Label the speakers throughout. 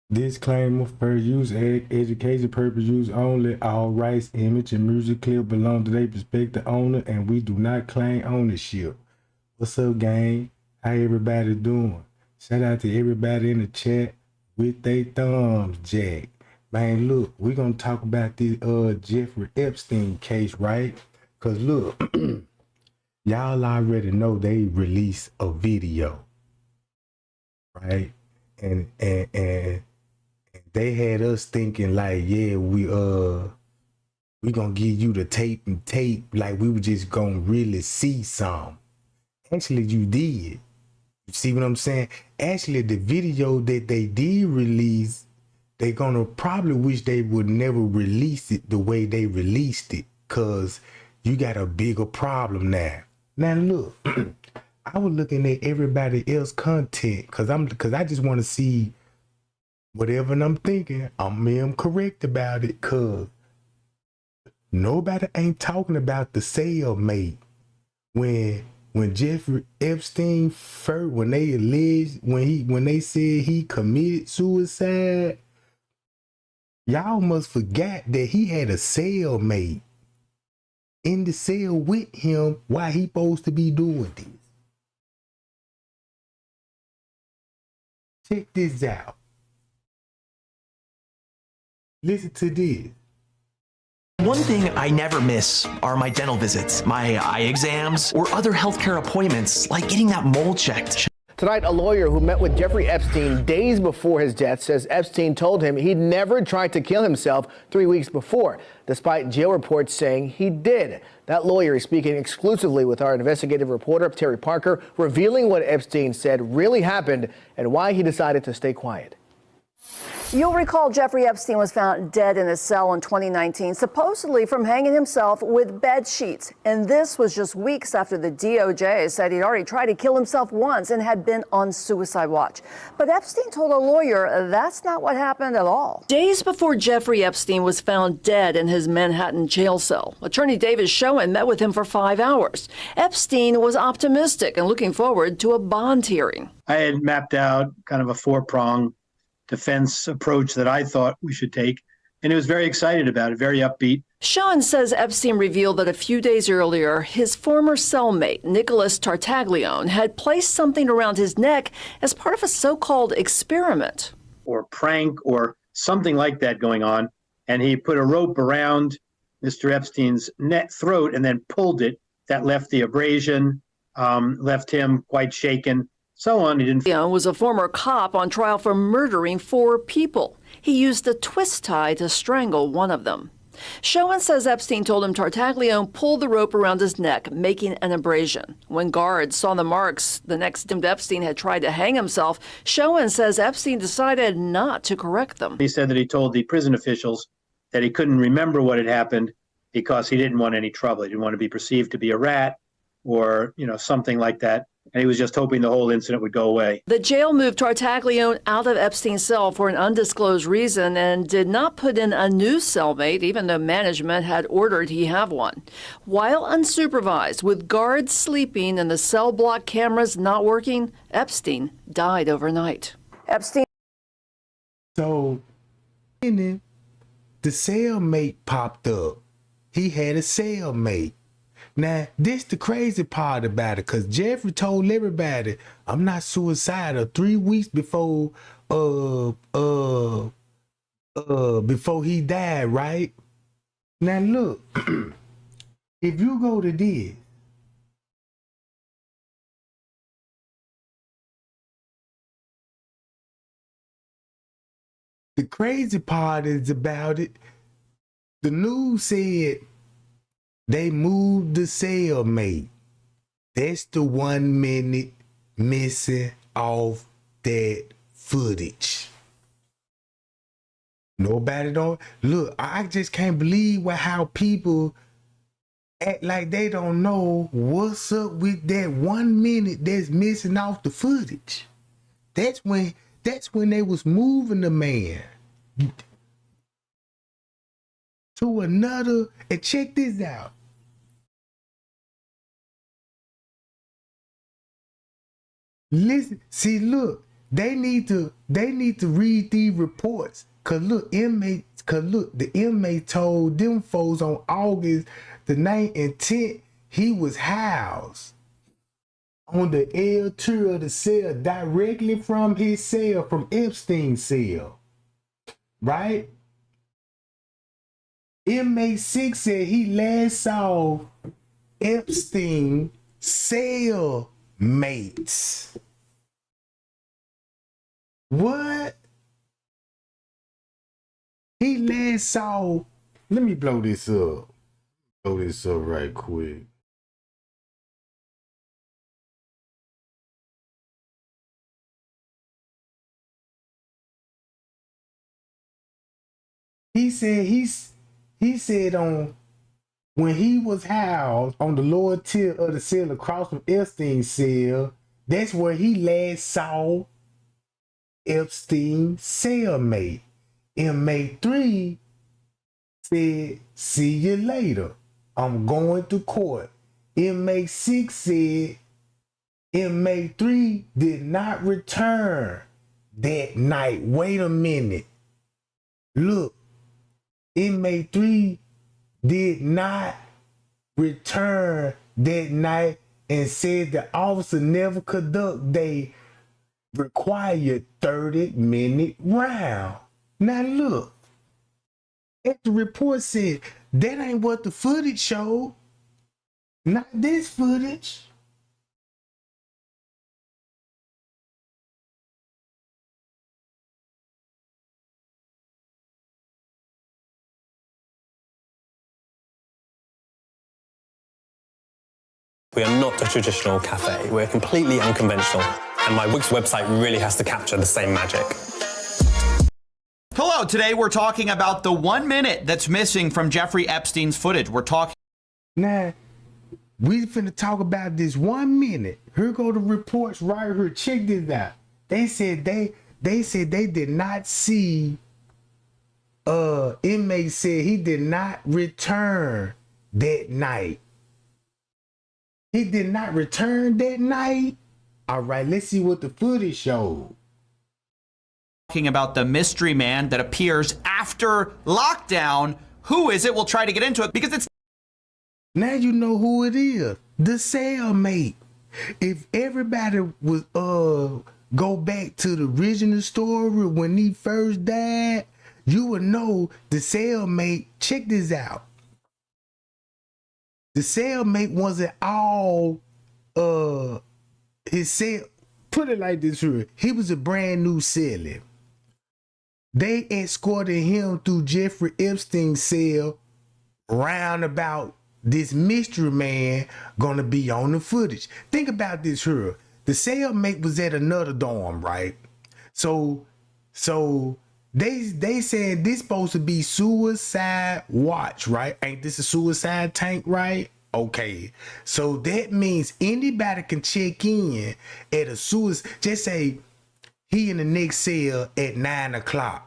Speaker 1: Disclaimer: for use, education purpose use only. All rights, image, and music clip belong to their respective owner, and we do not claim ownership. What's up, gang? How everybody doing? Shout out to everybody in the chat with their thumbs jack. Man, look, we're gonna talk about this Jeffrey Epstein case, right? Cause look, y'all already know they released a video, right? And they had us thinking like, yeah, we gonna give you the tape like we were just gonna really see some. Actually, you did. You see what I'm saying? Actually, the video that they did release, they gonna probably wish they would never release it the way they released it, cause you got a bigger problem now. Now look, I was looking at everybody else content cause I just want to see whatever I'm thinking, I'm correct about it, cause nobody ain't talking about the cellmate. When Jeffrey Epstein first, when they said he committed suicide, y'all must forget that he had a cellmate in the cell with him while he supposed to be doing this. Check this out. Listen to this.
Speaker 2: One thing I never miss are my dental visits, my eye exams, or other healthcare appointments, like getting that mole checked.
Speaker 3: Tonight, a lawyer who met with Jeffrey Epstein days before his death says Epstein told him he'd never tried to kill himself 3 weeks before, despite jail reports saying he did. That lawyer is speaking exclusively with our investigative reporter, Terry Parker, revealing what Epstein said really happened and why he decided to stay quiet.
Speaker 4: You'll recall Jeffrey Epstein was found dead in his cell in 2019, supposedly from hanging himself with bed sheets. And this was just weeks after the DOJ said he'd already tried to kill himself once and had been on suicide watch. But Epstein told a lawyer that's not what happened at all. Days before Jeffrey Epstein was found dead in his Manhattan jail cell, attorney David Showing met with him for 5 hours. Epstein was optimistic and looking forward to a bond hearing.
Speaker 5: I had mapped out kind of a four-pronged defense approach that I thought we should take, and he was very excited about it, very upbeat.
Speaker 4: Showing says Epstein revealed that a few days earlier, his former cellmate, Nicholas Tartaglione, had placed something around his neck as part of a so-called experiment.
Speaker 5: Or prank or something like that going on, and he put a rope around Mr. Epstein's throat and then pulled it. That left the abrasion, left him quite shaken. So on. He didn't.
Speaker 4: Was a former cop on trial for murdering 4 people. He used a twist tie to strangle one of them. Showing says Epstein told him Tartaglione pulled the rope around his neck, making an abrasion. When guards saw the marks the next time Epstein had tried to hang himself, Showing says Epstein decided not to correct them.
Speaker 5: He said that he told the prison officials that he couldn't remember what had happened because he didn't want any trouble. He didn't want to be perceived to be a rat or, something like that. And he was just hoping the whole incident would go away.
Speaker 4: The jail moved Tartaglione out of Epstein's cell for an undisclosed reason and did not put in a new cellmate, even though management had ordered he have one. While unsupervised, with guards sleeping and the cell block cameras not working, Epstein died overnight. Epstein.
Speaker 1: So, the cellmate popped up. He had a cellmate. Now, this the crazy part about it, because Jeffrey told everybody, I'm not suicidal 3 weeks before before he died, right? Now look, if you go to this, the crazy part is about it, the news said they moved the cellmate. That's the 1 minute missing off that footage. Nobody don't look. I just can't believe how people act like they don't know what's up with that 1 minute that's missing off the footage. That's when they was moving the man to another. And check this out. Listen, see, look, they need to read these reports. Cause look, the inmate told them folks on August the 9th and 10th he was housed on the L2 of the cell directly from his cell, from Epstein's cell. Right? Inmate 6 said he last saw Epstein cellmates. What? He last saw, let me blow this up. Blow this up right quick. He said on when he was housed on the lower tier of the cell across from Epstein's cell, that's where he last saw Epstein's cellmate. Inmate 3 said, see you later. I'm going to court. Inmate 6 said, Inmate 3 did not return that night. Wait a minute. Look, Inmate 3 did not return that night and said the officer never conduct they required 30-minute round. Now look, as the report said, that ain't what the footage showed. Not this footage.
Speaker 6: We are not a traditional cafe. We're completely unconventional, and my Wix website really has to capture the same magic.
Speaker 7: Hello, today we're talking about the 1 minute that's missing from Jeffrey Epstein's footage. We're talking.
Speaker 1: Now, we finna talk about this 1 minute. Here go the reports right here. Check this out. They said they did not see, inmate said he did not return that night. He did not return that night? All right, let's see what the footage showed.
Speaker 7: Talking about the mystery man that appears after lockdown. Who is it? We'll try to get into it because it's.
Speaker 1: Now you know who it is. The cellmate. If everybody was go back to the original story when he first died, you would know the cellmate. Check this out. The cellmate wasn't all his cell. Put it like this here. He was a brand new cellie. They escorted him through Jeffrey Epstein's cell round about this mystery man gonna be on the footage. Think about this here. The cellmate was at another dorm, right? So they said this supposed to be suicide watch, right? Ain't this a suicide tank, right? Okay. So that means anybody can check in at a suicide. Just say he in the next cell at 9 o'clock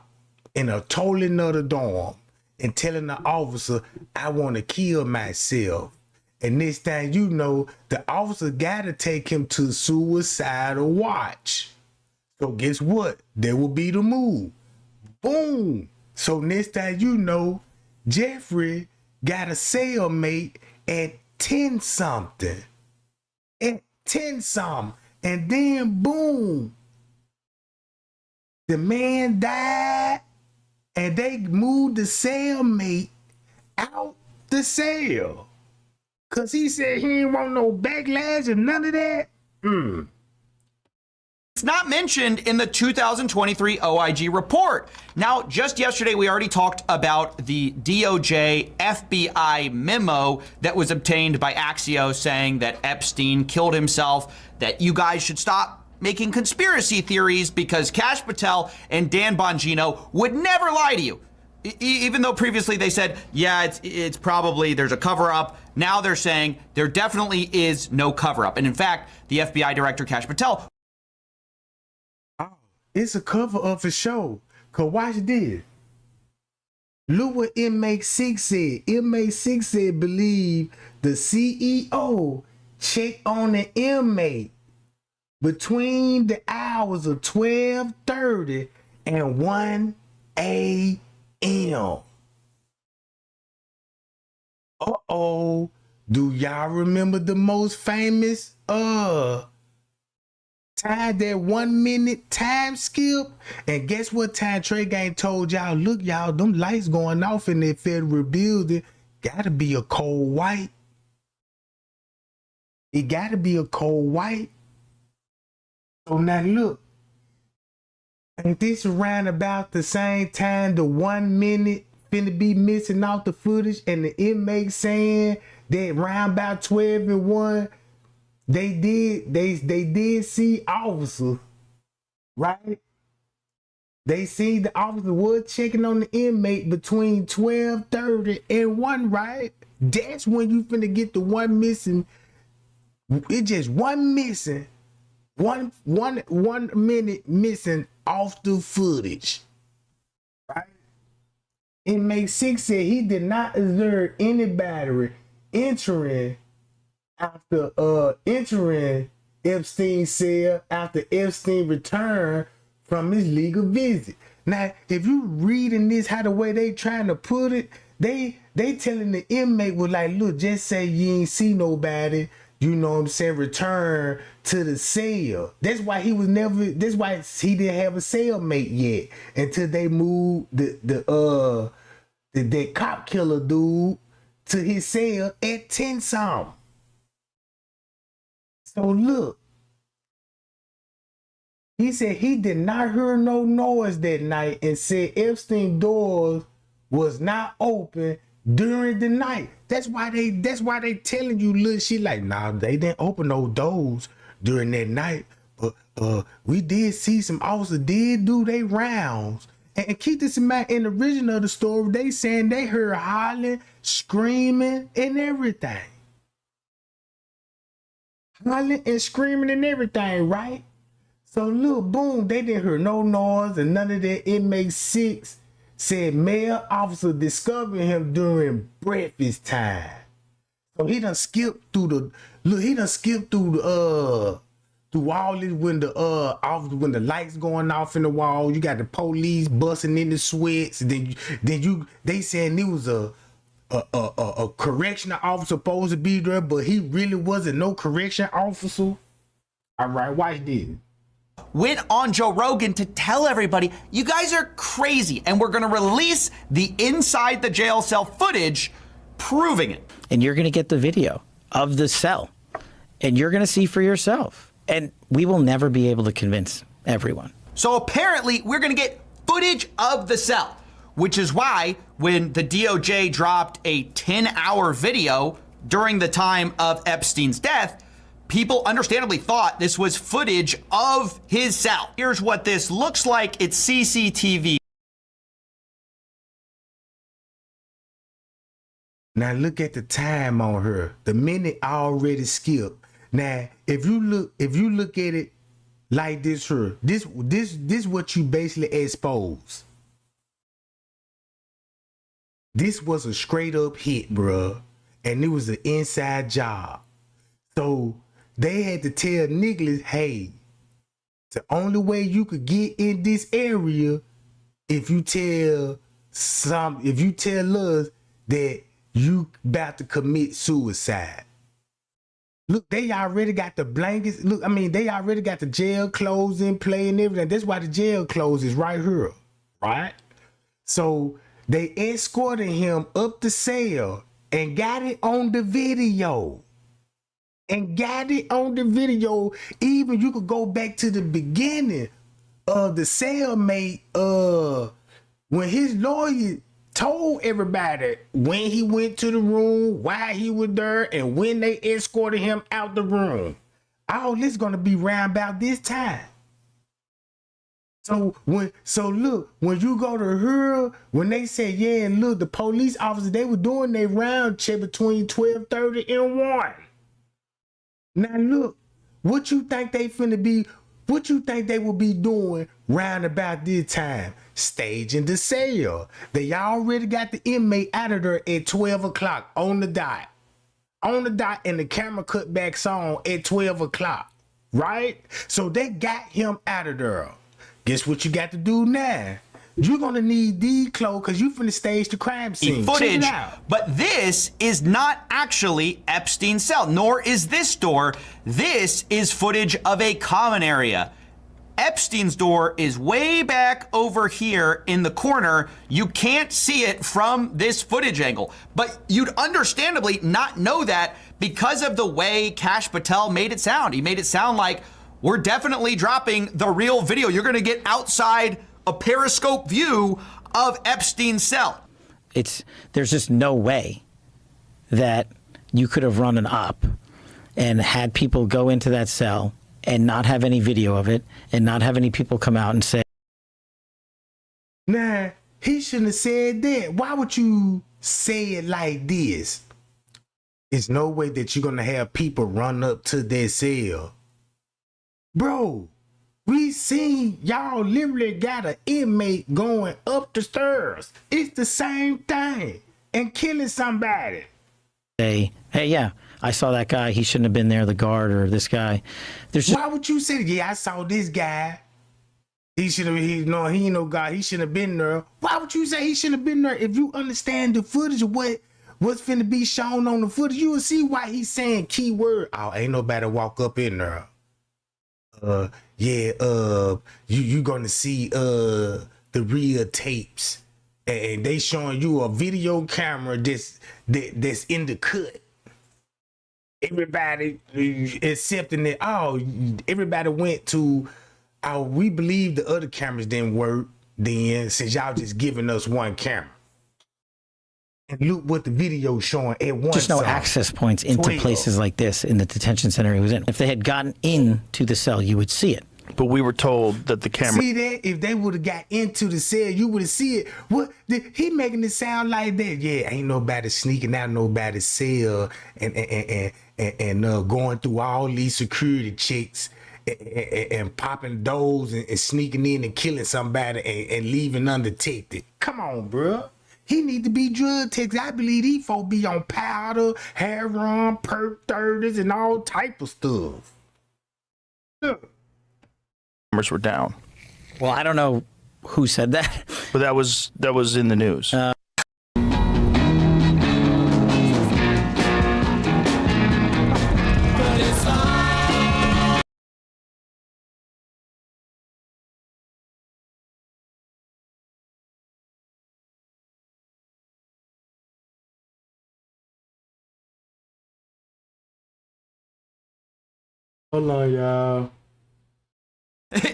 Speaker 1: in a totally another dorm and telling the officer, I want to kill myself. And next thing you know, the officer got to take him to suicidal watch. So guess what? There will be the move. Boom. So next thing you know, Jeffrey got a cellmate at 10 something. At 10 something. And then boom. The man died and they moved the cellmate out the cell. Cause he said he ain't want no backlash and none of that.
Speaker 7: It's not mentioned in the 2023 OIG report. Now, just yesterday, we already talked about the DOJ FBI memo that was obtained by Axios saying that Epstein killed himself, that you guys should stop making conspiracy theories because Kash Patel and Dan Bongino would never lie to you. Even though previously they said, yeah, it's probably there's a cover up. Now they're saying there definitely is no cover up. And in fact, the FBI director, Kash Patel.
Speaker 1: It's a cover up for show. Cause watch this. Look what Inmate 6 said. Inmate 6 said believe the CEO checked on the inmate between the hours of 12:30 and 1 a.m. Uh-oh. Do y'all remember the most famous time, that 1 minute time skip? And guess what time Trey Gang told y'all? Look, y'all, them lights going off in that federal building. Gotta be a cold white. It gotta be a cold white. So now look, ain't this around about the same time the 1 minute finna be missing off the footage, and the inmates saying that round about 12 and 1, they did see officer, right? They see the officer was checking on the inmate between 12:30 and 1, right? That's when you finna get the one missing. It's just one missing, one minute missing off the footage, right? Inmate 6 said he did not observe anybody entering Epstein's cell after Epstein returned from his legal visit. Now, if you reading this, how the way they trying to put it, they telling the inmate was like, look, just say you ain't see nobody, you know what I'm saying, return to the cell. That's why he didn't have a cellmate yet until they moved that cop killer dude to his cell at 10 something. So look, he said he did not hear no noise that night and said Epstein doors was not open during the night. That's why they telling you little shit like, nah, they didn't open no doors during that night. But we did see some officers did do their rounds. And keep this in mind, in the original of the story, they saying they heard hollering, screaming, and everything. Hollering and screaming and everything, right? So look, boom, they didn't hear no noise and none of that. Inmate 6 said male officer discovered him during breakfast time. So he done skipped through through all this when the lights going off in the wall, you got the police busting in the sweats, and then they saying it was a correctional officer supposed to be there, but he really wasn't no correction officer. All right, watch this.
Speaker 7: Went on Joe Rogan to tell everybody, you guys are crazy, and we're going to release the inside the jail cell footage proving it.
Speaker 8: And you're going to get the video of the cell, and you're going to see for yourself. And we will never be able to convince everyone.
Speaker 7: So apparently we're going to get footage of the cell, which is why when the DOJ dropped a 10-hour video during the time of Epstein's death, people understandably thought this was footage of his cell. Here's what this looks like. It's CCTV.
Speaker 1: Now look at the time on her. The minute already skipped. Now, if you look at it like this here, this what you basically expose. This was a straight up hit, bruh, and it was an inside job. So they had to tell Nicholas, hey, the only way you could get in this area if you tell us that you about to commit suicide. Look, they already got the blankets. Look, I mean, they already got the jail clothes in play and everything. That's why the jail clothes is right here, right? So they escorted him up the cell and got it on the video. Even you could go back to the beginning of the cellmate, when his lawyer told everybody when he went to the room, why he was there, and when they escorted him out the room. All this gonna be round about this time. So look, when you go to her, when they say, yeah, look, the police officers, they were doing their round check between 12:30 and 1. Now look, what you think they will be doing round about this time? Staging the cell. They already got the inmate out of there at 12 o'clock on the dot. And the camera cut back on at 12 o'clock. right? So they got him out of there. Guess what you got to do now? You're gonna need these clothes because you finna stage the crime scene.
Speaker 7: Footage,
Speaker 1: Check it out.
Speaker 7: but this is not actually Epstein's cell, nor is this door. This is footage of a common area. Epstein's door is way back over here in the corner. You can't see it from this footage angle, but you'd understandably not know that because of the way Kash Patel made it sound. He made it sound like we're definitely dropping the real video. You're gonna get outside a periscope view of Epstein's cell.
Speaker 8: There's just no way that you could have run an op and had people go into that cell and not have any video of it and not have any people come out and say,
Speaker 1: nah, he shouldn't have said that. Why would you say it like this? There's no way that you're gonna have people run up to their cell. Bro, we seen y'all literally got an inmate going up the stairs. It's the same thing. And killing somebody.
Speaker 8: hey, yeah, I saw that guy. He shouldn't have been there, the guard or this guy.
Speaker 1: Why would you say, yeah, I saw this guy. He ain't no guy. He shouldn't have been there. Why would you say he shouldn't have been there? If you understand the footage of what's finna be shown on the footage, you will see why he's saying keyword. Oh, ain't nobody walk up in there. You gonna see the real tapes, and they showing you a video camera that's in the cut. Everybody accepting it. Oh, everybody went to. Oh, we believe the other cameras didn't work then, since y'all just giving us one camera. And look what the video showing at one.
Speaker 8: There's no access points into places like this in the detention center he was in. If they had gotten into the cell, you would see it.
Speaker 9: But we were told that the camera.
Speaker 1: See that? If they would have got into the cell, you would have seen it. What? He making it sound like that? Yeah, ain't nobody sneaking out nobody's cell and going through all these security checks and popping doors and sneaking in and killing somebody and leaving undetected. Come on, bro. He need to be drug tested. I believe these folks be on powder, heroin, perk 30s, and all type of stuff. Look.
Speaker 9: Cameras were down.
Speaker 8: Well, I don't know who said that,
Speaker 9: but that was in the news.
Speaker 1: Hold on, y'all.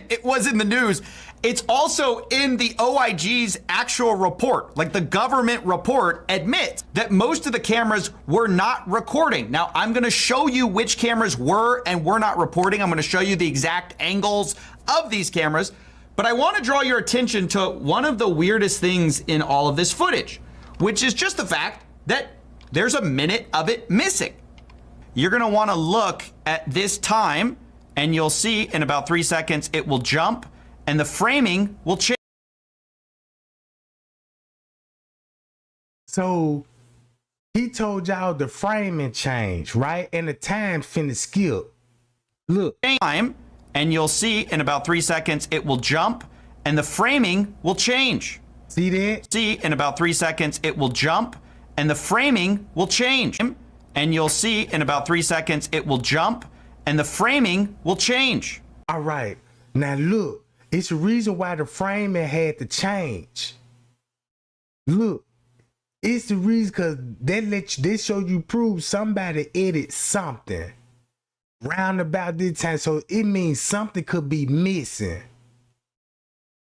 Speaker 7: It was in the news. It's also in the OIG's actual report. Like, the government report admits that most of the cameras were not recording. Now, I'm going to show you which cameras were and were not reporting. I'm going to show you the exact angles of these cameras. But I want to draw your attention to one of the weirdest things in all of this footage, which is just the fact that there's a minute of it missing. You're going to want to look at this time, and you'll see in about 3 seconds it will jump and the framing will change.
Speaker 1: So he told y'all the framing changed, right? And the time finna skip. Look.
Speaker 7: Time, and you'll see in about 3 seconds it will jump and the framing will change.
Speaker 1: See that?
Speaker 7: See in about 3 seconds it will jump and the framing will change. And you'll see in about 3 seconds it will jump and the framing will change.
Speaker 1: All right. Now look, it's the reason why the framing had to change. Look, it's the reason because they show you prove somebody edit something round about this time. So it means something could be missing.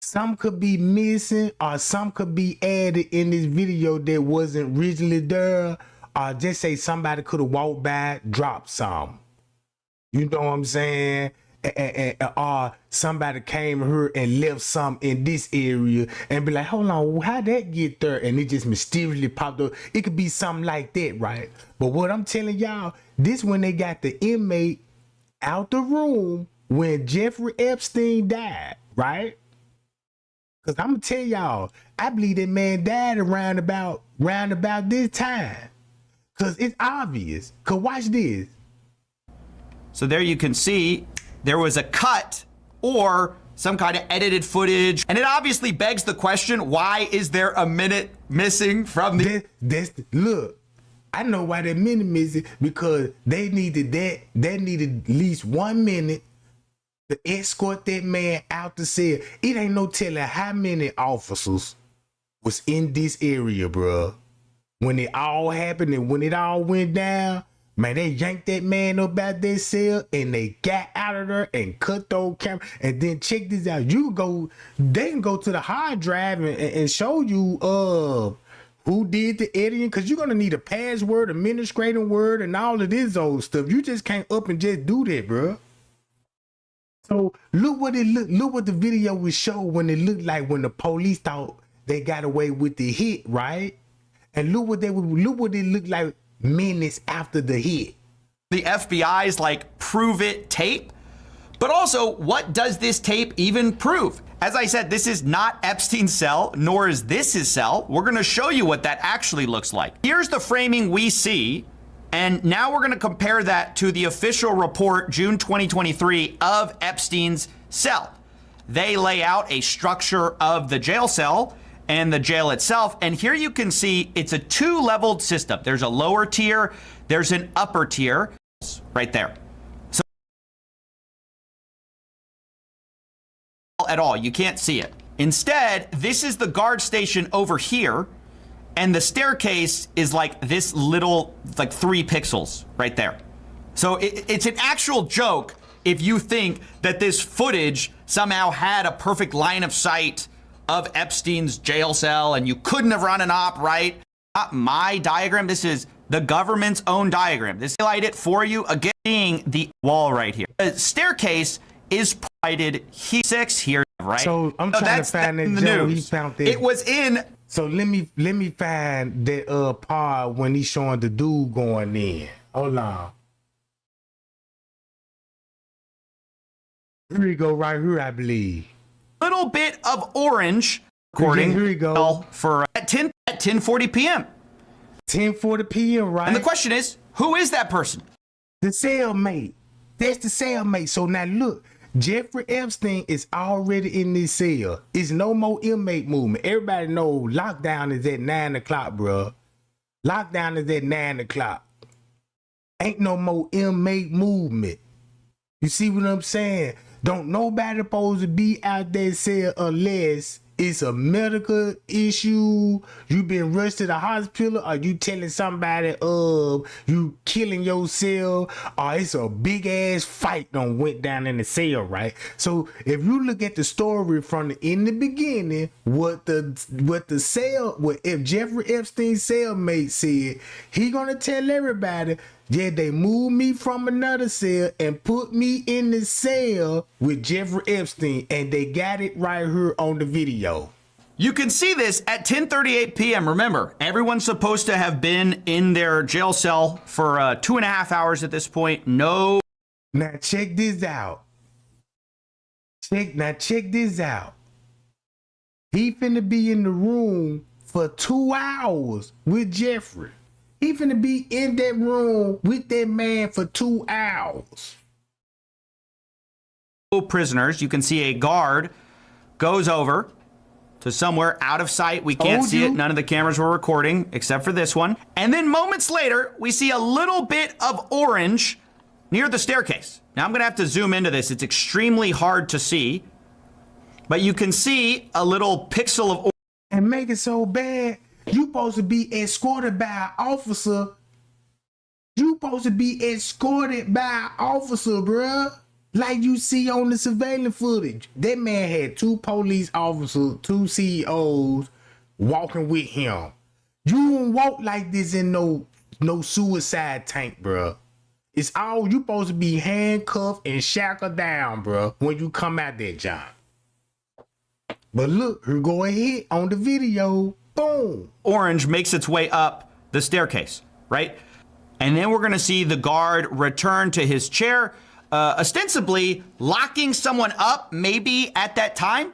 Speaker 1: Some could be missing, or some could be added in this video that wasn't originally there. Or just say somebody could have walked by, dropped some. You know what I'm saying? Or somebody came here and left some in this area and be like, hold on, how'd that get there? And it just mysteriously popped up. It could be something like that, right? But what I'm telling y'all, this when they got the inmate out the room when Jeffrey Epstein died, right? Because I'm going to tell y'all, I believe that man died around about this time. Because it's obvious. Because watch this.
Speaker 7: So there you can see there was a cut or some kind of edited footage. And it obviously begs the question, why is there a minute missing from the...
Speaker 1: Look, I know why that minute missing, because they needed at least 1 minute to escort that man out the cell. It ain't no telling how many officers was in this area, bruh. When it all happened and when it all went down, man, they yanked that man up out that cell and they got out of there and cut those cameras. And then check this out. They can go to the hard drive and show you who did the editing, because you're gonna need a password, administrative word, and all of this old stuff. You just can't up and just do that, bruh. So look what the video would show when it looked like when the police thought they got away with the hit, right? And look what it looked like minutes after the hit.
Speaker 7: The FBI's like prove it tape. But also, what does this tape even prove? As I said, this is not Epstein's cell, nor is this his cell. We're going to show you what that actually looks like. Here's the framing we see. And now we're going to compare that to the official report, June 2023, of Epstein's cell. They lay out a structure of the jail cell and the jail itself. And here you can see it's a 2-leveled system. There's a lower tier, there's an upper tier right there. So at all, you can't see it. Instead, this is the guard station over here. And the staircase is like this little, like 3 pixels right there. So it's an actual joke if you think that this footage somehow had a perfect line of sight of Epstein's jail cell and you couldn't have run an op, right? Not my diagram. This is the government's own diagram. This highlight it for you. Again, seeing the wall right here. The staircase is provided here. 6 here, right?
Speaker 1: So I'm trying to find that Joe. He found that.
Speaker 7: It was in.
Speaker 1: So let me find that part when he's showing the dude going in. Hold on. Here we go, right here, I believe.
Speaker 7: Little bit of orange recording.
Speaker 1: Here we go.
Speaker 7: For at 10:40 p.m.
Speaker 1: 10:40 p.m. right?
Speaker 7: And the question is, who is that person?
Speaker 1: The cellmate. That's the cellmate. So now look, Jeffrey Epstein is already in this cell. It's no more inmate movement. Everybody knows lockdown is at 9 o'clock, bro. Lockdown is at 9 o'clock. Ain't no more inmate movement. You see what I'm saying? Don't nobody supposed to be out there cell unless it's a medical issue, you been rushed to the hospital, or you telling somebody you killing yourself, or it's a big ass fight done went down in the cell, right? So if you look at the story from in the beginning, if Jeffrey Epstein's cellmate said, he gonna tell everybody, yeah, they moved me from another cell and put me in the cell with Jeffrey Epstein, and they got it right here on the video.
Speaker 7: You can see this at 10:38 p.m. Remember, everyone's supposed to have been in their jail cell for 2.5 hours at this point. No.
Speaker 1: Now check this out. Check this out. He finna be in the room for 2 hours with Jeffrey. He finna be in that room with that man for 2 hours.
Speaker 7: Prisoners, you can see a guard goes over to somewhere out of sight. We can't see it. None of the cameras were recording except for this one. And then moments later, we see a little bit of orange near the staircase. Now I'm gonna have to zoom into this. It's extremely hard to see, but you can see a little pixel of orange.
Speaker 1: And make it so bad, you supposed to be escorted by an officer. You supposed to be escorted by an officer, bruh. Like you see on the surveillance footage. That man had 2 police officers, 2 CEOs walking with him. You don't walk like this in no suicide tank, bruh. It's all, you supposed to be handcuffed and shackled down, bruh, when you come out there, John. But look, here go ahead on the video. Boom.
Speaker 7: Orange makes its way up the staircase, right? And then we're going to see the guard return to his chair, ostensibly locking someone up maybe at that time.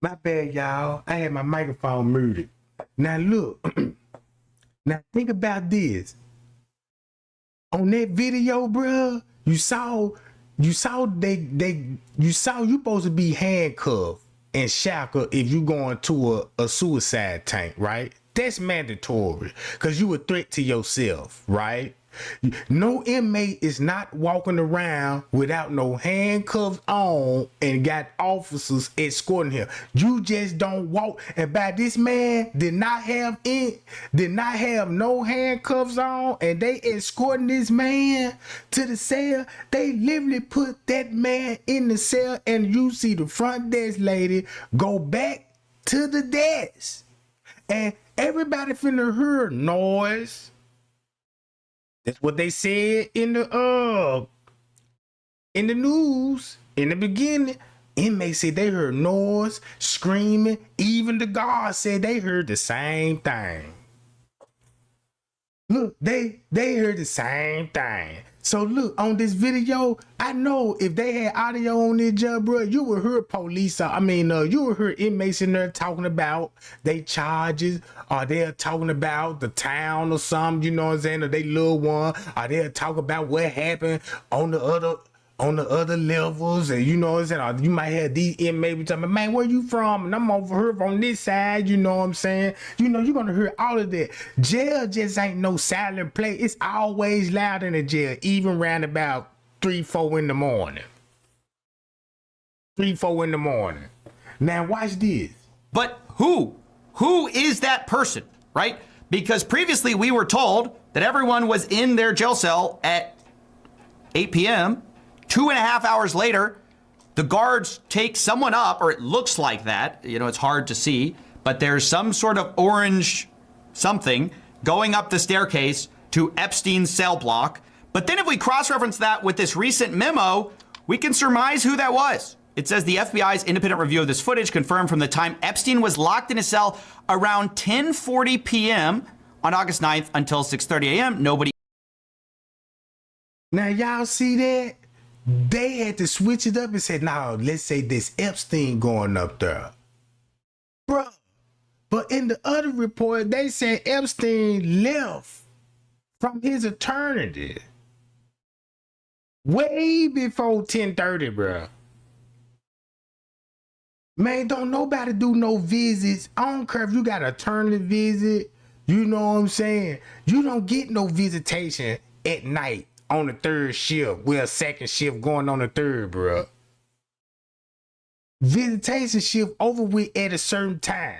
Speaker 1: My bad, y'all. I had my microphone muted. Now look. Now think about this. On that video, bruh, you saw you supposed to be handcuffed and shackled if you going to a suicide tank, right? That's mandatory because you a threat to yourself, right? No inmate is not walking around without no handcuffs on and got officers escorting him. You just don't walk. And by this man did not have no handcuffs on, and they escorting this man to the cell. They literally put that man in the cell, and you see the front desk lady go back to the desk, and everybody finna hear noise. That's what they said in the news in the beginning. Inmates said they heard noise, screaming. Even the guards said they heard the same thing. Look, they heard the same thing. So look, on this video, I know if they had audio on this job, bro, you would hear you would hear inmates in there talking about they charges, or they're talking about the town or something, you know what I'm saying, or they little one, or they'll talk about what happened on the other levels, and you know what I'm saying, or you might have these inmates talking about, man, where you from? And I'm over here on this side, you know what I'm saying? You know, you're gonna hear all of that. Jail just ain't no silent place. It's always loud in the jail, even around about 3-4 in the morning. 3-4 in the morning. Now watch this.
Speaker 7: But who is that person, right? Because previously we were told that everyone was in their jail cell at 8 p.m. 2.5 hours later, the guards take someone up, or it looks like that. You know, it's hard to see, but there's some sort of orange something going up the staircase to Epstein's cell block. But then if we cross-reference that with this recent memo, we can surmise who that was. It says the FBI's independent review of this footage confirmed from the time Epstein was locked in his cell around 10:40 p.m. on August 9th until 6:30 a.m. Nobody.
Speaker 1: Now y'all see that? They had to switch it up and say, "No, let's say this Epstein going up there, bro." But in the other report, they said Epstein left from his eternity way before 10:30, bro. Man, don't nobody do no visits. I don't care if you got an eternity visit. You know what I'm saying? You don't get no visitation at night on the third shift with a second shift going on the third, bro. Visitation shift over with at a certain time.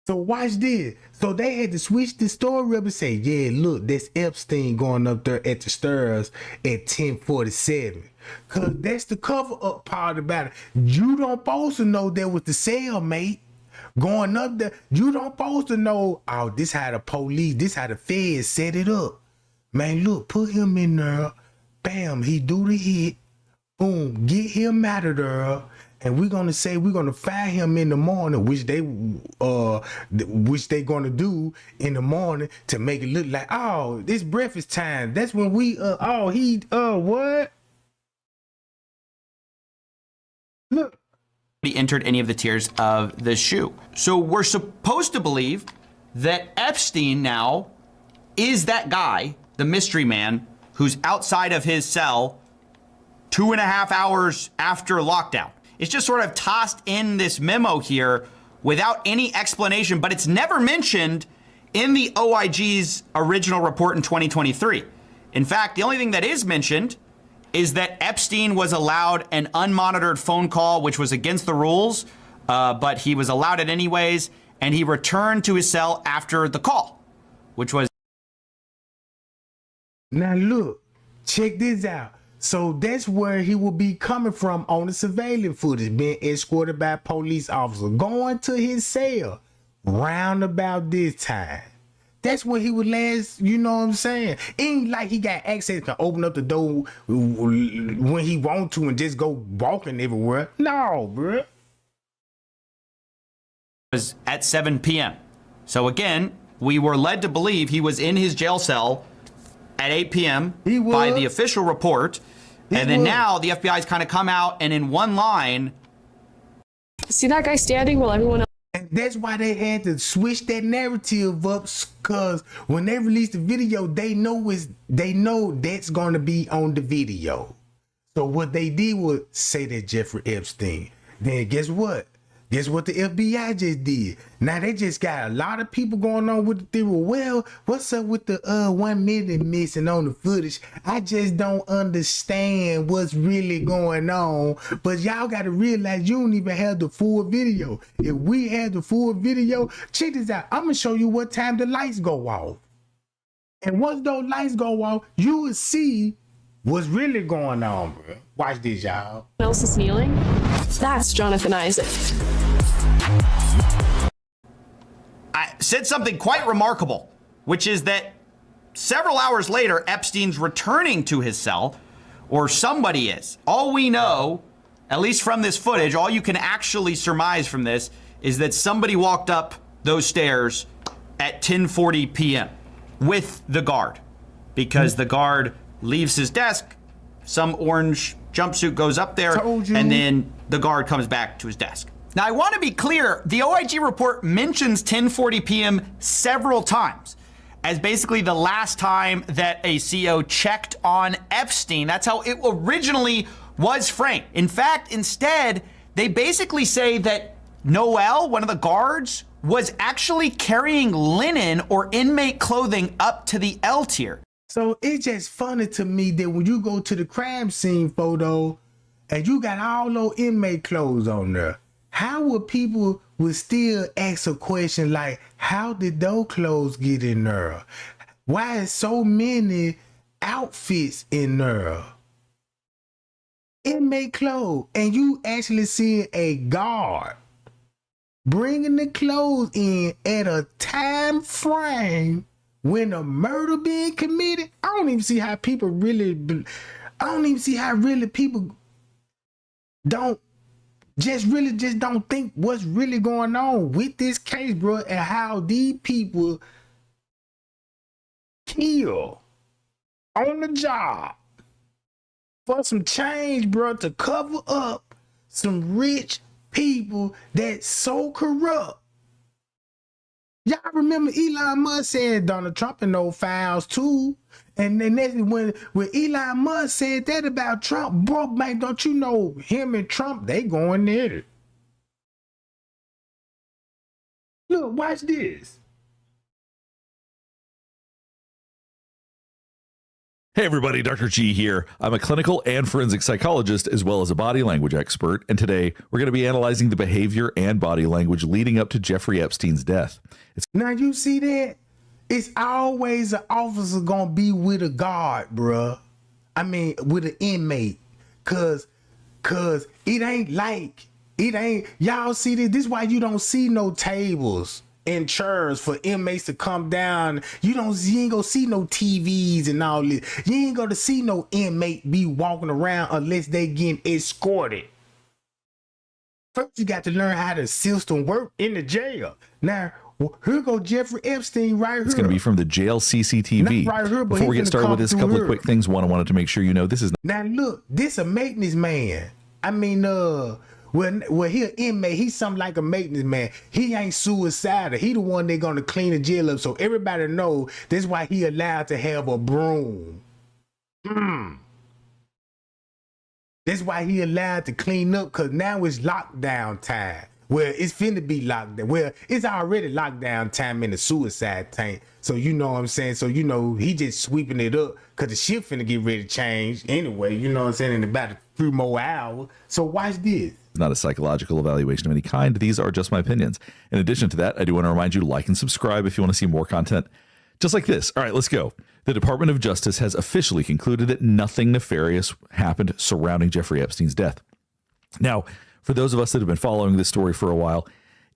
Speaker 1: So watch this. So they had to switch the story up and say, yeah, look, that's Epstein going up there at the stairs at 10:47. Cause that's the cover up part about it. You don't supposed to know that was the cellmate going up there. You don't supposed to know, oh, this how the police, this how the feds set it up. Man, look, put him in there. Bam, he do the hit. Boom, get him out of there. And we're gonna say we're gonna fire him in the morning, which they gonna do in the morning to make it look like, oh, it's breakfast time. That's when we what? Look.
Speaker 7: He entered any of the tiers of the shoe. So we're supposed to believe that Epstein now is that guy, the mystery man, who's outside of his cell 2.5 hours after lockdown. It's just sort of tossed in this memo here without any explanation, but it's never mentioned in the OIG's original report in 2023. In fact, the only thing that is mentioned is that Epstein was allowed an unmonitored phone call, which was against the rules, but he was allowed it anyways, and he returned to his cell after the call, which was...
Speaker 1: Now look, check this out. So that's where he will be coming from on the surveillance footage, being escorted by police officers, going to his cell round about this time. That's when he would last, you know what I'm saying? Ain't like he got access to open up the door when he want to and just go walking everywhere. No, bro.
Speaker 7: Was at 7 p.m. So again, we were led to believe he was in his jail cell at 8 p.m. by the official report. And then now the FBI's kind of come out and in one line.
Speaker 10: See that guy standing while everyone else.
Speaker 1: And that's why they had to switch that narrative up, because when they release the video, they know that's going to be on the video. So what they did was say that Jeffrey Epstein. Then guess what? Guess what the FBI just did? Now they just got a lot of people going on with the theory. Well, what's up with the 1 minute missing on the footage? I just don't understand what's really going on. But y'all got to realize you don't even have the full video. If we had the full video, check this out. I'm gonna show you what time the lights go off. And once those lights go off, you will see what's really going on, bro. Watch this, y'all.
Speaker 10: Else is kneeling. That's Jonathan Isaac.
Speaker 7: I said something quite remarkable, which is that several hours later, Epstein's returning to his cell, or somebody is. All we know, at least from this footage, all you can actually surmise from this is that somebody walked up those stairs at 10:40 p.m. with the guard, because the guard leaves his desk, some orange jumpsuit goes up there, and then the guard comes back to his desk. Now, I want to be clear, the OIG report mentions 10:40 p.m. several times as basically the last time that a CO checked on Epstein. That's how it originally was framed. In fact, instead, they basically say that Noel, one of the guards, was actually carrying linen or inmate clothing up to the L tier.
Speaker 1: So it's just funny to me that when you go to the crime scene photo and you got all those inmate clothes on there, how would people would still ask a question like, how did those clothes get in there? Why is so many outfits in there? Inmate clothes, and you actually see a guard bringing the clothes in at a time frame when a murder being committed. I don't even see how people really, people don't just don't think what's really going on with this case, bro, and how these people kill on the job for some change, bro, to cover up some rich people that's so corrupt. Y'all remember Elon Musk said Donald Trump and no files too. And then when Elon Musk said that about Trump, bro, man, don't you know him and Trump, they going at it. Look, watch this.
Speaker 11: Hey everybody, Dr. G here. I'm a clinical and forensic psychologist as well as a body language expert, and today we're going to be analyzing the behavior and body language leading up to Jeffrey Epstein's death.
Speaker 1: Now you see that? It's always an officer gonna be with a guard, bruh. I mean, with an inmate. Cause it ain't, y'all see this? This is why you don't see no tables and chairs for inmates to come down. You ain't gonna see no TVs and all this. You ain't gonna see no inmate be walking around unless they getting escorted. First, you got to learn how the system work in the jail. Now, here go Jeffrey Epstein right here.
Speaker 11: It's going to be from the jail CCTV.
Speaker 1: Not right here, but
Speaker 11: before we get started with this, a couple of quick things. One, I wanted to make sure you know this is
Speaker 1: now look, this a maintenance man. I mean, well, he an inmate. He's something like a maintenance man. He ain't suicidal. He the one they gonna clean the jail up, so everybody know that's why he allowed to have a broom. That's why he allowed to clean up, because now it's lockdown time. Well, it's finna be lockdown. Well, it's already lockdown time in the suicide tank. So you know what I'm saying? So you know, he just sweeping it up because the shit finna get ready to change anyway. You know what I'm saying? In about a few more hours. So watch this.
Speaker 11: It's not a psychological evaluation of any kind. These are just my opinions. In addition to that, I do want to remind you to like and subscribe if you want to see more content just like this. All right, let's go. The Department of Justice has officially concluded that nothing nefarious happened surrounding Jeffrey Epstein's death. Now, for those of us that have been following this story for a while,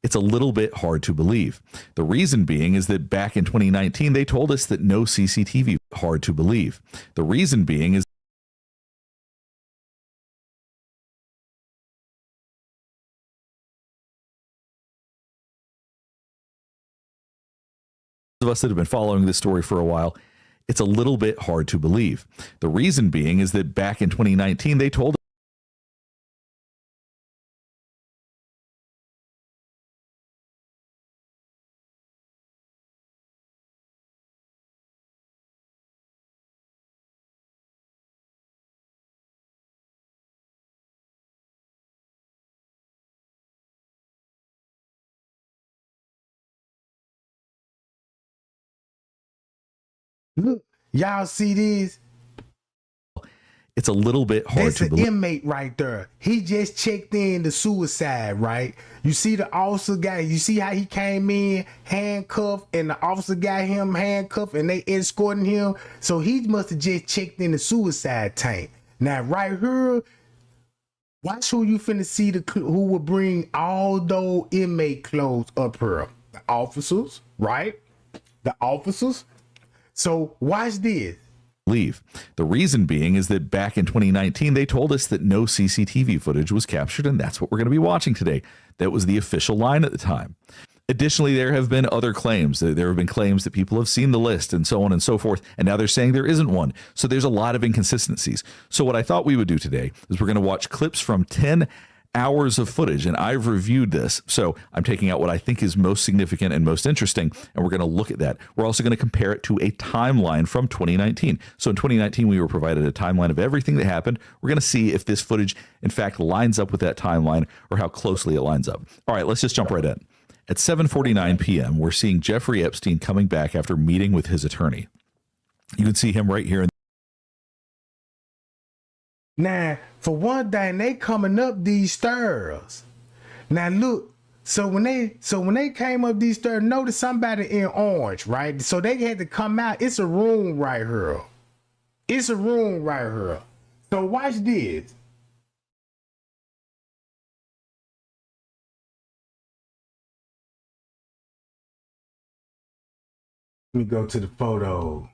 Speaker 11: it's a little bit hard to believe. The reason being is that back in 2019, they told us that no CCTV. Hard to believe. The reason being is of us that have been following this story for a while, It's a little bit hard to believe. The reason being is that back in 2019, they told
Speaker 1: Look, y'all see this?
Speaker 11: it's a little bit hard
Speaker 1: That's
Speaker 11: to
Speaker 1: an
Speaker 11: believe.
Speaker 1: inmate right there. He just checked in the suicide, right? You see the officer guy, you see how he came in handcuffed and the officer got him handcuffed and they escorting him. So he must have just checked in the suicide tank. Now right here, watch who you finna see who will bring all those inmate clothes up here. The officers, right? The officers. So watch this.
Speaker 11: Leave. The reason being is that back in 2019, they told us that no CCTV footage was captured, and that's what we're going to be watching today. That was the official line at the time. Additionally, there have been other claims. There have been claims that people have seen the list and so on and so forth, and now they're saying there isn't one. So there's a lot of inconsistencies. So what I thought we would do today is we're going to watch clips from 10 hours of footage, and I've reviewed this. So I'm taking out what I think is most significant and most interesting, and we're going to look at that. We're also going to compare it to a timeline from 2019. So in 2019, we were provided a timeline of everything that happened. We're going to see if this footage, in fact, lines up with that timeline or how closely it lines up. All right, let's just jump right in. At 7:49 p.m., we're seeing Jeffrey Epstein coming back after meeting with his attorney. You can see him right here.
Speaker 1: Now, for one thing, they coming up these stairs. Now look, so when they came up these stairs, notice somebody in orange, right? So they had to come out. It's a room right here. It's a room right here. So watch this. Let me go to the photo.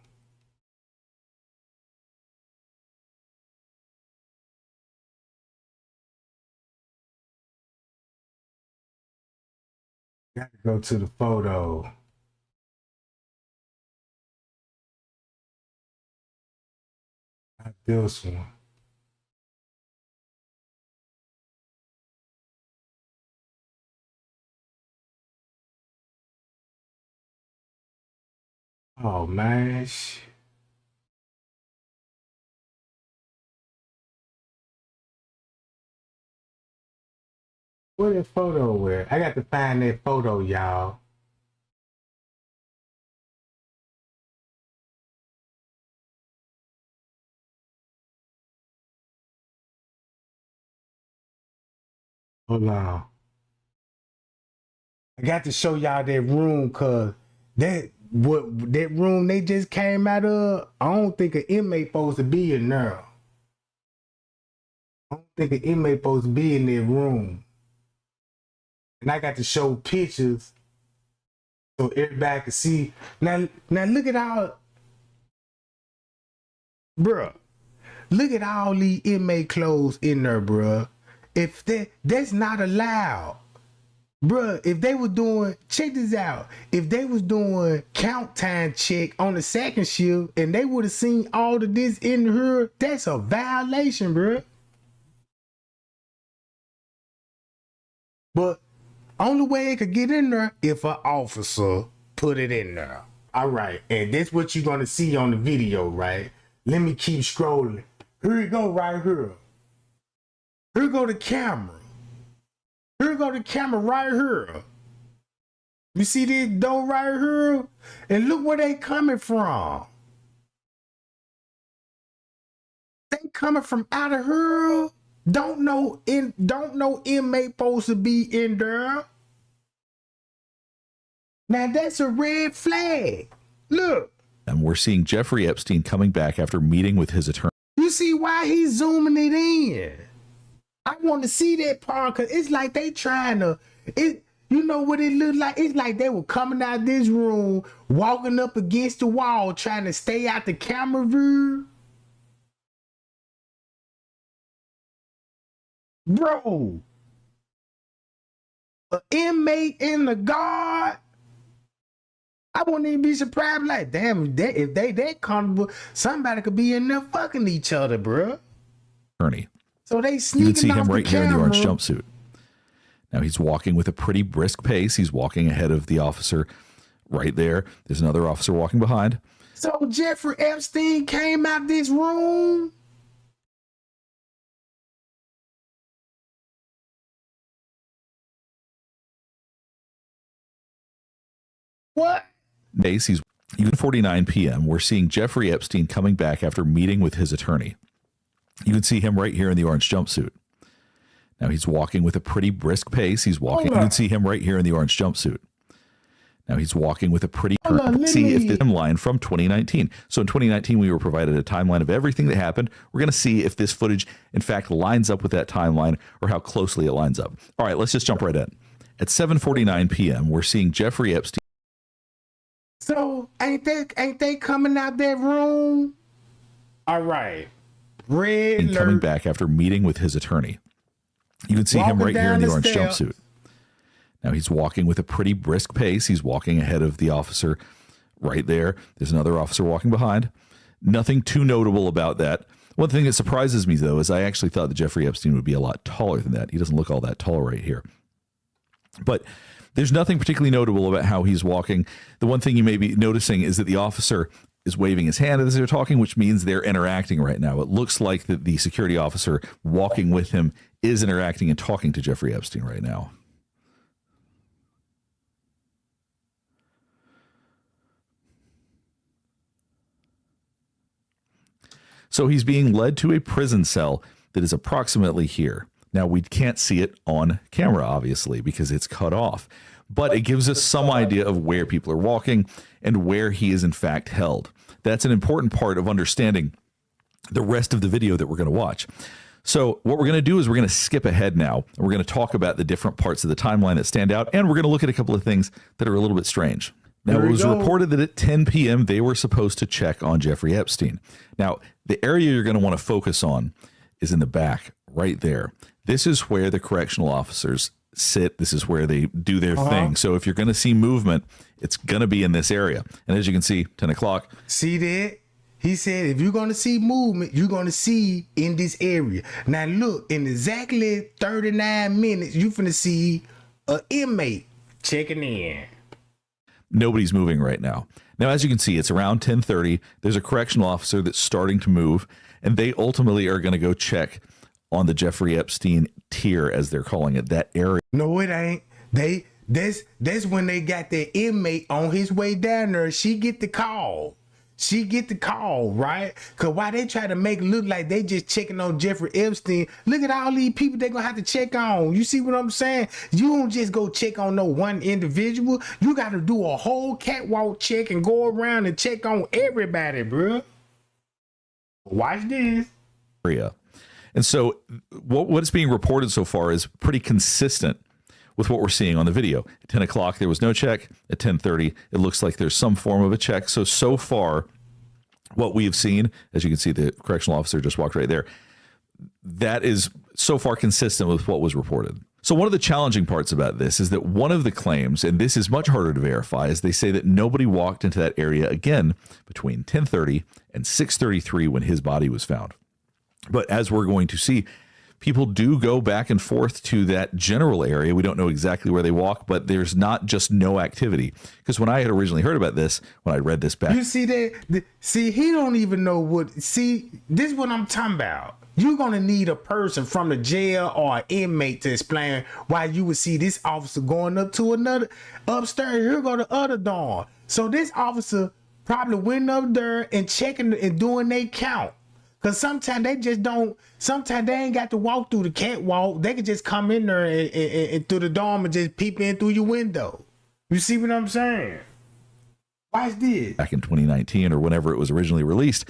Speaker 1: Got to go to the photo. Not this one. Oh man. Where that photo at? I got to find that photo, y'all. Hold on. I got to show y'all that room, cause that room they just came out of, I don't think an inmate supposed to be in there. I don't think an inmate supposed to be in that room. And I got to show pictures so everybody can see. Now look at all, bruh. Look at all these inmate clothes in there, bruh. If that's not allowed. Bruh, if they were doing, check this out. If they was doing count time check on the second shift and they would have seen all of this in here, that's a violation, bruh. But only way it could get in there if an officer put it in there. All right, and that's what you're gonna see on the video, right? Let me keep scrolling. Here you go, right here. Here go the camera. Here go the camera right here. You see this door right here? And look where they coming from. They coming from out of here. Don't know inmate supposed to be in there. Now that's a red flag. Look.
Speaker 11: And we're seeing Jeffrey Epstein coming back after meeting with his attorney.
Speaker 1: You see why he's zooming it in? I want to see that part because it's like they trying to, you know what it looked like? It's like they were coming out this room, walking up against the wall, trying to stay out the camera view. Bro, an inmate in the guard. I wouldn't even be surprised. Like, damn, if they that comfortable, somebody could be in there fucking each other, bro.
Speaker 11: Attorney.
Speaker 1: So they sneaking.
Speaker 11: You can see him
Speaker 1: off
Speaker 11: right
Speaker 1: the
Speaker 11: here in the orange
Speaker 1: camera.
Speaker 11: jumpsuit. Now he's walking with a pretty brisk pace. He's walking ahead of the officer right there. There's another officer walking behind.
Speaker 1: So Jeffrey Epstein came out this room. What?
Speaker 11: He's even 49 p.m. We're seeing Jeffrey Epstein coming back after meeting with his attorney. You can see him right here in the orange jumpsuit. Now he's walking with a pretty brisk pace. He's walking. You can see him right here in the orange jumpsuit. Now he's walking with a pretty. See if the timeline from 2019. So in 2019, we were provided a timeline of everything that happened. We're going to see if this footage, in fact, lines up with that timeline or how closely it lines up. All right, let's just jump right in. At 7:49 p.m., we're seeing Jeffrey Epstein.
Speaker 1: So ain't they coming out that room? All right. Red alert.
Speaker 11: Coming back after meeting with his attorney. You can see him right here in the orange jumpsuit. Now he's walking with a pretty brisk pace. He's walking ahead of the officer right there. There's another officer walking behind. Nothing too notable about that. One thing that surprises me, though, is I actually thought that Jeffrey Epstein would be a lot taller than that. He doesn't look all that tall right here. But there's nothing particularly notable about how he's walking. The one thing you may be noticing is that the officer is waving his hand as they're talking, which means they're interacting right now. It looks like that the security officer walking with him is interacting and talking to Jeffrey Epstein right now. So he's being led to a prison cell that is approximately here. Now, we can't see it on camera, obviously, because it's cut off, but it gives us some idea of where people are walking and where he is in fact held. That's an important part of understanding the rest of the video that we're going to watch. So what we're going to do is we're going to skip ahead now, and we're going to talk about the different parts of the timeline that stand out, and we're going to look at a couple of things that are a little bit strange. Now, it was reported that at 10 p.m. they were supposed to check on Jeffrey Epstein. Now, the area you're going to want to focus on is in the back, right there. This is where the correctional officers sit. This is where they do their thing. So if you're going to see movement, it's going to be in this area. And as you can see, 10 o'clock.
Speaker 1: See that? He said, if you're going to see movement, you're going to see in this area. Now, look, in exactly 39 minutes, you're going to see an inmate checking in.
Speaker 11: Nobody's moving right now. Now, as you can see, it's around 10:30. There's a correctional officer that's starting to move, and they ultimately are going to go check on the Jeffrey Epstein tier, as they're calling it, that area.
Speaker 1: No, it ain't. That's when they got the inmate on his way down there. She get the call. Right? Because why they try to make it look like they just checking on Jeffrey Epstein, look at all these people they're going to have to check on. You see what I'm saying? You don't just go check on no one individual. You got to do a whole catwalk check and go around and check on everybody, bro. Watch this.
Speaker 11: And so what's being reported so far is pretty consistent with what we're seeing on the video. At 10 o'clock, there was no check. At 10:30, it looks like there's some form of a check. So far, what we have seen, as you can see, the correctional officer just walked right there, that is so far consistent with what was reported. So one of the challenging parts about this is that one of the claims, and this is much harder to verify, is they say that nobody walked into that area again between 10:30 and 6:33 when his body was found. But as we're going to see, people do go back and forth to that general area. We don't know exactly where they walk, but there's not just no activity. Because when I had originally heard about this, when I read this back.
Speaker 1: You see that? See, he don't even know what. See, this is what I'm talking about. You're going to need a person from the jail or an inmate to explain why you would see this officer going up to another upstairs. Here go the other door. So this officer probably went up there and checking and doing their count. Because sometimes they just don't, sometimes they ain't got to walk through the catwalk. They can just come in there and through the dorm and just peep in through your window. You see what I'm saying? Watch this.
Speaker 11: Back in 2019 or whenever it was originally released,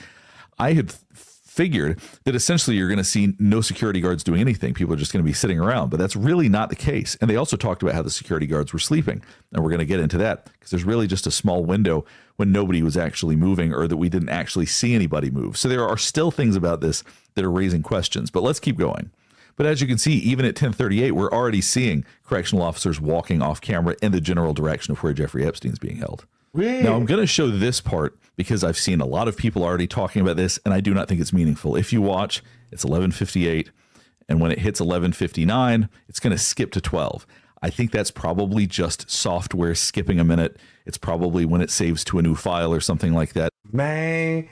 Speaker 11: I had figured that essentially you're going to see no security guards doing anything. People are just going to be sitting around, but that's really not the case. And they also talked about how the security guards were sleeping. And we're going to get into that because there's really just a small window when nobody was actually moving or that we didn't actually see anybody move. So there are still things about this that are raising questions, but let's keep going. But as you can see, even at 10:38, we're already seeing correctional officers walking off camera in the general direction of where Jeffrey Epstein's being held.
Speaker 1: Yeah.
Speaker 11: Now, I'm going to show this part because I've seen a lot of people already talking about this, and I do not think it's meaningful. If you watch, it's 11:58, and when it hits 11:59, it's going to skip to 12. I think that's probably just software skipping a minute. It's probably when it saves to a new file or something like that.
Speaker 1: Man,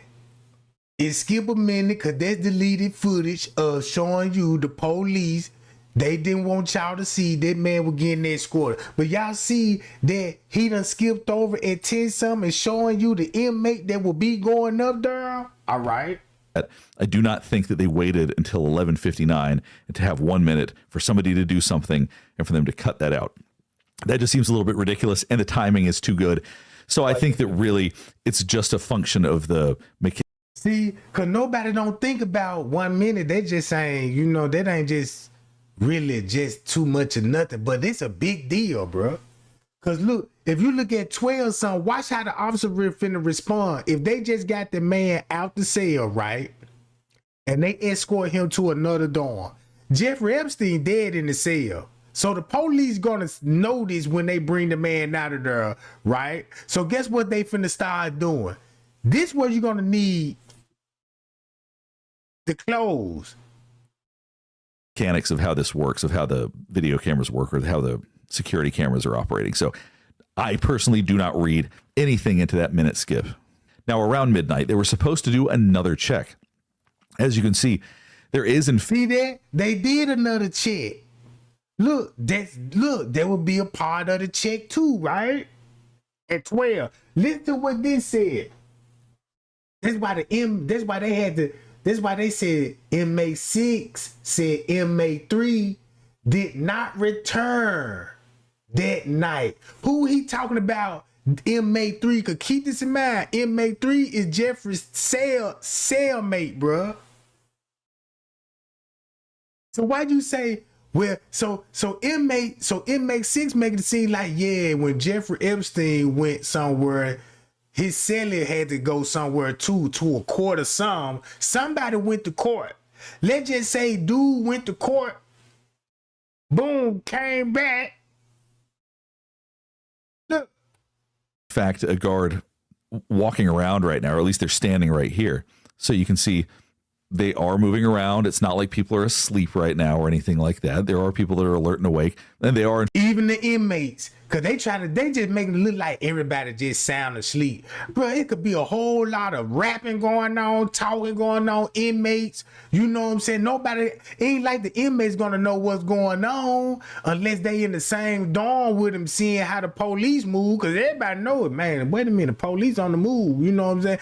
Speaker 1: it skip a minute because that's deleted footage of showing you the police. They didn't want y'all to see that man was getting escorted. But y'all see that he done skipped over at 10 something and showing you the inmate that will be going up there. All right.
Speaker 11: I do not think that they waited until 11:59 to have 1 minute for somebody to do something and for them to cut that out. That just seems a little bit ridiculous, and the timing is too good. So I think that really it's just a function of the mechanics.
Speaker 1: See, because nobody don't think about 1 minute. They just saying, you know, that ain't just really just too much of nothing. But it's a big deal, bro. Because look, if you look at 12 something, watch how the officer finna respond. If they just got the man out the cell, right, and they escort him to another dorm, Jeffrey Epstein dead in the cell. So the police gonna notice when they bring the man out of there, right? So guess what they finna start doing? This what you're gonna need the clothes.
Speaker 11: Mechanics of how this works, of how the video cameras work, or how the security cameras are operating. So I personally do not read anything into that minute skip. Now, around midnight, they were supposed to do another check. As you can see, there is
Speaker 1: see that they did another check. Look, that would be a part of the check too, right? At 12. Listen to what this said. That's why they said inmate 6 said inmate 3 did not return that night. Who he talking about? Inmate 3. Could keep this in mind. Inmate 3 is Jeffrey's cellmate, bruh. So why'd you say, well, so inmate 6 making it seem like, yeah, when Jeffrey Epstein went somewhere, his cellie had to go somewhere too, to a court or somebody went to court. Let's just say dude went to court, boom, came back. Look.
Speaker 11: in fact a guard walking around right now, or at least they're standing right here. So you can see they are moving around. It's not like people are asleep right now or anything like that. There are people that are alert and awake, and they are.
Speaker 1: Even the inmates, because they just making it look like everybody just sound asleep. Bro, it could be a whole lot of rapping going on, talking going on, inmates. You know what I'm saying? Nobody, ain't like the inmates gonna know what's going on unless they in the same dorm with them seeing how the police move, because everybody know it, man. Wait a minute, the police on the move. You know what I'm saying?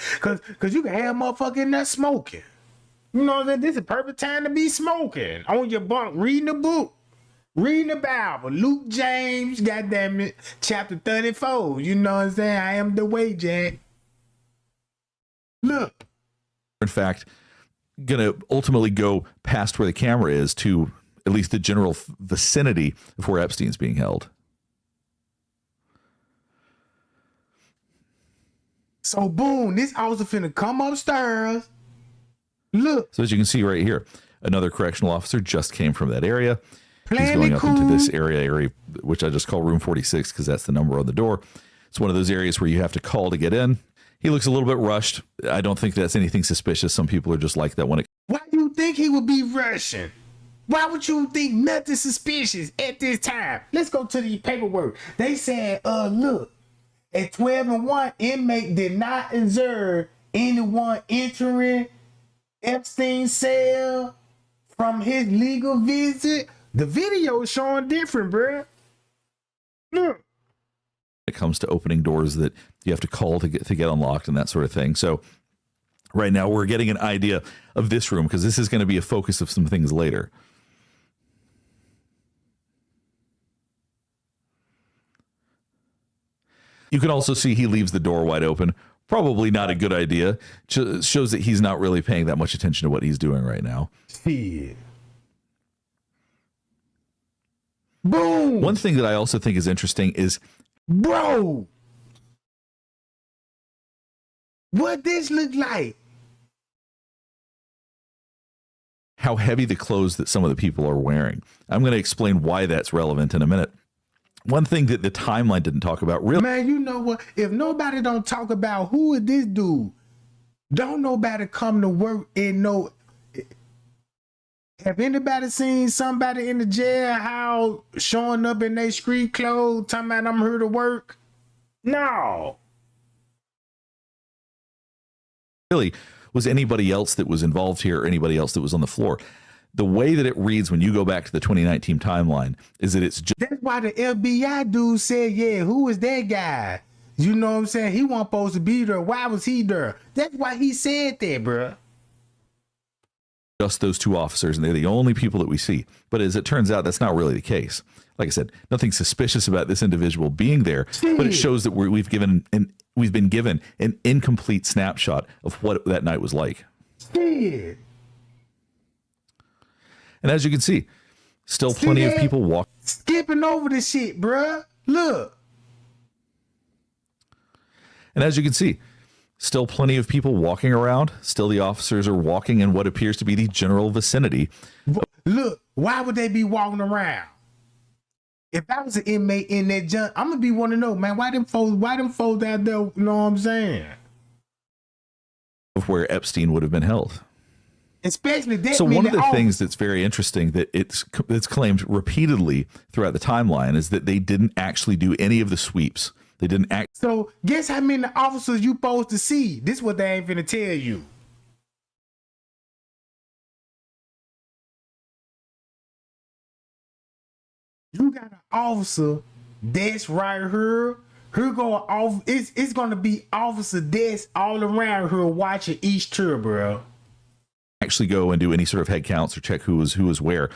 Speaker 1: Because you can have motherfucker in there smoking. You know what I'm saying? This is a perfect time to be smoking. On your bunk, reading a book. Reading the Bible. Luke James, goddamn it, chapter 34. You know what I'm saying? I am the way, Jack. Look.
Speaker 11: In fact, gonna ultimately go past where the camera is to at least the general vicinity of where Epstein's being held.
Speaker 1: So boom, this officer finna come upstairs. Look.
Speaker 11: So as you can see right here, another correctional officer just came from that area.
Speaker 1: He's
Speaker 11: going up into this area, which I just call room 46 because that's the number on the door. It's one of those areas where you have to call to get in. He looks a little bit rushed. I don't think that's anything suspicious. Some people are just like that when it.
Speaker 1: Why do you think he would be rushing? Why would you think nothing suspicious at this time? Let's go to the paperwork. They said, look, at 12:01, inmate did not observe anyone entering Epstein's cell from his legal visit. The video is showing different, bro. Look.
Speaker 11: It comes to opening doors that you have to call to get unlocked and that sort of thing. So right now we're getting an idea of this room because this is going to be a focus of some things later. You can also see he leaves the door wide open. Probably not a good idea. Shows that he's not really paying that much attention to what he's doing right now.
Speaker 1: Yeah. Boom.
Speaker 11: One thing that I also think is interesting is,
Speaker 1: bro, what this look like?
Speaker 11: How heavy the clothes that some of the people are wearing. I'm going to explain why that's relevant in a minute. One thing that the timeline didn't talk about really.
Speaker 1: Man, you know what? If nobody don't talk about who is this dude, don't nobody come to work and know. Have anybody seen somebody in the jailhouse showing up in their street clothes talking about I'm here to work? No.
Speaker 11: Really was anybody else that was involved here or anybody else that was on the floor. The way that it reads when you go back to the 2019 timeline is that it's just.
Speaker 1: That's why the FBI dude said, yeah, who is that guy? You know what I'm saying? He wasn't supposed to be there. Why was he there? That's why he said that, bruh.
Speaker 11: Just those two officers, and they're the only people that we see. But as it turns out, that's not really the case. Like I said, nothing suspicious about this individual being there, but it shows that we've been given an incomplete snapshot of what that night was like.
Speaker 1: Shit.
Speaker 11: And as you can see, still plenty of people walking.
Speaker 1: Skipping over the shit, bruh. Look.
Speaker 11: And as you can see, still plenty of people walking around. Still the officers are walking in what appears to be the general vicinity.
Speaker 1: Look, why would they be walking around? If I was an inmate in that junk, I'm gonna be wanting to know, man, why them folks out there, you know what I'm saying?
Speaker 11: Of where Epstein would have been held.
Speaker 1: Especially that.
Speaker 11: So one of the things that's very interesting that it's claimed repeatedly throughout the timeline is that they didn't actually do any of the sweeps. They didn't act.
Speaker 1: So guess how many officers you supposed to see? This is what they ain't finna tell you. You got an officer that's right here. Here go off. It's gonna be officer that's all around here watching each tour, bro.
Speaker 11: Actually go and do any sort of head counts or check who was where.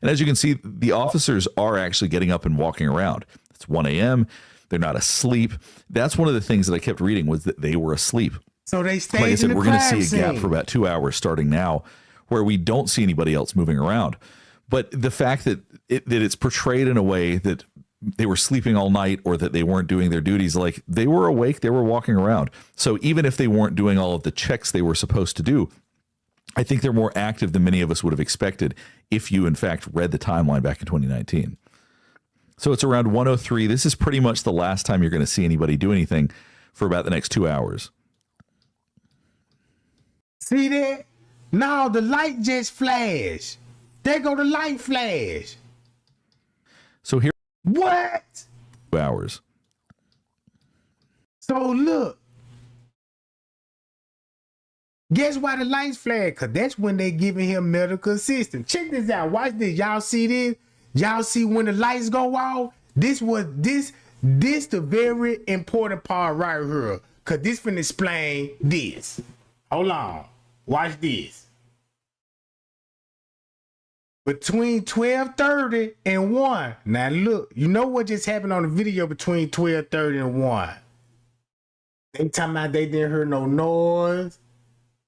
Speaker 11: And as you can see, the officers are actually getting up and walking around. It's 1 a.m. They're not asleep. That's one of the things that I kept reading was that they were asleep.
Speaker 1: So they stayed.
Speaker 11: Like I said,
Speaker 1: in the
Speaker 11: we're going to see a
Speaker 1: scene.
Speaker 11: gap for about 2 hours starting now where we don't see anybody else moving around. But the fact that it's portrayed in a way that they were sleeping all night or that they weren't doing their duties, like they were awake, they were walking around. So even if they weren't doing all of the checks they were supposed to do, I think they're more active than many of us would have expected if you, in fact, read the timeline back in 2019. So it's around 1:03. This is pretty much the last time you're going to see anybody do anything for about the next 2 hours.
Speaker 1: See that? No, the light just flashed. There go the light flash.
Speaker 11: So here.
Speaker 1: What?
Speaker 11: 2 hours.
Speaker 1: So look. Guess why the lights flash? Because that's when they giving him medical assistance. Check this out. Watch this. Y'all see this? Y'all see when the lights go off? This the very important part right here. Because this finna explain this. Hold on. Watch this. Between 12:30 and 1. Now look, you know what just happened on the video between 12:30 and 1. They talking about they didn't hear no noise.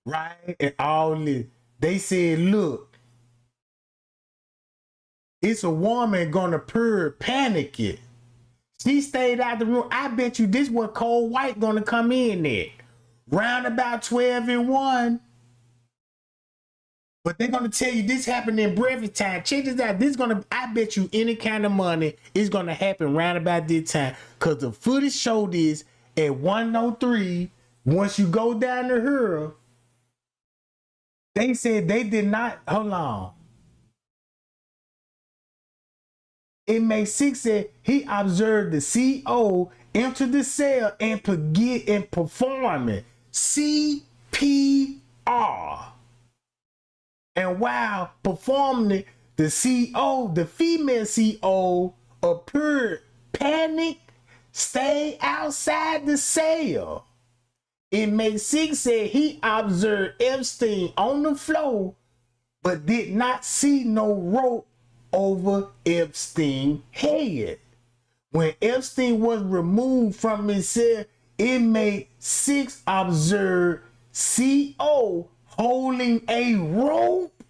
Speaker 1: Right? And all this. They said, look, it's a woman gonna panic it. She stayed out the room. I bet you this what Cold White gonna come in there. Round about 12 and 1. But they're gonna tell you this happened in breakfast time. Check this out. I bet you any kind of money is gonna happen round about this time. Cause the footage showed this at 1:03. Once you go down the hill, they said they did not. Hold on. Inmate 6 said he observed the CO enter the cell and performing CPR. And while performing it, the female CO appeared panicked, stayed outside the cell. Inmate 6 said he observed Epstein on the floor, but did not see no rope over Epstein's head. When Epstein was removed from his cell, Inmate 6 observed CO holding a rope.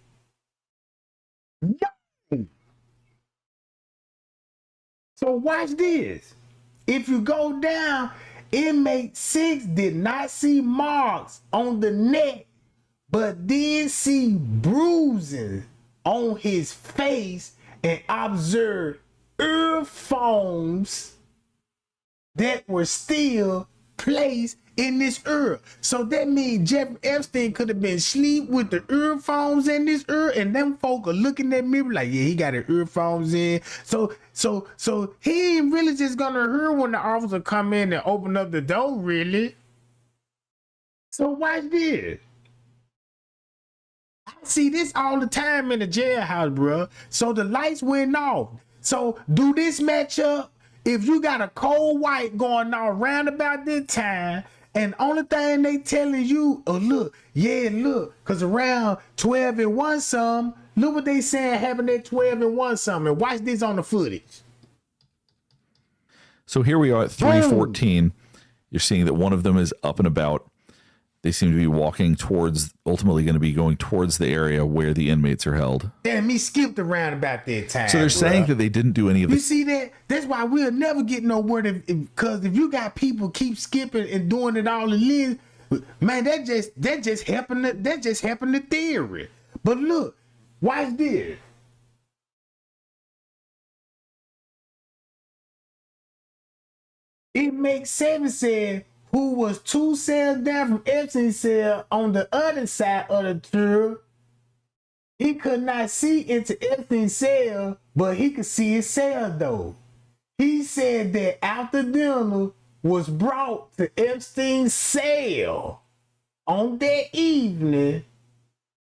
Speaker 1: So watch this. If you go down, Inmate 6 did not see marks on the neck, but did see bruising on his face and observed earphones that were still placed in this ear. So that means Jeffrey Epstein could have been asleep with the earphones in this ear, and them folk are looking at me like, yeah, he got the earphones in. So he ain't really just gonna hear when the officer come in and open up the door, really. So watch this. I see this all the time in the jailhouse, bro. So the lights went off. So do this match up? If you got a cold white going on around about this time, and only thing they telling you, oh look, cause around 12 and 1 some, look what they saying happened at 12 and 1 some, and watch this on the footage.
Speaker 11: So here we are at 3:14. You're seeing that one of them is up and about. They seem to be walking towards, ultimately going to be going towards the area where the inmates are held.
Speaker 1: Damn, me skipped around about that time.
Speaker 11: So they're saying that they didn't do any of
Speaker 1: You
Speaker 11: the...
Speaker 1: see that? That's why we'll never get nowhere. Because if you got people keep skipping and doing it all in live, man, that just helping the theory. But look, watch this. Inmate 7 said, who was 2 cells down from Epstein's cell on the other side of the tube. He could not see into Epstein's cell, but he could see his cell though. He said that after dinner was brought to Epstein's cell on that evening,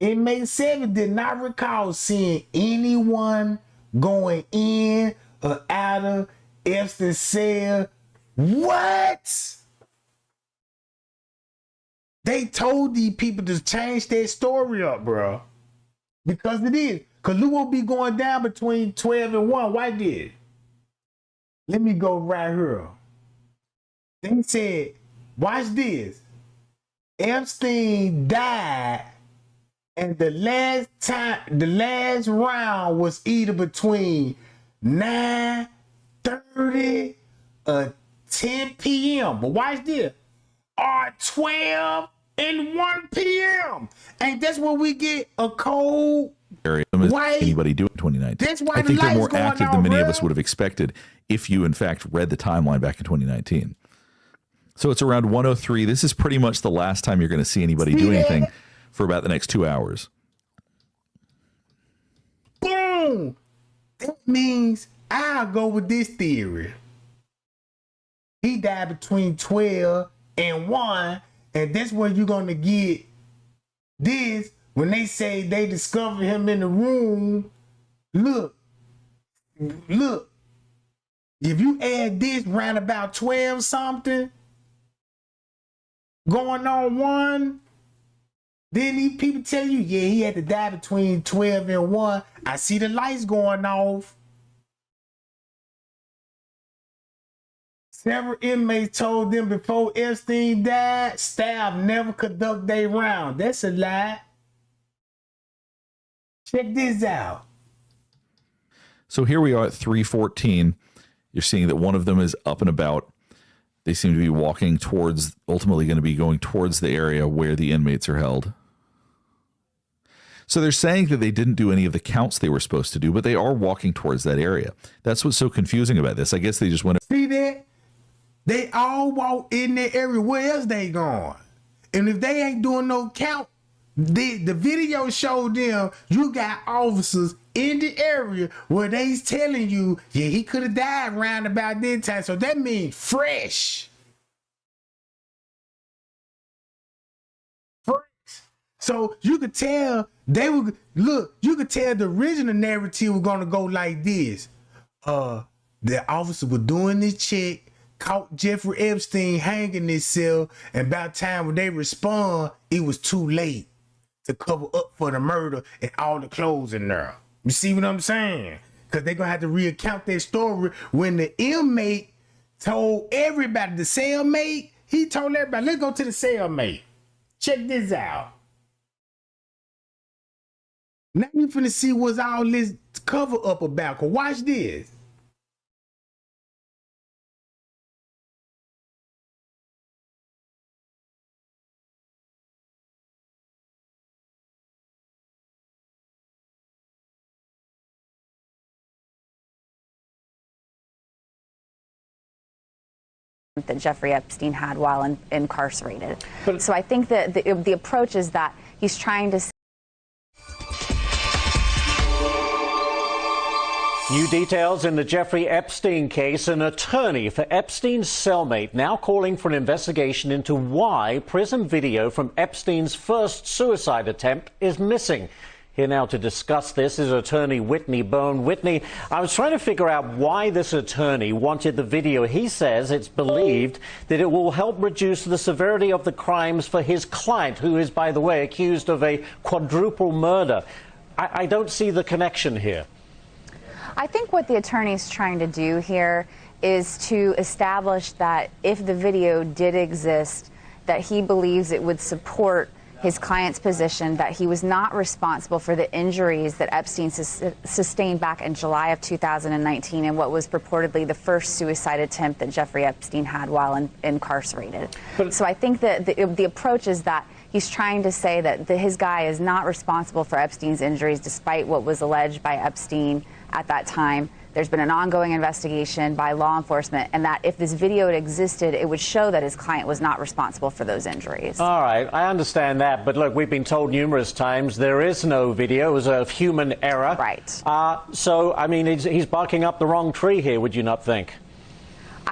Speaker 1: Inmate 7 did not recall seeing anyone going in or out of Epstein's cell. What? They told these people to change their story up, bro. Because it is. Because Lou won't be going down between 12 and 1. Why did? Let me go right here. They said, watch this. Epstein died, and the last round was either between 9:30 or 10 p.m. But watch this. Or 12 and 1 p.m. And that's where we get a cold white.
Speaker 11: Anybody do in 2019?
Speaker 1: That's why
Speaker 11: I think they're more
Speaker 1: going
Speaker 11: active
Speaker 1: on,
Speaker 11: than many of
Speaker 1: bro.
Speaker 11: us would have expected if you, in fact, read the timeline back in 2019. So it's around 1:03. This is pretty much the last time you're going to see anybody do anything for about the next 2 hours.
Speaker 1: Boom! That means I'll go with this theory. He died between 12 and 1, and that's where you're going to get this when they say they discovered him in the room. Look, if you add this round about 12 something going on 1, then these people tell you, yeah, he had to die between 12 and 1. I see the lights going off. Several inmates told them before Epstein died, staff never conduct their round. That's a lie. Check this out.
Speaker 11: So here we are at 3:14. You're seeing that one of them is up and about. They seem to be walking towards, ultimately going to be going towards the area where the inmates are held. So they're saying that they didn't do any of the counts they were supposed to do, but they are walking towards that area. That's what's so confusing about this. I guess they just went...
Speaker 1: See that? They all walk in the area. Where else they going? And if they ain't doing no count, the video showed them you got officers in the area where they's telling you, yeah, he could have died around about this time. So that means fresh. So you could tell they were, look, you could tell the original narrative was gonna go like this. The officer was doing this check, caught Jeffrey Epstein hanging himself, and by the time when they respond, it was too late to cover up for the murder and all the clothes in there. You see what I'm saying? Because they're gonna have to recount their story when the inmate told everybody, the cellmate, he told everybody, let's go to the cellmate. Check this out. Now you finna see what's all this cover up about. Cause watch this.
Speaker 12: that Jeffrey Epstein had while incarcerated. So I think that the approach is that he's trying to.
Speaker 13: New details in the Jeffrey Epstein case. An attorney for Epstein's cellmate now calling for an investigation into why prison video from Epstein's first suicide attempt is missing. Here now to discuss this is attorney Whitney Bone. Whitney, I was trying to figure out why this attorney wanted the video. He says it's believed that it will help reduce the severity of the crimes for his client, who is, by the way, accused of a quadruple murder. I don't see the connection here.
Speaker 12: I think what the attorney's trying to do here is to establish that if the video did exist, that he believes it would support his client's position that he was not responsible for the injuries that Epstein sustained back in July of 2019 and what was purportedly the first suicide attempt that Jeffrey Epstein had while incarcerated. So I think that the approach is that he's trying to say that his guy is not responsible for Epstein's injuries despite what was alleged by Epstein at that time. There's been an ongoing investigation by law enforcement, and that if this video had existed, it would show that his client was not responsible for those injuries.
Speaker 13: All right, I understand that, but look, we've been told numerous times there is no video. It was a human error.
Speaker 12: Right.
Speaker 13: So, I mean, he's barking up the wrong tree here, would you not think?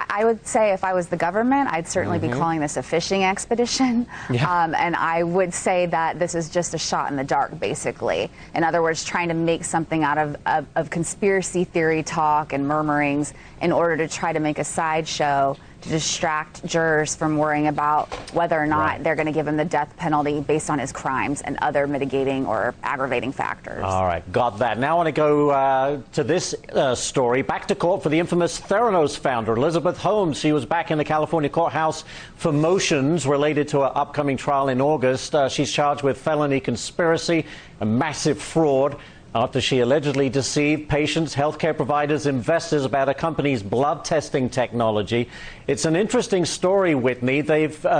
Speaker 12: I would say if I was the government, I'd certainly be calling this a fishing expedition. Yeah. And I would say that this is just a shot in the dark, basically. In other words, trying to make something out of conspiracy theory talk and murmurings in order to try to make a sideshow to distract jurors from worrying about whether or not they're going to give him the death penalty based on his crimes and other mitigating or aggravating factors.
Speaker 13: All right, got that. Now I want to go to this story. Back to court for the infamous Theranos founder, Elizabeth Holmes. She was back in the California courthouse for motions related to her upcoming trial in August. She's charged with felony conspiracy, a massive fraud, after she allegedly deceived patients, healthcare providers, investors about a company's blood testing technology. It's an interesting story, Whitney.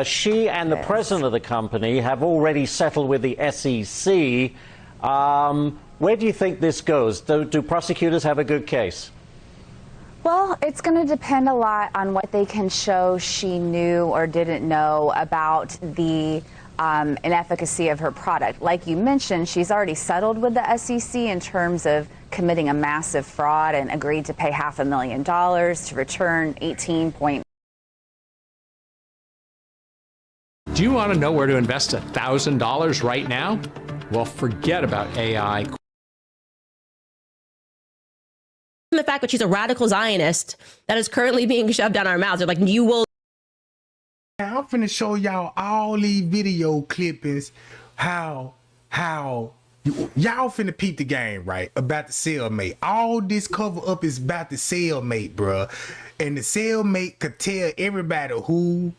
Speaker 13: She and the president of the company have already settled with the SEC. Where do you think this goes? Do prosecutors have a good case?
Speaker 12: Well, it's going to depend a lot on what they can show she knew or didn't know about the inefficacy of her product. Like you mentioned, she's already settled with the SEC in terms of committing a massive fraud and agreed to pay $500,000 to return 18.
Speaker 14: Do you want to know where to invest $1,000 right now? Well, forget about AI.
Speaker 15: The fact that she's a radical Zionist that is currently being shoved down our mouths. They're like, you will.
Speaker 1: I'm finna show y'all all these video clippings, how y'all finna peep the game, right? About the cellmate. All this cover up is about the cellmate, bruh. And the cellmate could tell everybody who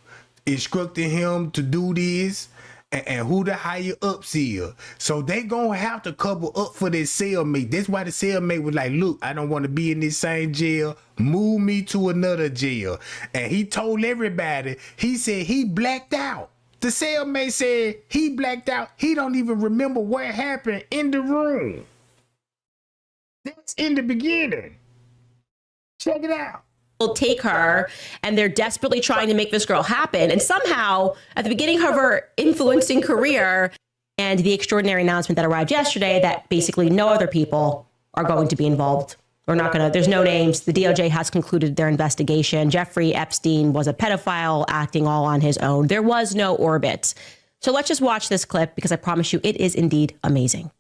Speaker 1: instructed him to do this and who the higher ups is. So they gonna have to cover up for this cellmate. That's why the cellmate was like, look, I don't want to be in this same jail. Move me to another jail. And he told everybody, he said he blacked out. The cellmate said he blacked out. He don't even remember what happened in the room. That's in the beginning. Check it out.
Speaker 15: Will take her, and they're desperately trying to make this girl happen. And somehow, at the beginning of her influencing career, and the extraordinary announcement that arrived yesterday that basically no other people are going to be involved. We're not going to, there's no names. The DOJ has concluded their investigation. Jeffrey Epstein was a pedophile acting all on his own. There was no orbit. So let's just watch this clip because I promise you it is indeed amazing.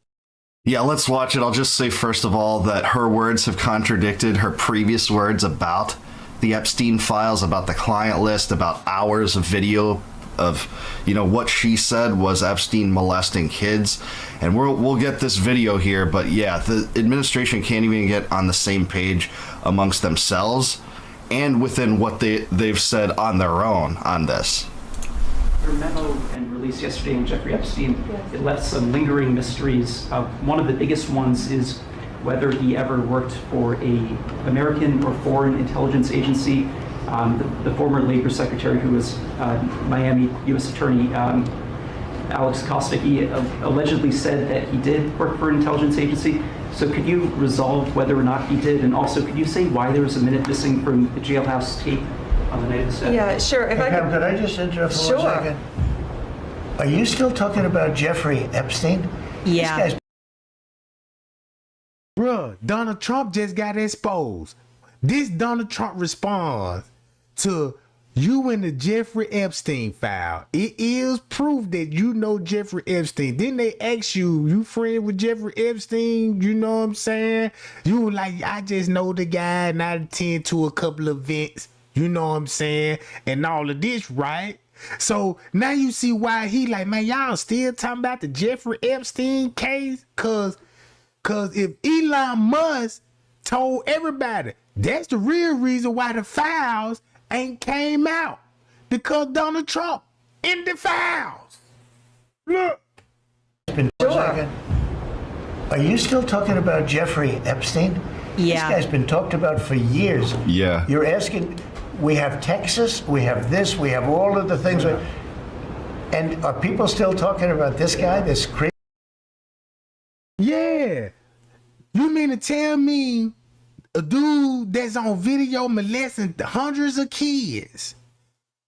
Speaker 16: Yeah, let's watch it. I'll just say, first of all, that her words have contradicted her previous words about the Epstein files, about the client list, about hours of video of, you know, what she said was Epstein molesting kids. And we'll get this video here, but yeah, the administration can't even get on the same page amongst themselves and within what they've said on their own on this.
Speaker 17: Your memo and release yesterday on Jeffrey Epstein, it left some lingering mysteries. One of the biggest ones is whether he ever worked for a American or foreign intelligence agency. The former labor secretary who was Miami U.S. Attorney Alex Acosta, he allegedly said that he did work for an intelligence agency. So could you resolve whether or not he did? And also, could you say why there was a minute missing from the jailhouse tape on the night of the set.
Speaker 18: Yeah, sure. If I
Speaker 19: Pam, could I just interrupt for 1 second? Are you still talking about Jeffrey Epstein?
Speaker 15: Yeah.
Speaker 19: This guy's
Speaker 1: Bruh, Donald Trump just got exposed. This Donald Trump responds to you in the Jeffrey Epstein file. It is proof that you know Jeffrey Epstein. Then they ask you friend with Jeffrey Epstein? You know what I'm saying? You were like, I just know the guy and I attend to a couple of events. You know what I'm saying? And all of this, right? So now you see why he like, man, y'all still talking about the Jeffrey Epstein case? Cause if Elon Musk told everybody, that's the real reason why the files ain't came out. Because Donald Trump in the files. Look.
Speaker 19: Been 1 second. Are you still talking about Jeffrey Epstein?
Speaker 15: Yeah.
Speaker 19: This guy's been talked about for years.
Speaker 11: Yeah.
Speaker 19: You're asking, we have Texas, we have this, we have all of the things. And are people still talking about this guy, this crazy?
Speaker 1: Yeah. You mean to tell me a dude that's on video molesting hundreds of kids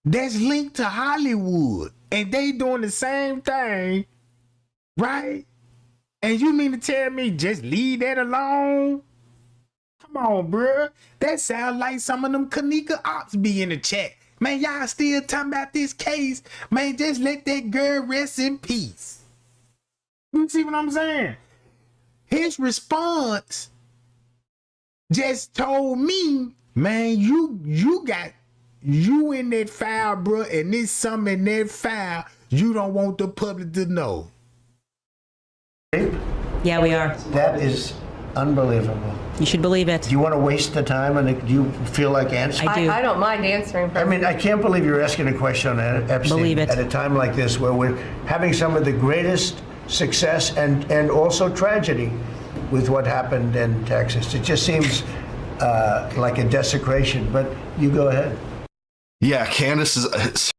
Speaker 1: that's linked to Hollywood and they doing the same thing, right? And you mean to tell me just leave that alone? Come on, bruh. That sounds like some of them Kanika ops be in the chat. Man, y'all still talking about this case. Man, just let that girl rest in peace. You see what I'm saying? His response just told me, man, you in that file, bro, and there's something in that file you don't want the public to know.
Speaker 15: Yeah, we are.
Speaker 19: That is unbelievable.
Speaker 15: You should believe it.
Speaker 19: Do you want to waste the time and do you feel like answering?
Speaker 18: I don't mind answering.
Speaker 19: I mean, I can't believe you're asking a question on Epstein
Speaker 15: Believe it.
Speaker 19: at a time like this where we're having some of the greatest success and also tragedy with what happened in Texas. It just seems like a desecration, but you go ahead.
Speaker 16: Yeah, Candace is.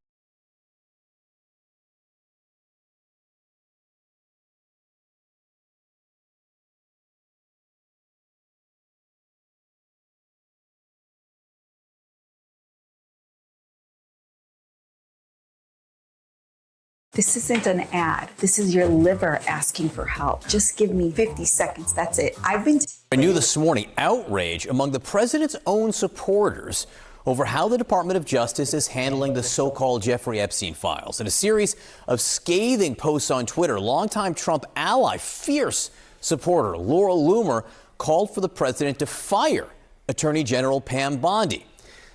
Speaker 20: This isn't an ad. This is your liver asking for help. Just give me 50 seconds. That's it.
Speaker 21: New this morning, outrage among the president's own supporters over how the Department of Justice is handling the so-called Jeffrey Epstein files. In a series of scathing posts on Twitter, longtime Trump ally, fierce supporter Laura Loomer called for the president to fire Attorney General Pam Bondi.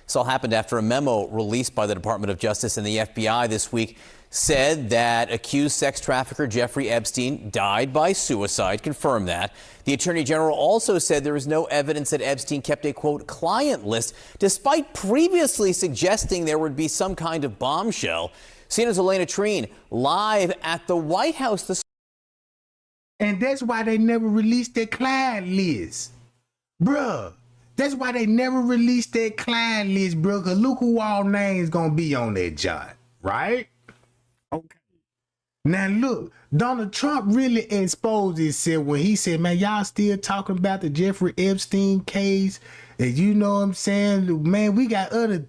Speaker 21: This all happened after a memo released by the Department of Justice and the FBI this week said that accused sex trafficker Jeffrey Epstein died by suicide, confirmed that. The Attorney General also said there is no evidence that Epstein kept a, quote, client list, despite previously suggesting there would be some kind of bombshell. CNN's Elena Treen live at the White House this.
Speaker 1: And that's why they never released their client list. Bruh, that's why they never released their client list, bruh, because look who all names gonna be on that job, right? Okay. Now look, Donald Trump really exposed himself when he said, man, y'all still talking about the Jeffrey Epstein case. And you know what I'm saying? Man, we got other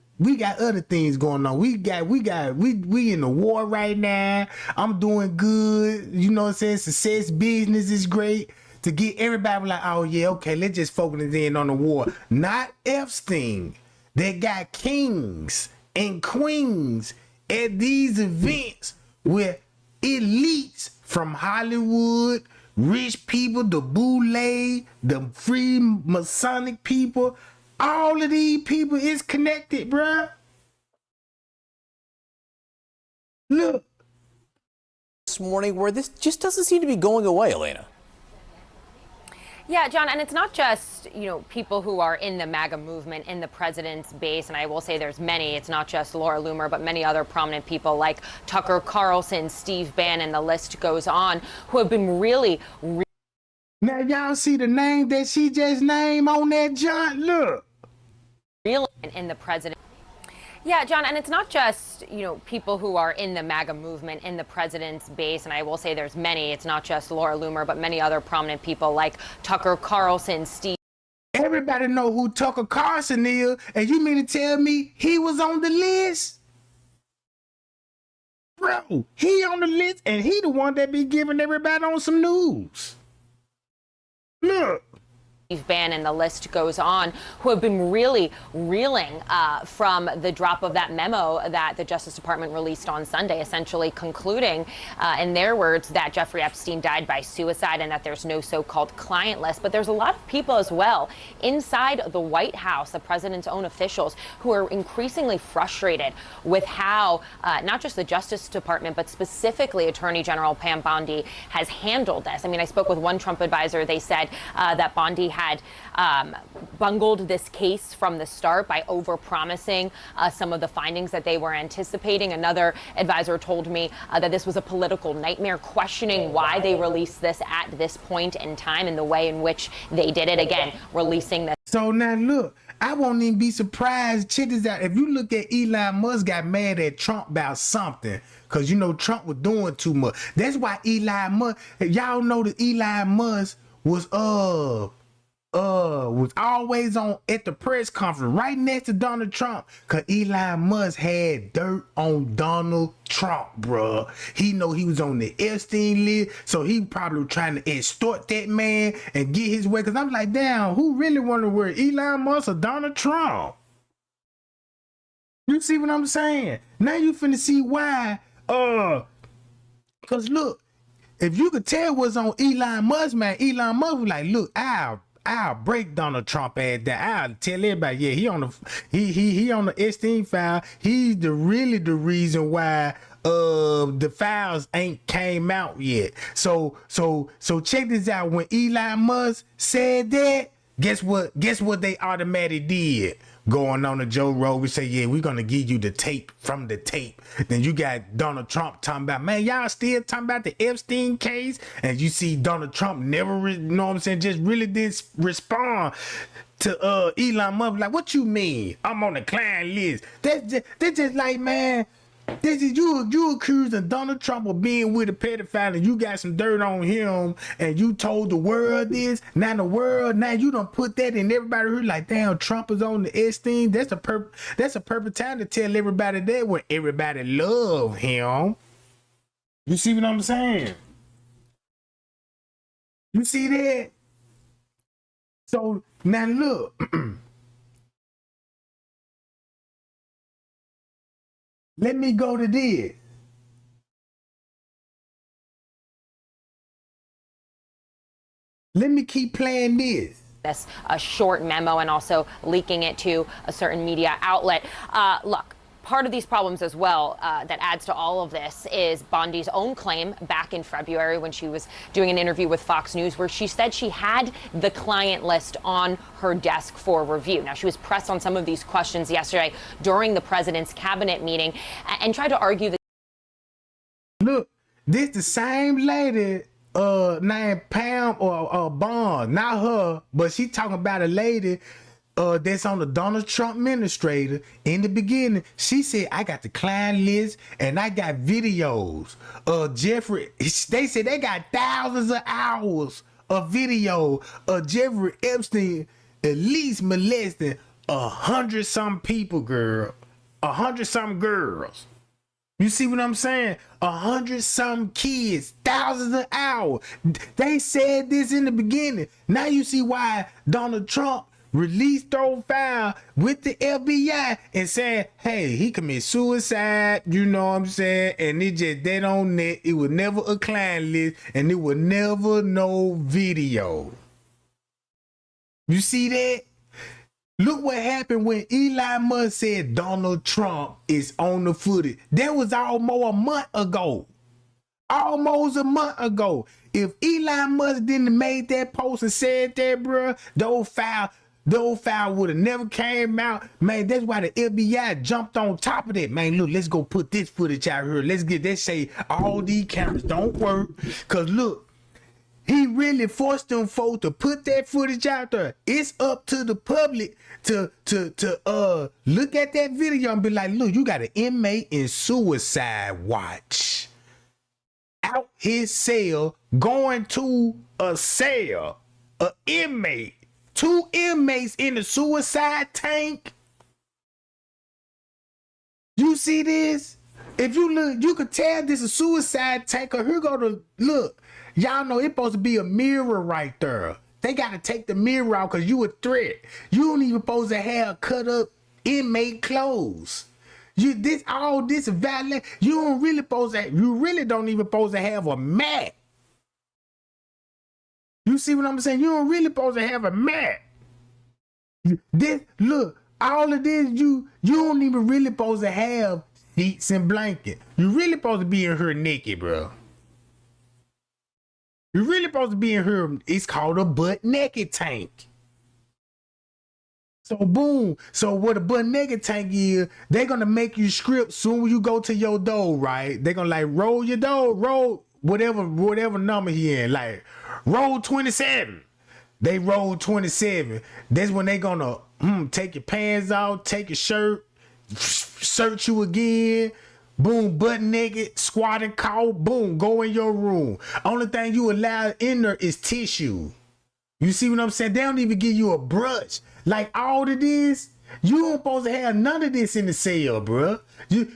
Speaker 1: things going on. We in the war right now. I'm doing good. You know what I'm saying? Success business is great. To get everybody like, oh yeah, okay, let's just focus in on the war. Not Epstein. They got kings and queens at these events where elites from Hollywood, rich people, the boule, the free Masonic people, all of these people is connected, bruh. Look.
Speaker 21: This morning where this just doesn't seem to be going away, Elena.
Speaker 22: Yeah, John, and it's not just, people who are in the MAGA movement, in the president's base, and I will say there's many. It's not just Laura Loomer, but many other prominent people like Tucker Carlson, Steve Bannon, the list goes on, who have been really
Speaker 1: now y'all see the name that she just named on that John? Look.
Speaker 22: Really in the president. Yeah, John, and it's not just, people who are in the MAGA movement, in the president's base, and I will say there's many. It's not just Laura Loomer, but many other prominent people like Tucker Carlson, Steve.
Speaker 1: Everybody know who Tucker Carlson is, and you mean to tell me he was on the list? Bro, he on the list, and he the one that be giving everybody on some news. Look.
Speaker 22: Ban and the list goes on, who have been really reeling from the drop of that memo that the Justice Department released on Sunday, essentially concluding, in their words, that Jeffrey Epstein died by suicide and that there's no so-called client list. But there's a lot of people as well inside the White House, the president's own officials, who are increasingly frustrated with how not just the Justice Department, but specifically Attorney General Pam Bondi has handled this. I mean, I spoke with one Trump advisor. They said that Bondi had bungled this case from the start by overpromising some of the findings that they were anticipating. Another advisor told me that this was a political nightmare, questioning why they released this at this point in time and the way in which they did it. Again, releasing this.
Speaker 1: So now look, I won't even be surprised. Check this out. If you look at Elon Musk got mad at Trump about something, because you know Trump was doing too much. That's why Elon Musk, y'all know that Elon Musk was always on at the press conference right next to Donald Trump, cause Elon Musk had dirt on Donald Trump, bruh. He know he was on the Epstein list, so he probably trying to extort that man and get his way. Cause I'm like, damn, who really want to work, Elon Musk or Donald Trump? You see what I'm saying? Now you finna see why. Cause look, if you could tell what's on Elon Musk, man, Elon Musk was like, look, I'll break Donald Trump ass down. I'll tell everybody, yeah, he on the Epstein file. He's really the reason why the files ain't came out yet. So check this out. When Elon Musk said that, guess what they automatically did? Going on to Joe Rogan, say, yeah, we're gonna give you the tape from the tape. Then you got Donald Trump talking about, man, y'all still talking about the Epstein case, and you see Donald Trump never, you know what I'm saying, just really didn't respond to Elon Musk. Like, what you mean? I'm on the client list. That's just like, man, this is you accusing Donald Trump of being with a pedophile, and you got some dirt on him, and you told the world this. Now you done put that in everybody who like, damn, Trump is on the Epstein. That's a perfect time to tell everybody that, when everybody love him. You see what I'm saying? You see that? So now look. Let me go to this. Let me keep playing this.
Speaker 22: A short memo and also leaking it to a certain media outlet. Look, part of these problems as well that adds to all of this is Bondi's own claim back in February when she was doing an interview with Fox News, where she said she had the client list on her desk for review. Now, she was pressed on some of these questions yesterday during the president's cabinet meeting and tried to argue that.
Speaker 1: Look, this the same lady named Pam or Bond, not her, but she talking about a lady that's on the Donald Trump administrator. In the beginning, she said, I got the client list and I got videos. Jeffrey, they said they got thousands of hours of video of Jeffrey Epstein at least molesting 100-some people, girl. 100-some girls. You see what I'm saying? 100-some kids, thousands of hours. They said this in the beginning. Now you see why Donald Trump released those files with the FBI and said, hey, he committed suicide, you know what I'm saying? And it just that on net. It was never a client list, and it was never no video. You see that? Look what happened when Elon Musk said Donald Trump is on the footage. That was almost a month ago. Almost a month ago. If Elon Musk didn't have made that post and said that, bro, those files would have never came out. Man, that's why the FBI jumped on top of that. Man, look, let's go put this footage out here. Let's get that, say all these cameras don't work. Cause look, he really forced them folks to put that footage out there. It's up to the public to look at that video and be like, look, you got an inmate in suicide watch out his cell, going to a cell, an inmate 2 inmates in the suicide tank. You see this? If you look, you could tell this is a suicide tank. Or here go to look. Y'all know it's supposed to be a mirror right there. They got to take the mirror out because you a threat. You don't even supposed to have cut up inmate clothes. You this all this violent. You don't really supposed to. You really don't even supposed to have a mat. You see what I'm saying? You don't really supposed to have a mat. This look, all of this you don't even really supposed to have sheets and blanket. You really supposed to be in here naked, bro. You really supposed to be in here. It's called a butt naked tank. So boom. So what a butt naked tank is, they're gonna make you script soon when you go to your door, right? They're gonna like roll your door, roll whatever number he in, like roll 27. They roll 27. That's when they gonna take your pants off, take your shirt, search you again. Boom, butt naked, squatting, call, boom, go in your room. Only thing you allowed in there is tissue. You see what I'm saying? They don't even give you a brush. Like all of this, you don't supposed to have none of this in the cell, bruh.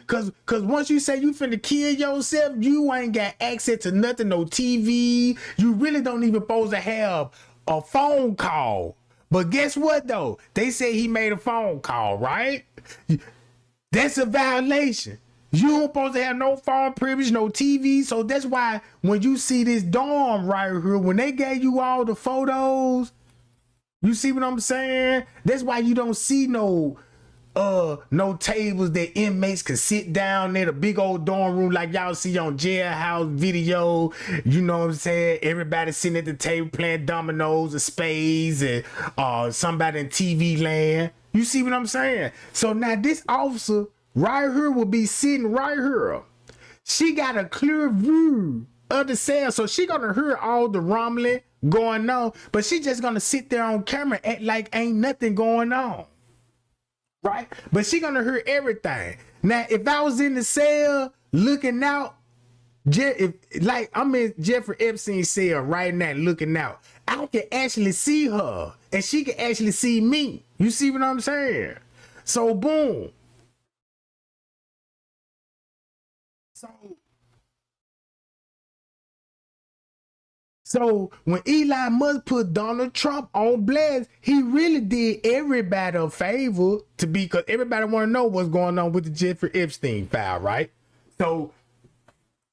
Speaker 1: Cause once you say you finna kill yourself, you ain't got access to nothing, no TV. You really don't even supposed to have a phone call. But guess what though? They say he made a phone call, right? That's a violation. You don't supposed to have no phone privilege, no TV. So that's why when you see this dorm right here, when they gave you all the photos, you see what I'm saying? That's why you don't see no tables that inmates can sit down in a big old dorm room like y'all see on Jailhouse Video. You know what I'm saying? Everybody sitting at the table playing dominoes or spades and somebody in TV land. You see what I'm saying? So now this officer right here will be sitting right here. She got a clear view of the cell, so she gonna hear all the rumbling going on, but she just gonna sit there on camera act like ain't nothing going on, right? But she gonna hear everything. Now, if I was in the cell looking out, like I'm in Jeffrey Epstein's cell right now looking out, I can actually see her, and she can actually see me. You see what I'm saying? So boom. So when Elon Musk put Donald Trump on blast, he really did everybody a favor because everybody want to know what's going on with the Jeffrey Epstein file, right?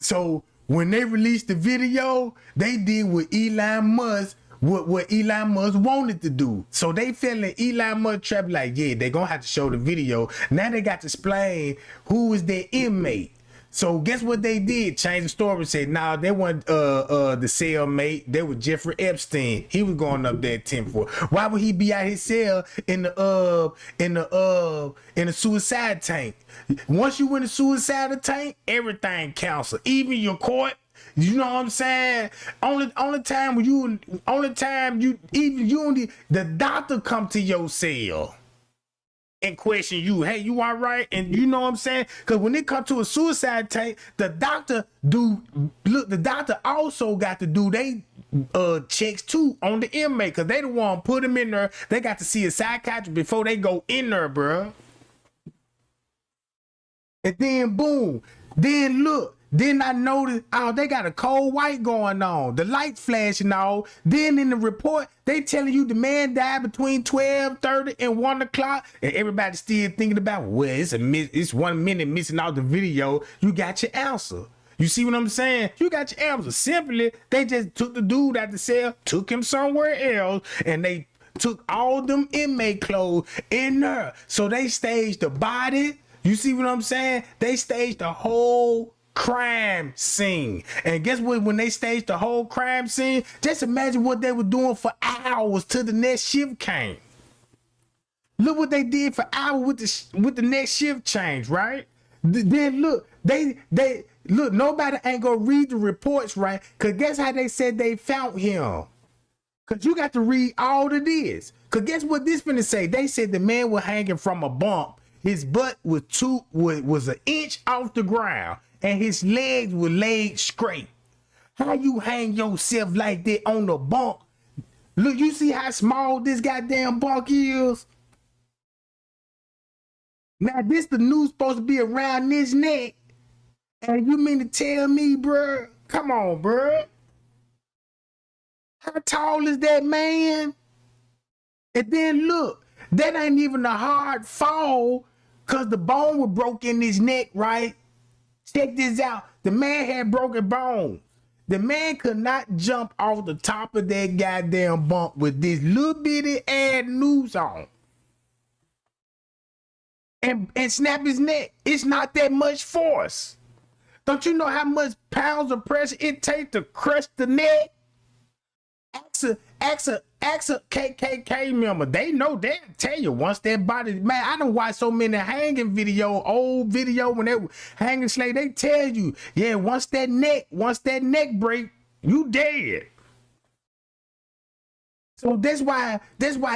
Speaker 1: So when they released the video, they did what Elon Musk wanted to do. So they fell in Elon Musk trap like, yeah, they're gonna have to show the video. Now they got to explain who was their inmate. So guess what they did? Change the story and said, nah, they weren't the cellmate. They were Jeffrey Epstein. He was going up there at 10-4. Why would he be out his cell in the suicide tank? Once you in the suicide tank, everything counts. Even your court. You know what I'm saying? Only time the doctor come to your cell and question you, hey, you all right? And you know what I'm saying? Because when it comes to a suicide tank, the doctor also got to do they checks too on the inmate, because they the one put him in there. They got to see a psychiatrist before they go in there, bro. And then boom, then look. Then I noticed, they got a cold white going on. The lights flashing all. Then in the report, they telling you the man died between 12:30 and 1 o'clock. And everybody still thinking about, well, it's 1 minute missing out the video. You got your answer. You see what I'm saying? You got your answer. Simply, they just took the dude out the cell, took him somewhere else, and they took all them inmate clothes in there. So they staged the body. You see what I'm saying? They staged the whole crime scene. And guess what? When they staged the whole crime scene, just imagine what they were doing for hours till the next shift came. Look what they did for hours with the next shift change, right? Then look, they look, nobody ain't gonna read the reports, right? Cause guess how they said they found him? Cause you got to read all of this. Cause guess what this finna say? They said the man was hanging from a bump. His butt was an inch off the ground, and his legs were laid straight. How you hang yourself like that on the bump? Look, you see how small this goddamn bunk is? Now this the noose supposed to be around this neck. And you mean to tell me, bruh? Come on, bruh. How tall is that man? And then look, that ain't even a hard fall because the bone was broke in his neck, right? Check this out. The man had broken bones. The man could not jump off the top of that goddamn bunk with this little bitty ass noose on. And snap his neck. It's not that much force. Don't you know how much pounds of pressure it takes to crush the neck? Ask a KKK member. They know, they'll tell you once that body, man, I done watched so many hanging video, old video when they were hanging slave, they tell you, yeah, once that neck break, you dead. So that's why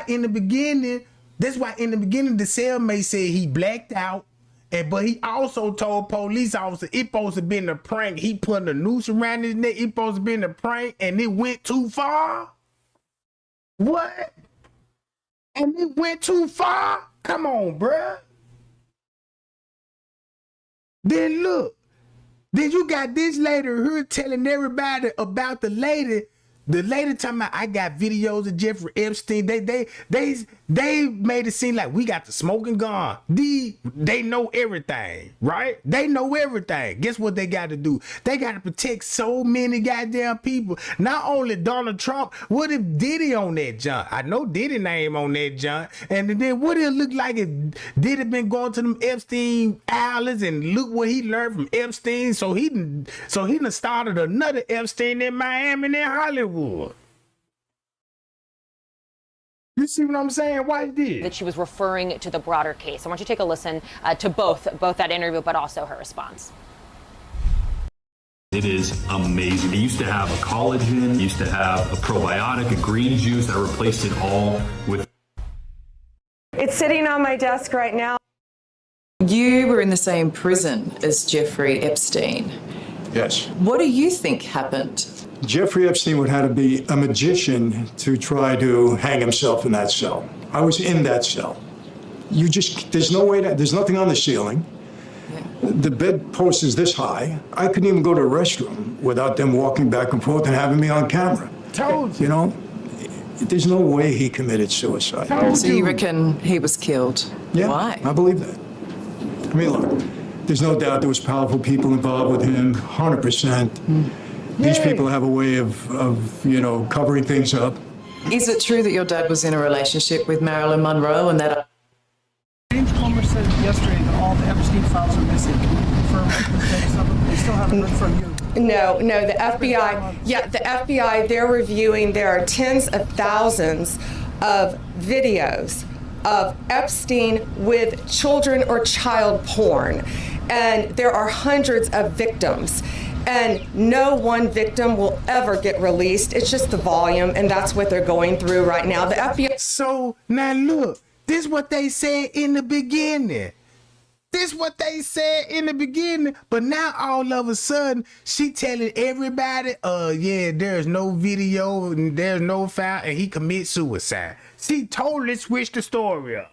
Speaker 1: in the beginning, the cellmate said he blacked out. But he also told police officer it supposed to been a prank. He put a noose around his neck. It supposed to been a prank, and it went too far. What? And it went too far? Come on, bruh. Then look. Then you got this lady here telling everybody about the lady. The lady talking about, I got videos of Jeffrey Epstein. They made it seem like we got the smoking gun. They know everything, right? They know everything. Guess what they got to do? They got to protect so many goddamn people. Not only Donald Trump, what if Diddy on that junk? I know Diddy name on that junk. And then what it look like if Diddy been going to them Epstein islands and look what he learned from Epstein. So he done started another Epstein in Miami and in Hollywood. You see what I'm saying? Why did
Speaker 22: that she was referring to the broader case? I want you to take a listen to both that interview, but also her response.
Speaker 2: It is amazing. They used to have a collagen, used to have a probiotic, a green juice that replaced it all with.
Speaker 3: It's sitting on my desk right now.
Speaker 23: You were in the same prison as Jeffrey Epstein.
Speaker 24: Yes.
Speaker 23: What do you think happened?
Speaker 24: Jeffrey Epstein would have to be a magician to try to hang himself in that cell. I was in that cell. There's no way there's nothing on the ceiling. The bedpost is this high. I couldn't even go to a restroom without them walking back and forth and having me on camera.
Speaker 1: Told you.
Speaker 24: You know, there's no way he committed suicide.
Speaker 23: So you reckon he was killed?
Speaker 24: Yeah,
Speaker 23: why?
Speaker 24: I believe that. I mean, look, there's no doubt there was powerful people involved with him, 100%. These people have a way of covering things up.
Speaker 23: Is it true that your dad was in a relationship with Marilyn Monroe and that...
Speaker 25: James Comer said yesterday that all the Epstein files are missing. Can you confirm the status of them? They still haven't heard from you.
Speaker 3: No, the FBI, they're reviewing, there are tens of thousands of videos of Epstein with children or child porn. And there are hundreds of victims. And no one victim will ever get released. It's just the volume, and that's what they're going through right now. The FBI.
Speaker 1: So now look, this is what they said in the beginning. But now all of a sudden, she telling everybody, yeah, there's no video and there's no file, and he commits suicide. She totally switched the story up.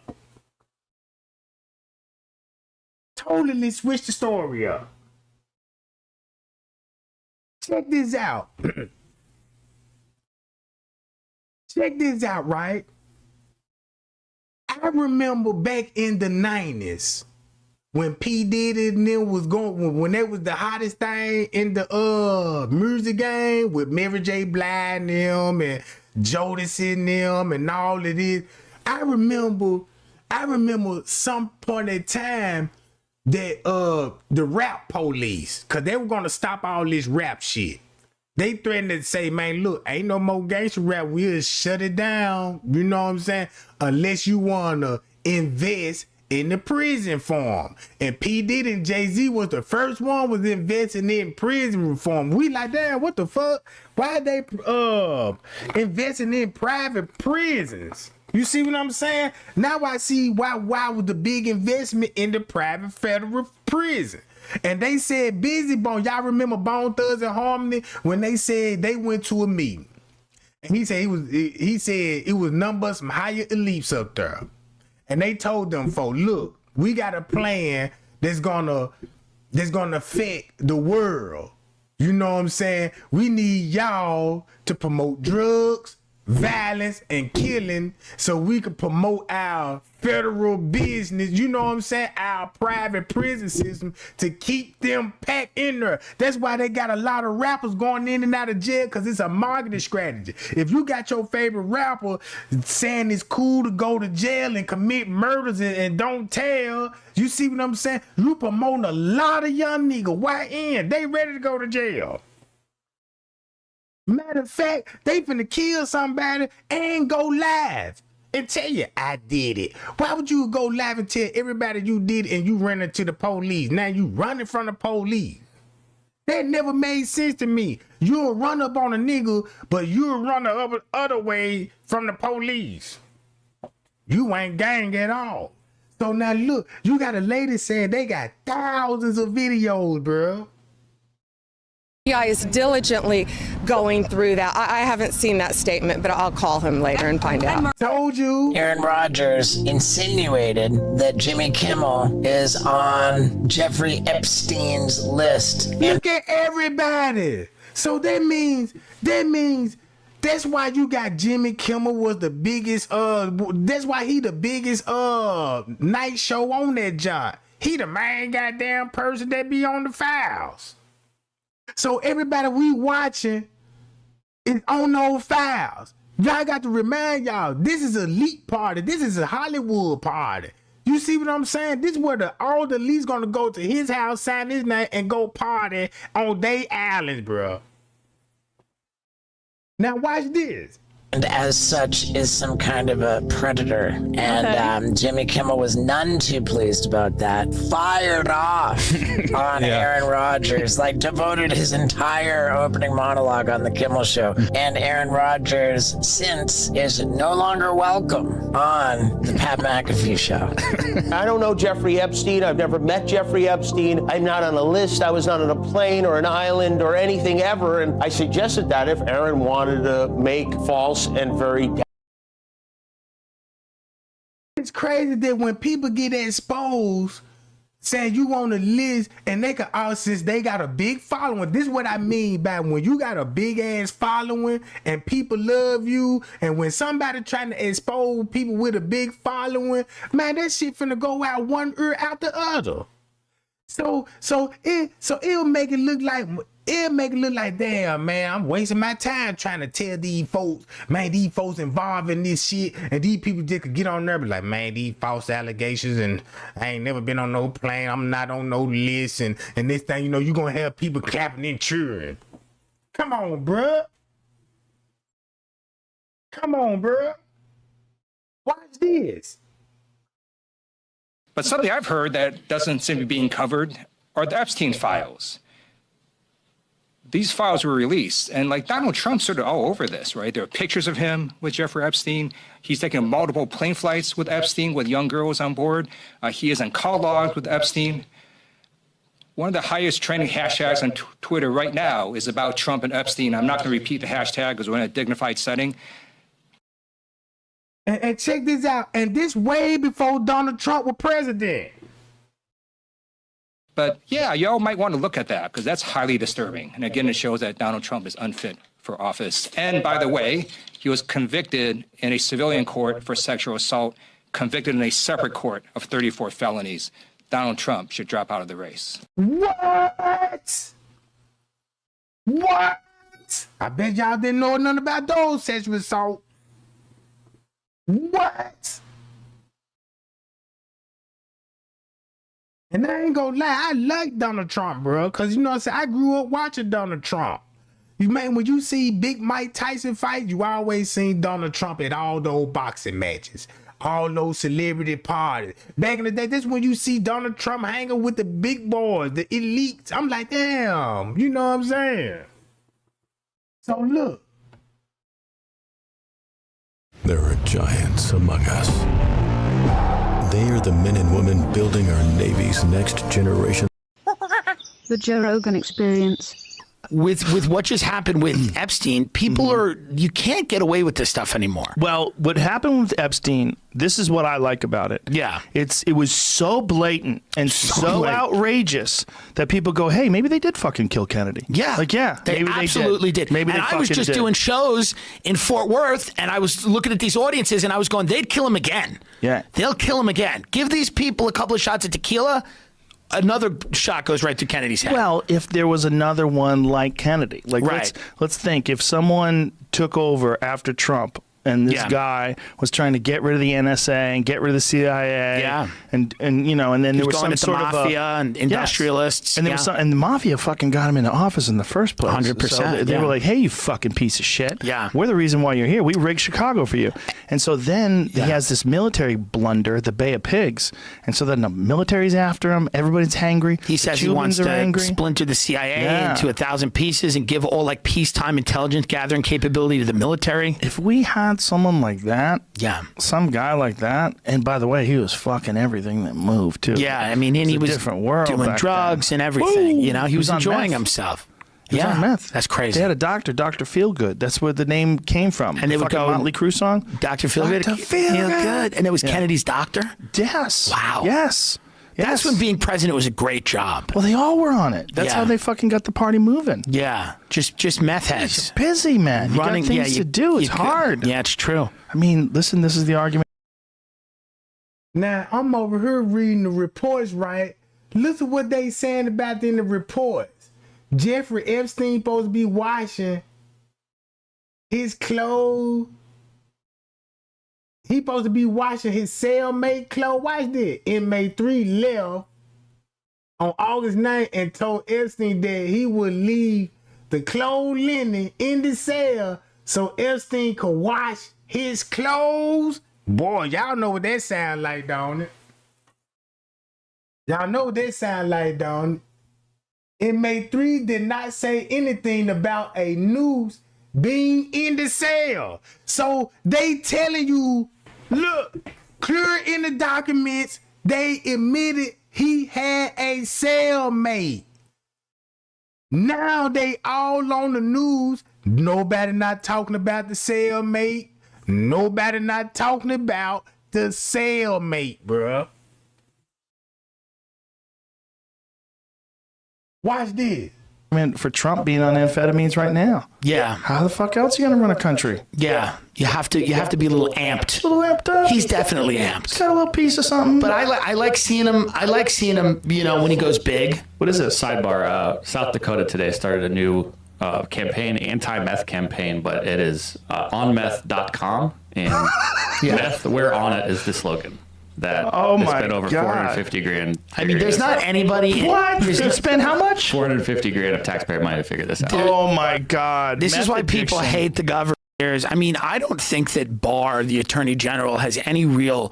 Speaker 1: Check this out. Right? I remember back in the 90s when P. Diddy and them was going, when that was the hottest thing in the music game with Mary J. Blige and them and Jodeci and them and all of this. I remember some point in time that the rap police, cause they were gonna stop all this rap shit. They threatened to say, man, look, ain't no more gangster rap. We'll shut it down. You know what I'm saying? Unless you wanna invest in the prison reform. And P. Diddy and Jay-Z was the first one was investing in prison reform. We like, damn, what the fuck? Why are they investing in private prisons? You see what I'm saying? Now I see why was the big investment in the private federal prison. And they said Busy Bone, y'all remember Bone Thugs and Harmony when they said they went to a meeting. And he said it was none but some higher elites up there. And they told them, folks, look, we got a plan that's gonna affect the world. You know what I'm saying? We need y'all to promote drugs, violence, and killing so we can promote our federal business, you know what I'm saying, our private prison system to keep them packed in there. That's why they got a lot of rappers going in and out of jail, because it's a marketing strategy. If you got your favorite rapper saying it's cool to go to jail and commit murders and don't tell, you see what I'm saying? You promoting a lot of young niggas. Why in? They ready to go to jail. Matter of fact, they finna kill somebody and go live and tell you, I did it. Why would you go live and tell everybody you did it and you run into the police? Now you running from the police. That never made sense to me. You'll run up on a nigga, but you'll run the other way from the police. You ain't gang at all. So now look, you got a lady saying they got thousands of videos, bro.
Speaker 3: FBI is diligently going through that. I haven't seen that statement, but I'll call him later and find out.
Speaker 1: Told you.
Speaker 4: Aaron Rodgers insinuated that Jimmy Kimmel is on Jeffrey Epstein's list.
Speaker 1: Look at everybody. So that means that's why you got Jimmy Kimmel was the biggest, that's why he the biggest night show on that joint. He the main goddamn person that be on the files. So everybody we watching is on those files. Y'all got to remind y'all, this is an elite party. This is a Hollywood party. You see what I'm saying? This is where all the elites gonna go to his house, sign his name, and go party on they islands, bro. Now watch this.
Speaker 4: And as such is some kind of a predator. And Jimmy Kimmel was none too pleased about that. Fired off on Aaron Rodgers, like devoted his entire opening monologue on the Kimmel Show. And Aaron Rodgers since is no longer welcome on the Pat McAfee Show.
Speaker 5: I don't know Jeffrey Epstein. I've never met Jeffrey Epstein. I'm not on a list. I was not on a plane or an island or anything ever. And I suggested that if Aaron wanted to make false and very...
Speaker 1: It's crazy that when people get exposed, saying you on a list, and they can all, since they got a big following. This is what I mean by when you got a big ass following and people love you, and when somebody trying to expose people with a big following, man, that shit finna go out one ear out the other. So it'll make it look like, damn, man, I'm wasting my time trying to tell these folks, man, these folks involved in this shit, and these people just could get on there and be like, man, these false allegations, and I ain't never been on no plane, I'm not on no list, and this thing, you know, you gonna have people clapping and cheering. Come on, bruh. Come on, bruh. Watch this.
Speaker 6: But something I've heard that doesn't seem to be being covered are the Epstein files. These files were released, and like Donald Trump's sort of all over this, right? There are pictures of him with Jeffrey Epstein. He's taken multiple plane flights with Epstein with young girls on board. He is on call logs with Epstein. One of the highest trending hashtags on Twitter right now is about Trump and Epstein. I'm not going to repeat the hashtag because we're in a dignified setting.
Speaker 1: And check this out, and this way before Donald Trump was president.
Speaker 6: But yeah, y'all might want to look at that because that's highly disturbing. And again, it shows that Donald Trump is unfit for office. And by the way, he was convicted in a civilian court for sexual assault, convicted in a separate court of 34 felonies. Donald Trump should drop out of the race.
Speaker 1: What? What? I bet y'all didn't know nothing about those sexual assault. What? And I ain't gonna lie, I like Donald Trump, bro, because you know what I'm saying, I grew up watching Donald Trump. You man, when you see Big Mike Tyson fight, you always seen Donald Trump at all those boxing matches, all those celebrity parties. Back in the day, that's when you see Donald Trump hanging with the big boys, the elites. I'm like, damn, you know what I'm saying? So look.
Speaker 8: There are giants among us. They are the men and women building our Navy's next generation.
Speaker 9: The Joe Rogan Experience.
Speaker 7: with what just happened with Epstein, people are, you can't get away with this stuff anymore.
Speaker 9: Well, what happened with Epstein, this is what I like about it.
Speaker 7: Yeah.
Speaker 9: It was so blatant and so
Speaker 7: blatant.
Speaker 9: outrageous that people go, hey, maybe they did fucking kill Kennedy.
Speaker 7: Yeah.
Speaker 9: Like, yeah.
Speaker 7: They
Speaker 9: maybe
Speaker 7: absolutely did.
Speaker 9: Maybe
Speaker 7: and
Speaker 9: they
Speaker 7: I was
Speaker 9: fucking
Speaker 7: just
Speaker 9: did.
Speaker 7: doing shows in Fort Worth, and I was looking at these audiences, and I was going, they'd kill him again.
Speaker 9: Yeah.
Speaker 7: They'll kill him again. Give these people a couple of shots of tequila, another shot goes right to Kennedy's head.
Speaker 9: Well, if there was another one like Kennedy, like
Speaker 7: Right.
Speaker 9: let's think if someone took over after Trump and this
Speaker 7: Yeah.
Speaker 9: guy was trying to get rid of the NSA and get rid of the CIA,
Speaker 7: Yeah.
Speaker 9: and you know, and then there was
Speaker 7: going
Speaker 9: some
Speaker 7: at the
Speaker 9: sort of
Speaker 7: mafia and industrialists.
Speaker 9: and there was some, and the mafia fucking got him into office in the first place.
Speaker 7: 100%,
Speaker 9: So they
Speaker 7: yeah.
Speaker 9: were like, "Hey, you fucking piece of shit!
Speaker 7: Yeah.
Speaker 9: We're the reason why you're here. We rigged Chicago for you." And so then he has this military blunder, the Bay of Pigs, and so then the military's after him. Everybody's hangry.
Speaker 7: He says he wants to splinter the CIA into 1,000 pieces and give all like peacetime intelligence gathering capability to the military.
Speaker 9: If we had someone like that,
Speaker 7: yeah,
Speaker 9: some guy like that, and by the way, he was fucking everything that moved too.
Speaker 7: Yeah, I mean, and he
Speaker 9: It's a
Speaker 7: was
Speaker 9: different world
Speaker 7: doing
Speaker 9: back
Speaker 7: drugs
Speaker 9: then.
Speaker 7: and everything.
Speaker 9: Woo!
Speaker 7: You know, he was
Speaker 9: on
Speaker 7: enjoying
Speaker 9: meth.
Speaker 7: himself.
Speaker 9: He was on meth.
Speaker 7: That's crazy.
Speaker 9: They had a doctor, Dr. Feelgood. That's where the name came from.
Speaker 7: And they would
Speaker 9: fucking
Speaker 7: go,
Speaker 9: Motley Crue song,
Speaker 7: Dr. Feelgood.
Speaker 9: Dr. Feelgood.
Speaker 7: Good. And it was Kennedy's doctor.
Speaker 9: Yes.
Speaker 7: Wow.
Speaker 9: Yes.
Speaker 7: That's when being president was a great job.
Speaker 9: Well, they all were on it. That's
Speaker 7: Yeah.
Speaker 9: how they fucking got the party moving.
Speaker 7: Yeah, just meth heads.
Speaker 9: You're busy, man. You
Speaker 7: Running,
Speaker 9: got things to do. It's hard.
Speaker 7: Yeah, it's true.
Speaker 9: I mean, listen, this is the argument.
Speaker 1: Now, I'm over here reading the reports, right? Listen what they saying about in the reports. Jeffrey Epstein supposed to be washing his clothes. He supposed to be washing his cellmate clothes. Watch this. Inmate 3 left on August 9th and told Epstein that he would leave the clothes linen in the cell so Epstein could wash his clothes. Boy, y'all know what that sound like, don't it? Y'all know what that sound like, don't it? Inmate 3 did not say anything about a noose being in the cell. So they telling you, look, clear in the documents, they admitted he had a cellmate. Now they all on the news. Nobody not talking about the cellmate. Nobody not talking about the cellmate, bruh. Watch this.
Speaker 9: I mean, for Trump being on amphetamines right now.
Speaker 7: Yeah.
Speaker 9: How the fuck else are you gonna run a country?
Speaker 7: Yeah, you have to be a little amped.
Speaker 9: A little amped up.
Speaker 7: He's definitely amped.
Speaker 9: He's got a little piece of something.
Speaker 7: But I like seeing him. I like seeing him. You know, when he goes big.
Speaker 10: What is it? Sidebar. South Dakota today started a new campaign, anti-meth campaign, but it is onmeth.com, and meth, we're on it is the slogan. That
Speaker 9: Oh
Speaker 10: they
Speaker 9: my
Speaker 10: spent over
Speaker 9: God.
Speaker 10: $450,000.
Speaker 7: I mean, there's not anybody.
Speaker 9: What? You spend how much?
Speaker 10: $450,000 of taxpayer money to figure this out.
Speaker 9: Oh my God.
Speaker 7: This is
Speaker 9: Meth
Speaker 7: why people
Speaker 9: addiction.
Speaker 7: hate the government. I mean, I don't think that Barr, the attorney general, has any real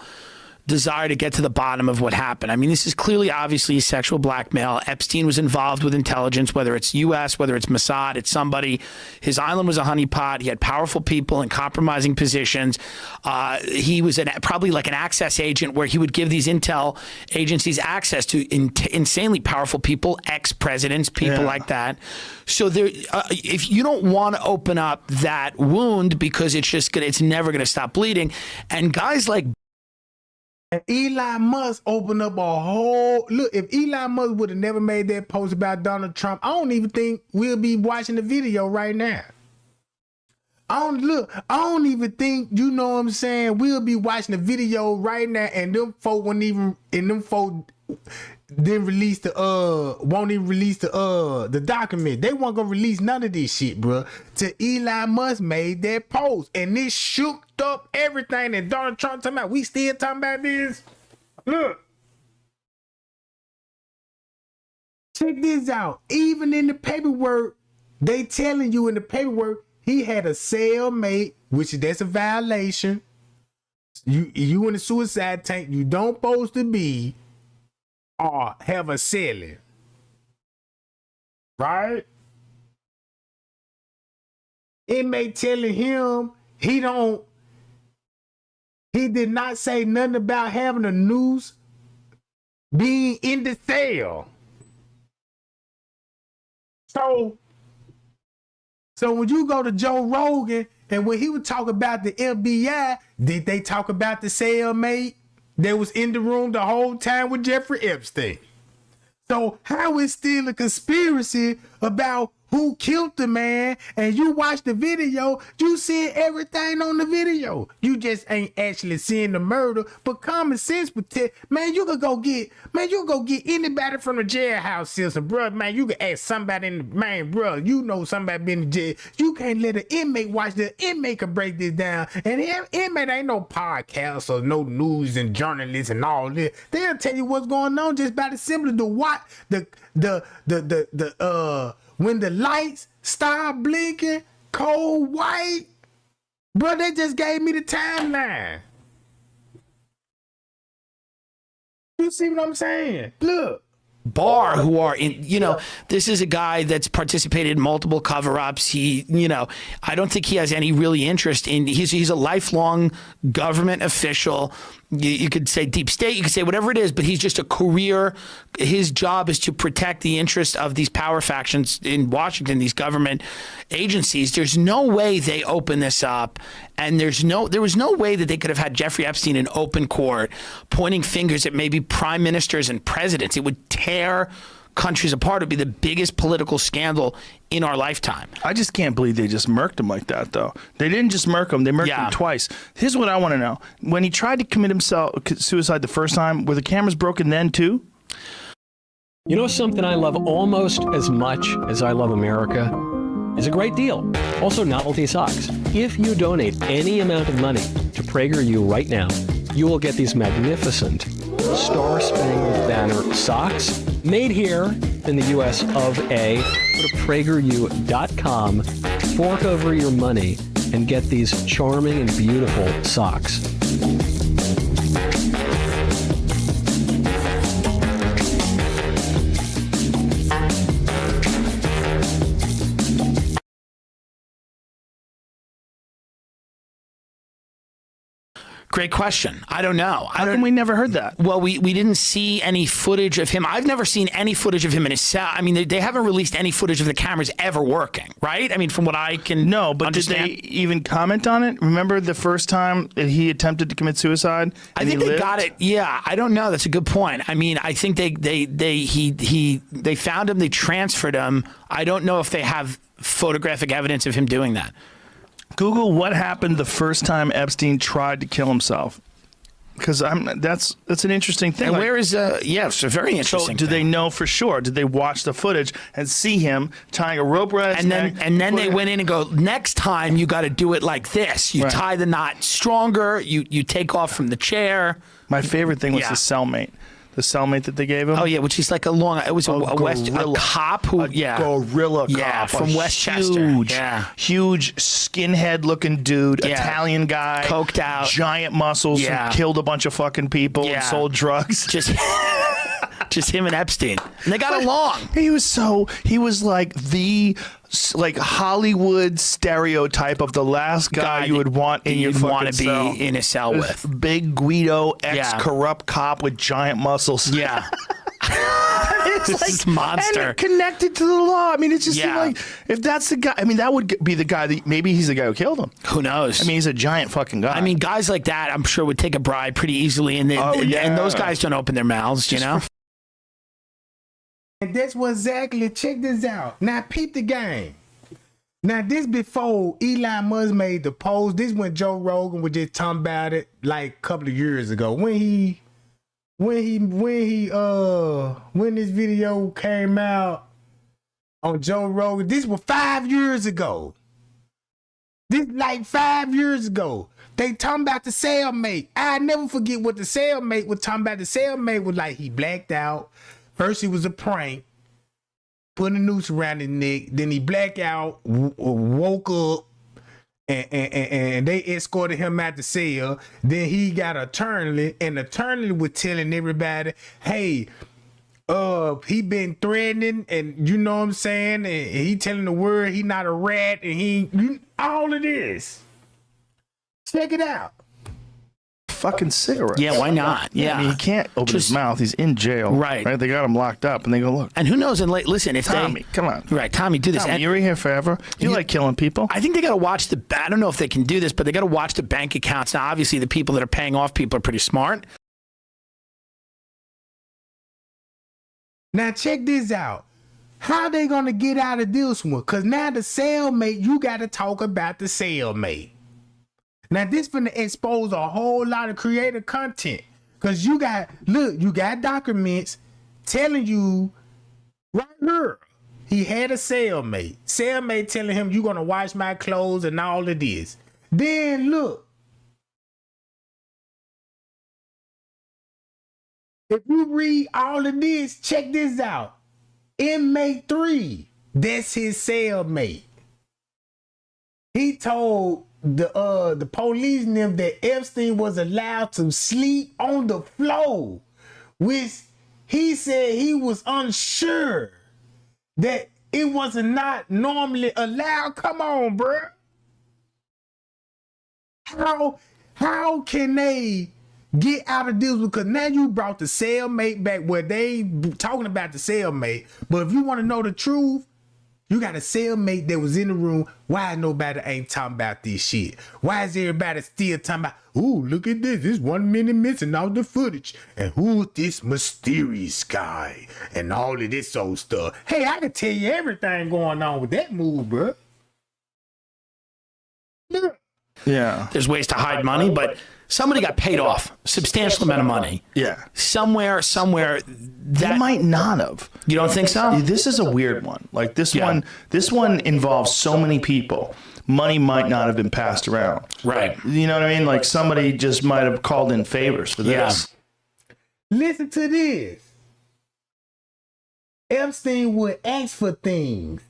Speaker 7: desire to get to the bottom of what happened. I mean, this is clearly, obviously, sexual blackmail. Epstein was involved with intelligence, whether it's U.S., whether it's Mossad, it's somebody. His island was a honeypot. He had powerful people in compromising positions. He was probably like an access agent where he would give these intel agencies access to insanely powerful people, ex-presidents, people like that. So there, if you don't want to open up that wound because it's never going to stop bleeding, and guys like
Speaker 1: And Elon Musk opened up a whole look. If Elon Musk would have never made that post about Donald Trump, I don't even think we'll be watching the video right now. I don't even think, you know what I'm saying, we'll be watching the video right now, and them folk won't even, and them folk didn't release won't even release the document. They weren't gonna release none of this shit, bro. Till Elon Musk made that post, and this shook up everything. And Donald Trump talking about, we still talking about this. Look, check this out. Even in the paperwork, they telling you in the paperwork he had a cellmate, which that's a violation. You in the suicide tank, you don't supposed to be or have a ceiling. Right? Inmate telling him he did not say nothing about having a noose being in the cell. So So when you go to Joe Rogan and when he would talk about the FBI, did they talk about the cellmate that was in the room the whole time with Jeffrey Epstein? So how is still a conspiracy about who killed the man, and you watch the video, you see everything on the video. You just ain't actually seeing the murder, but common sense would tell, man, you could go get anybody from the jailhouse system, bro. Man, you could ask somebody in the, man, bro, you know somebody been in jail. You can't let an inmate watch the inmate can break this down. And the inmate ain't no podcast or no news and journalists and all this. They'll tell you what's going on just by the simple to watch when the lights start blinking, cold white, bro, they just gave me the timeline. You see what I'm saying? Look.
Speaker 7: Barr, who are in, this is a guy that's participated in multiple cover-ups. He, I don't think he has any really interest in, he's a lifelong government official. You could say deep state, you could say whatever it is, but he's just a career. His job is to protect the interests of these power factions in Washington, these government agencies. There's no way they open this up. And there was no way that they could have had Jeffrey Epstein in open court pointing fingers at maybe prime ministers and presidents. It would tear countries apart. It would be the biggest political scandal in our lifetime.
Speaker 9: I just can't believe they just murked him like that, though. They didn't just murk him. They murked him twice. Here's what I want to know. When he tried to commit suicide the first time, were the cameras broken then, too?
Speaker 11: You know something I love almost as much as I love America? Is a great deal. Also, novelty socks. If you donate any amount of money to PragerU right now, you will get these magnificent Star-Spangled Banner socks made here in the U.S. of A. Go to PragerU.com, fork over your money, and get these charming and beautiful socks.
Speaker 7: Great question. I don't know.
Speaker 9: How come we never heard that?
Speaker 7: Well, we didn't see any footage of him. I've never seen any footage of him in his cell. I mean, they haven't released any footage of the cameras ever working, right? I mean, from what I can understand.
Speaker 9: Did they even comment on it? Remember the first time that he attempted to commit suicide?
Speaker 7: I think they got it. Yeah, I don't know. That's a good point. I mean, I think they found him, they transferred him. I don't know if they have photographic evidence of him doing that.
Speaker 9: Google what happened the first time Epstein tried to kill himself, because that's an interesting thing.
Speaker 7: And where is it's a very interesting.
Speaker 9: So do they know for sure? Did they watch the footage and see him tying a rope around his neck?
Speaker 7: And then they went in and go, next time you got to do it like this. You tie the knot stronger. You take off from the chair.
Speaker 9: My favorite thing was the cellmate. The cellmate that they gave him?
Speaker 7: Oh, yeah, which is like a cop who,
Speaker 9: gorilla cop
Speaker 7: from Westchester.
Speaker 9: Huge skinhead looking dude, Italian guy.
Speaker 7: Coked out.
Speaker 9: Giant muscles who killed a bunch of fucking people and sold drugs.
Speaker 7: Just him and Epstein. And they got along.
Speaker 9: He was like the Hollywood stereotype of the last guy you would want in your fucking cell.
Speaker 7: Want to be in a cell with.
Speaker 9: Big Guido, ex-corrupt cop with giant muscles.
Speaker 7: Yeah. It's a monster.
Speaker 9: And connected to the law. I mean, it's just like, if that's the guy, I mean, that would be the guy that, maybe he's the guy who killed him.
Speaker 7: Who knows?
Speaker 9: I mean, he's a giant fucking guy.
Speaker 7: I mean, guys like that, I'm sure would take a bribe pretty easily. And those guys don't open their mouths, you know?
Speaker 1: And that's what exactly, check this out. Now, peep the game. Now, this before Elon Musk made the post. This when Joe Rogan was just talking about it like a couple of years ago. When this video came out on Joe Rogan, this was 5 years ago. This like 5 years ago. They talking about the cellmate. I never forget what the cellmate was talking about. The cellmate was like, he blacked out. First, it was a prank, put a noose around his neck. Then he blacked out, woke up, and they escorted him out the cell. Then he got an attorney, and the attorney was telling everybody, hey, he been threatening, and you know what I'm saying? And he telling the word, he not a rat, and all of this. Check it out.
Speaker 9: fucking cigarettes.
Speaker 7: Yeah, why not? Yeah.
Speaker 9: I mean, he can't open his mouth. He's in jail.
Speaker 7: Right.
Speaker 9: They got him locked up, and they go, look.
Speaker 7: And who knows? And listen, if
Speaker 9: Tommy, come on.
Speaker 7: Right, Tommy, do this.
Speaker 9: Tommy, you're in here forever. You like killing people.
Speaker 7: I think they got to watch I don't know if they can do this, but they got to watch the bank accounts. Now, obviously, the people that are paying off people are pretty smart.
Speaker 1: Now, check this out. How they going to get out of this one? Because now the cellmate, you got to talk about the cellmate. Now, this finna expose a whole lot of creative content. Because you got documents telling you right here, he had a cellmate. Cellmate telling him, you're going to wash my clothes and all of this. Then look. If you read all of this, check this out. Inmate 3, that's his cellmate. He told the police and them that Epstein was allowed to sleep on the floor, which he said he was unsure that it was not normally allowed. Come on, bro. How can they get out of this? Because now you brought the cellmate back where they talking about the cellmate. But if you want to know the truth, you got a cellmate that was in the room. Why nobody ain't talking about this shit? Why is everybody still talking about, ooh, look at this. There's 1 minute missing out the footage. And who's this mysterious guy? And all of this old stuff. Hey, I can tell you everything going on with that move, bro. Look.
Speaker 9: Yeah.
Speaker 7: There's ways to hide money, but somebody got paid off a substantial amount of money.
Speaker 9: Yeah.
Speaker 7: Somewhere,
Speaker 9: that might not have.
Speaker 7: You don't think so?
Speaker 9: This is a weird one. Like this one involves so many people. Money might not have been passed around.
Speaker 7: Right.
Speaker 9: You know what I mean? Like somebody just might have called in favors for this.
Speaker 1: Listen to this. Epstein would ask for things,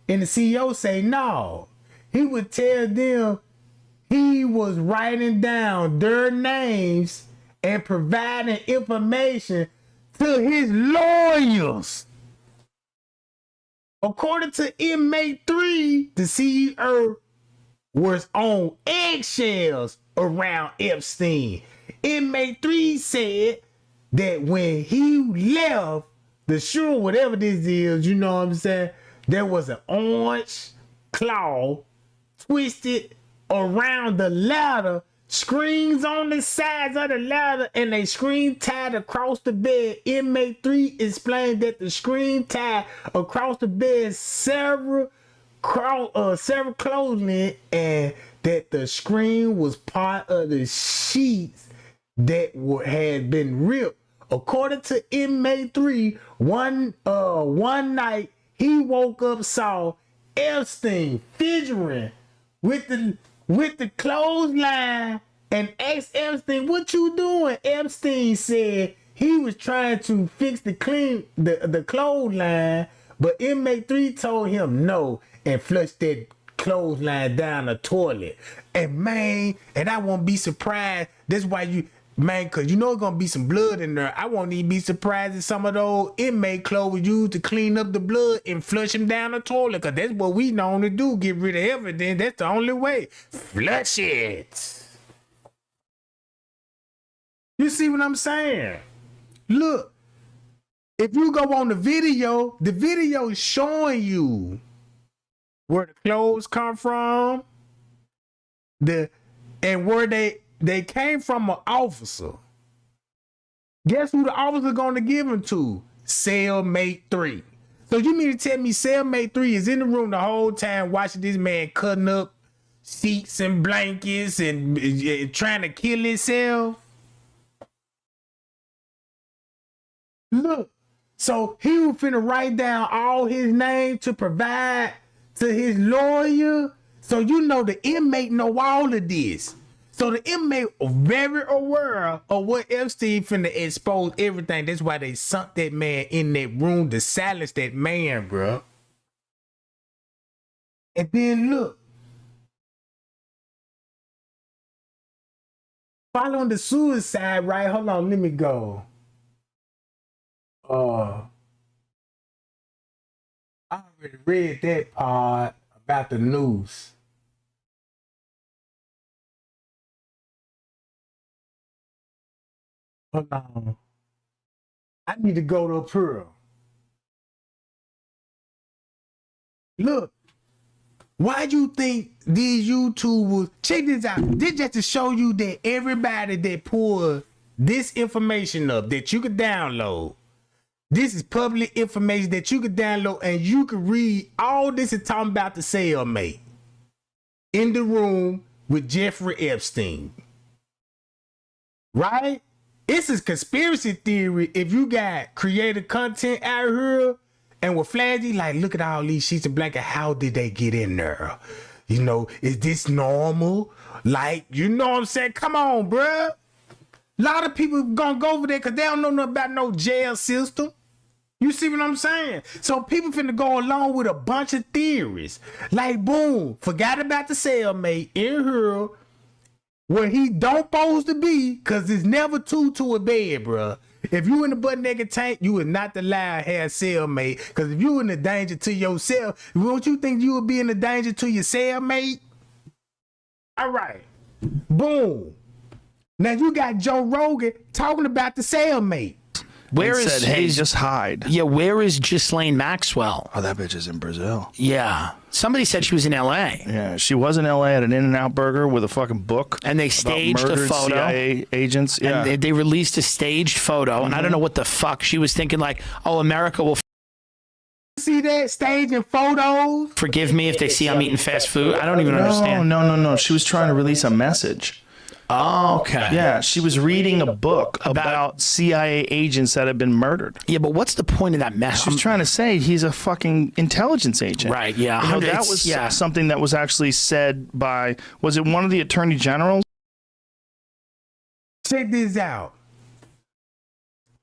Speaker 1: and the CEO say no. He would tell them he was writing down their names and providing information to his lawyers. According to Inmate 3, the CEO was on eggshells around Epstein. Inmate 3 said that when he left the shoe, whatever this is, you know what I'm saying, there was an orange claw twisted around the ladder, screens on the sides of the ladder, and a screen tied across the bed. Inmate 3 explained that the screen tied across the bed several clothesline, and that the screen was part of the sheets that had been ripped. According to Inmate 3, one night he woke up, saw Epstein fidgeting with the clothesline, and asked Epstein, what you doing? Epstein said he was trying to fix the clothesline, but Inmate 3 told him no and flushed that clothesline down the toilet. And man, and I won't be surprised. That's why because you know it's gonna be some blood in there. I won't even be surprised if some of those inmate clothes were used to clean up the blood and flush him down the toilet, because that's what we known to do, get rid of evidence. That's the only way. Flush it. You see what I'm saying? Look, if you go on the video is showing you where the clothes come from, and where they came from an officer. Guess who the officer gonna give them to? Cellmate 3. So you mean to tell me Cellmate 3 is in the room the whole time watching this man cutting up sheets and blankets and trying to kill himself? Look, so he was finna write down all his name to provide to his lawyer. So you know the inmate know all of this. So the inmate very aware of what Epstein finna expose everything. That's why they sunk that man in that room to silence that man, bro. And then look, following the suicide, right? Hold on, let me go. I already read that part about the news. Hold on. I need to go to a Pearl. Look, why you think these YouTubers, check this out. This just to show you that everybody that pull this information up that you could download, this is public information that you could download and you could read. All this is talking about the cellmate in the room with Jeffrey Epstein. Right? It's a conspiracy theory if you got creative content out here and with flashy, like, look at all these sheets of blanket. How did they get in there? You know, is this normal? Like, you know what I'm saying? Come on, bruh. A lot of people gonna go over there because they don't know nothing about no jail system. You see what I'm saying? So people finna go along with a bunch of theories. Like, boom, forgot about the cellmate in here where he don't supposed to be, because there's never two to a bed, bruh. If you in the butt naked tank, you is not allowed to have a cellmate. Because if you in the danger to yourself, won't you think you would be in the danger to your cellmate? All right. Boom. Now you got Joe Rogan talking about the cellmate.
Speaker 7: Where is
Speaker 9: said, hey, just hide.
Speaker 7: Yeah, where is Ghislaine Maxwell?
Speaker 9: Oh, that bitch is in Brazil.
Speaker 7: Yeah. Somebody said she was in L.A.
Speaker 9: Yeah, she was in L.A. at an In-N-Out Burger with a fucking book.
Speaker 7: And they staged a photo.
Speaker 9: CIA agents. Yeah.
Speaker 7: And they released a staged photo. And I don't know what the fuck. She was thinking like, oh, America will
Speaker 1: see that staging photos?
Speaker 7: Forgive me if they see I'm eating fast food. I don't even understand.
Speaker 9: No. She was trying to release a message.
Speaker 7: Oh, okay.
Speaker 9: Yeah, she was reading a book about CIA agents that have been murdered.
Speaker 7: Yeah, but what's the point of that message?
Speaker 9: She was trying to say he's a fucking intelligence agent.
Speaker 7: Right, yeah.
Speaker 9: You know, that was something that was actually said by, was it one of the attorney generals?
Speaker 1: Check this out.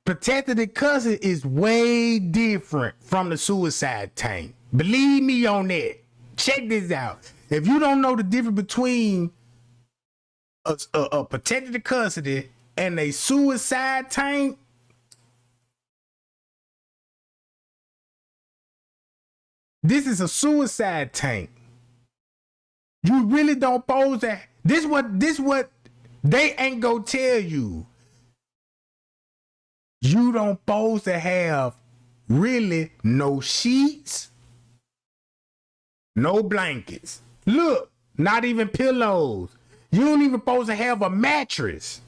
Speaker 1: Protected the cousin is way different from the suicide tank. Believe me on that. Check this out. If you don't know the difference between a protected custody and a suicide tank, this is a suicide tank. You really don't pose that. This what they ain't gonna tell you. You don't supposed to have really no sheets, no blankets. Look, not even pillows. You don't even supposed to have a mattress.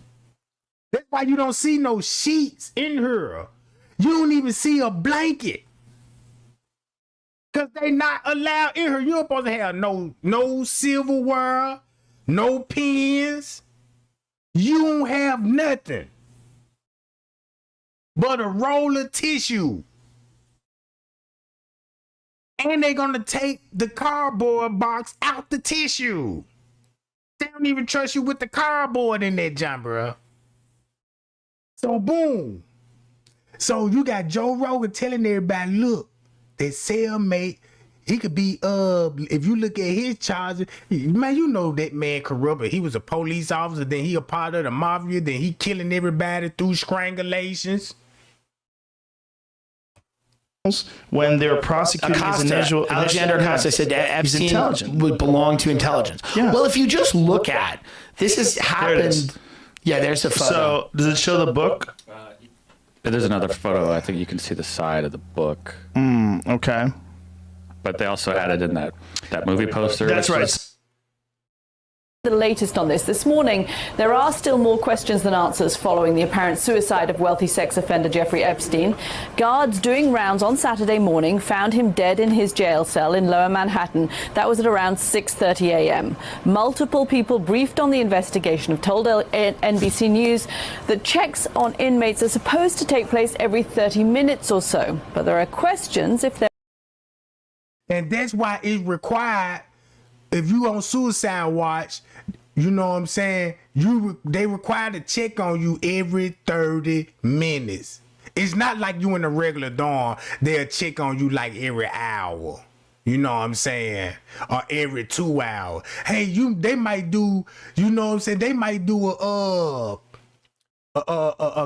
Speaker 1: That's why you don't see no sheets in here. You don't even see a blanket. Because they not allowed in here. You don't supposed to have no silverware, no pens. You don't have nothing but a roll of tissue. And they're going to take the cardboard box out the tissue. They don't even trust you with the cardboard in that jump, bro. So boom. So you got Joe Rogan telling everybody, look, that cellmate, he could be, if you look at his charges, man, you know that man corrupt. He was a police officer, then he a part of the mafia, then he killing everybody through strangulations.
Speaker 9: When they're prosecuting
Speaker 7: Alexander Acosta said that Epstein would belong to intelligence.
Speaker 9: Yeah.
Speaker 7: Well, if you just look at this has happened. Yeah, there's the photo.
Speaker 9: So does it show the book?
Speaker 10: There's another photo. I think you can see the side of the book.
Speaker 9: Okay.
Speaker 10: But they also added in that movie poster.
Speaker 9: That's right.
Speaker 12: The latest on this morning, there are still more questions than answers following the apparent suicide of wealthy sex offender Jeffrey Epstein. Guards doing rounds on Saturday morning found him dead in his jail cell in Lower Manhattan. That was at around 6:30 a.m. Multiple people briefed on the investigation have told NBC News that checks on inmates are supposed to take place every 30 minutes or so. But there are questions if they're...
Speaker 1: And that's why it's required, if you on suicide watch, you know what I'm saying, they require to check on you every 30 minutes. It's not like you in a regular dorm, they'll check on you like every hour. You know what I'm saying? Or every 2 hours. Hey, they might do, you know what I'm saying, they might do a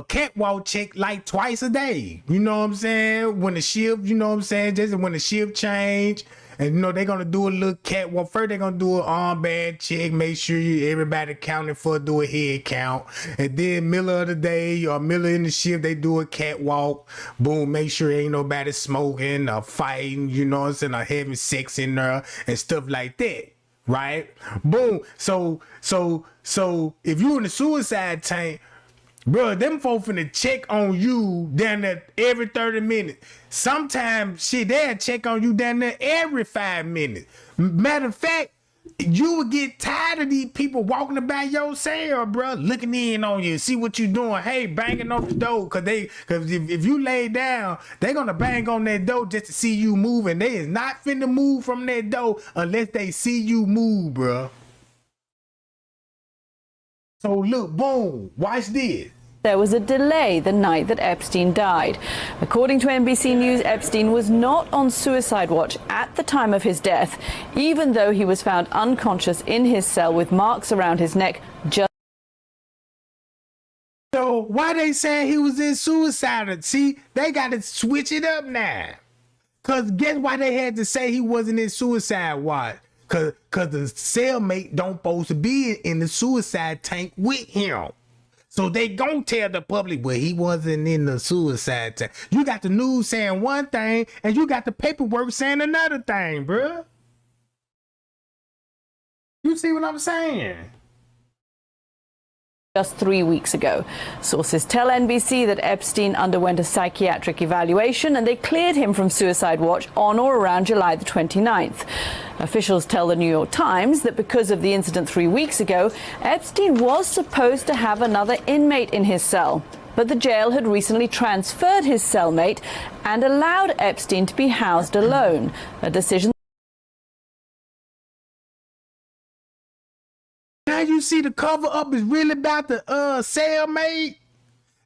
Speaker 1: catwalk check like twice a day. You know what I'm saying? When the shift, you know what I'm saying, just when the shift change, And you know they're gonna do a little catwalk. First they're gonna do an armband check, make sure everybody counted for, do a head count. And then middle of the day or middle in the shift, they do a catwalk. Boom, make sure ain't nobody smoking or fighting, you know what I'm saying, or having sex in there and stuff like that. Right? Boom. So if you in the suicide tank, bro, them folks finna check on you down there every 30 minutes. Sometimes, shit, they'll check on you down there every 5 minutes. Matter of fact, you would get tired of these people walking about your cell, bro, looking in on you, see what you doing. Hey, banging on the door, cause if you lay down, they gonna bang on that door just to see you move, and they is not finna move from that door unless they see you move, bro. So look, boom, watch this.
Speaker 12: There was a delay the night that Epstein died. According to NBC News, Epstein was not on suicide watch at the time of his death, even though he was found unconscious in his cell with marks around his neck.
Speaker 1: So why they saying he was in suicide? See, they got to switch it up now. Cause guess why they had to say he wasn't in suicide watch? Cause the cellmate don't supposed to be in the suicide tank with him. So they gon' tell the public, well, he wasn't in the suicide tank. You got the news saying one thing, and you got the paperwork saying another thing, bruh. You see what I'm saying?
Speaker 12: Just 3 weeks ago. Sources tell NBC that Epstein underwent a psychiatric evaluation and they cleared him from suicide watch on or around July the 29th. Officials tell the New York Times that because of the incident 3 weeks ago, Epstein was supposed to have another inmate in his cell. But the jail had recently transferred his cellmate and allowed Epstein to be housed alone, a decision.
Speaker 1: Now you see the cover up is really about the cellmate.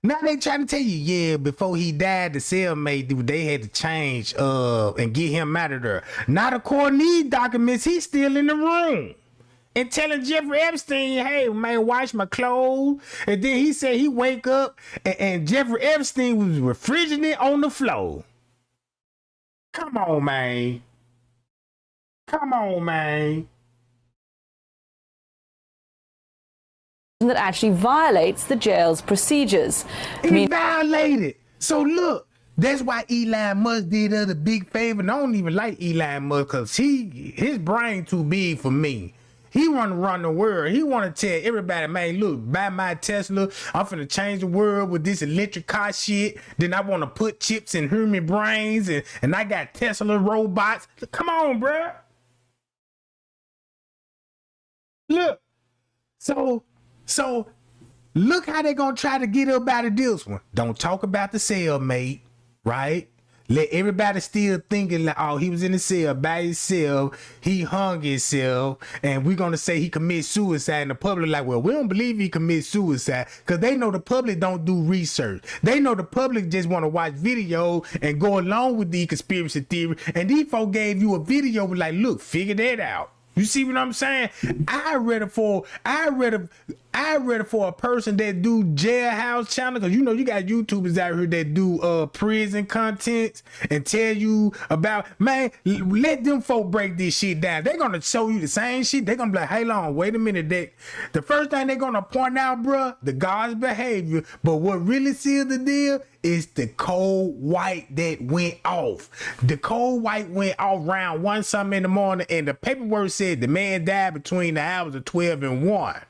Speaker 1: Now they trying to tell you, yeah, before he died, the cellmate, they had to change and get him out of there. Not according to these documents, he's still in the room. And telling Jeffrey Epstein, hey, man, wash my clothes. And then he said he wake up and Jeffrey Epstein was refrigerated on the floor. Come on, man. Come on, man.
Speaker 12: That actually violates the jail's procedures.
Speaker 1: He violated. So look, that's why Elon Musk did us a big favor. And I don't even like Elon Musk because his brain too big for me. He want to run the world. He want to tell everybody, man, look, buy my Tesla. I'm finna change the world with this electric car shit. Then I want to put chips in human brains and I got Tesla robots. Come on, bruh. Look, so look how they gonna try to get up out of this one. Don't talk about the cellmate, right? Let everybody still thinking like, oh, he was in the cell by himself, he hung himself, and we're gonna say he committed suicide. And the public like, well, we don't believe he committed suicide, because they know the public don't do research. They know the public just want to watch video and go along with the conspiracy theory. And these folks gave you a video like, look, figure that out. You see what I'm saying? I read it for a person that do jailhouse channel, because you know you got YouTubers out here that do prison contents and tell you about, man, let them folk break this shit down. They're gonna show you the same shit. They're gonna be like, hey, long, wait a minute. The first thing they're gonna point out, bruh, the God's behavior. But what really sealed the deal is the cold white that went off. The cold white went off around 1 something in the morning, and the paperwork said the man died between the hours of 12 and 1.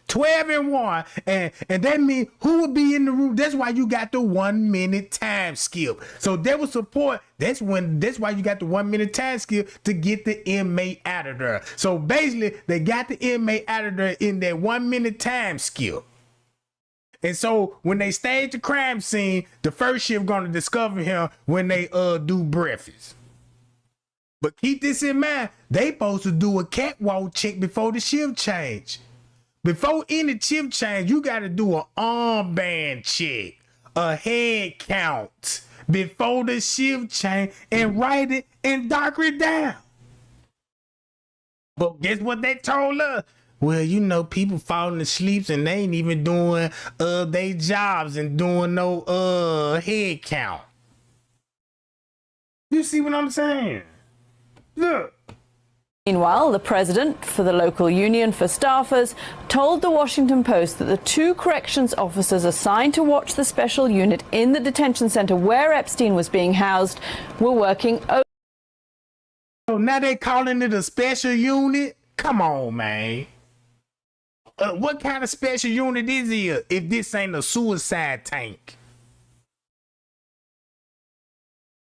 Speaker 1: 12 and 1, and that means who would be in the room? That's why you got the 1 minute time skip. So there was support. That's why you got the 1 minute time skip to get the inmate out of there. So basically, they got the inmate out of there in that 1 minute time skip. And so when they stage the crime scene, the first shift gonna discover him when they do breakfast. But keep this in mind, they supposed to do a catwalk check before the shift change. Before any shift change, you gotta do an armband check, a head count before the shift change, and write it and dock it down. But guess what they told us? Well, you know, people falling asleep and they ain't even doing their jobs and doing no head count. You see what I'm saying? Look.
Speaker 12: Meanwhile, the president for the local union for staffers told the Washington Post that the 2 corrections officers assigned to watch the special unit in the detention center where Epstein was being housed were working over.
Speaker 1: So now they calling it a special unit? Come on, man. What kind of special unit is it if this ain't a suicide tank?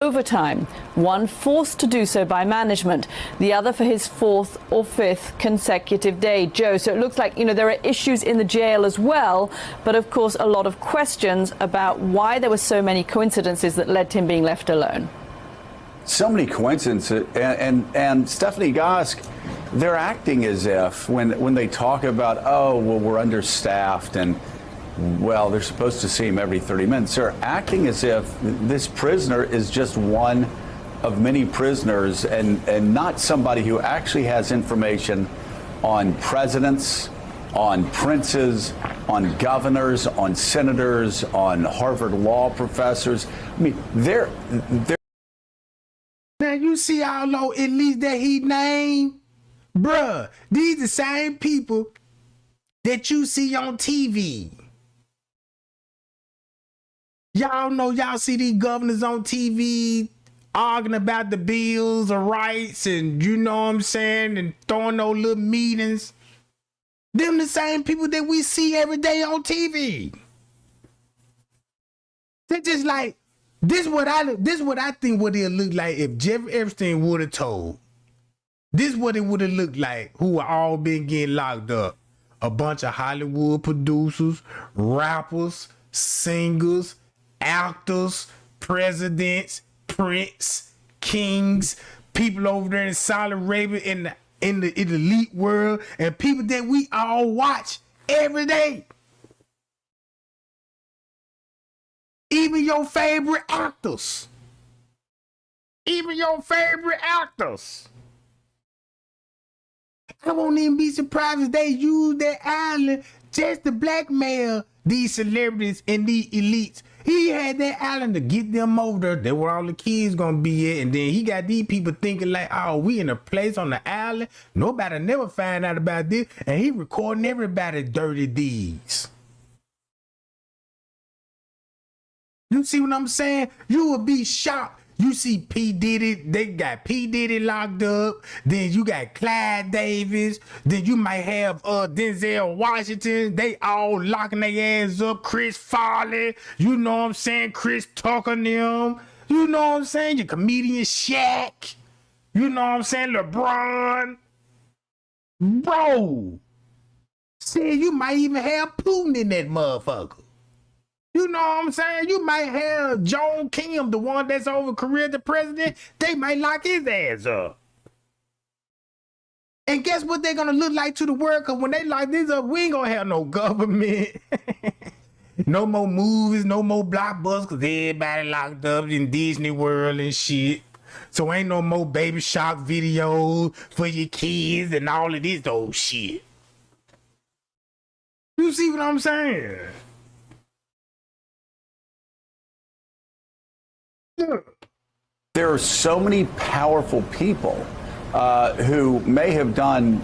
Speaker 12: Overtime, one forced to do so by management, the other for his 4th or 5th consecutive day. Joe, so it looks like, there are issues in the jail as well, but of course a lot of questions about why there were so many coincidences that led to him being left alone.
Speaker 13: So many coincidences, and Stephanie Gosk, they're acting as if when they talk about, oh, well, we're understaffed and well, they're supposed to see him every 30 minutes. They're acting as if this prisoner is just one of many prisoners and not somebody who actually has information on presidents, on princes, on governors, on senators, on Harvard law professors. I mean, they're
Speaker 1: Now you see all those elites that he named? Bruh, these the same people that you see on TV. Y'all know, y'all see these governors on TV arguing about the bills of rights and you know what I'm saying, and throwing those little meetings. Them the same people that we see every day on TV. They're just like, this what I think what it'll look like if Jeffrey Epstein would have told. This what it would have looked like, who are all been getting locked up. A bunch of Hollywood producers, rappers, singers, actors, presidents, prince, kings, people over there in Saudi Arabia in the elite world, and people that we all watch every day. Even your favorite actors. Even your favorite actors. I won't even be surprised if they use that island just to blackmail these celebrities and these elites. He had that island to get them over there. That's where all the kids gonna be at. And then he got these people thinking like, oh, we in a place on the island. Nobody never find out about this. And he recording everybody's dirty deeds. You see what I'm saying? You would be shocked. You see P. Diddy, they got P. Diddy locked up. Then you got Clyde Davis. Then you might have Denzel Washington. They all locking their ass up. Chris Farley. You know what I'm saying? Chris Tucker and them. You know what I'm saying? Your comedian Shaq. You know what I'm saying? LeBron. Bro. See, you might even have Putin in that motherfucker. You know what I'm saying? You might have John Kim, the one that's over Korea, the president. They might lock his ass up. And guess what they're going to look like to the world? Because when they lock this up, we ain't going to have no government. No more movies, no more blockbusters, because everybody locked up in Disney World and shit. So ain't no more baby shock videos for your kids and all of this old shit. You see what I'm saying?
Speaker 13: There are so many powerful people who may have done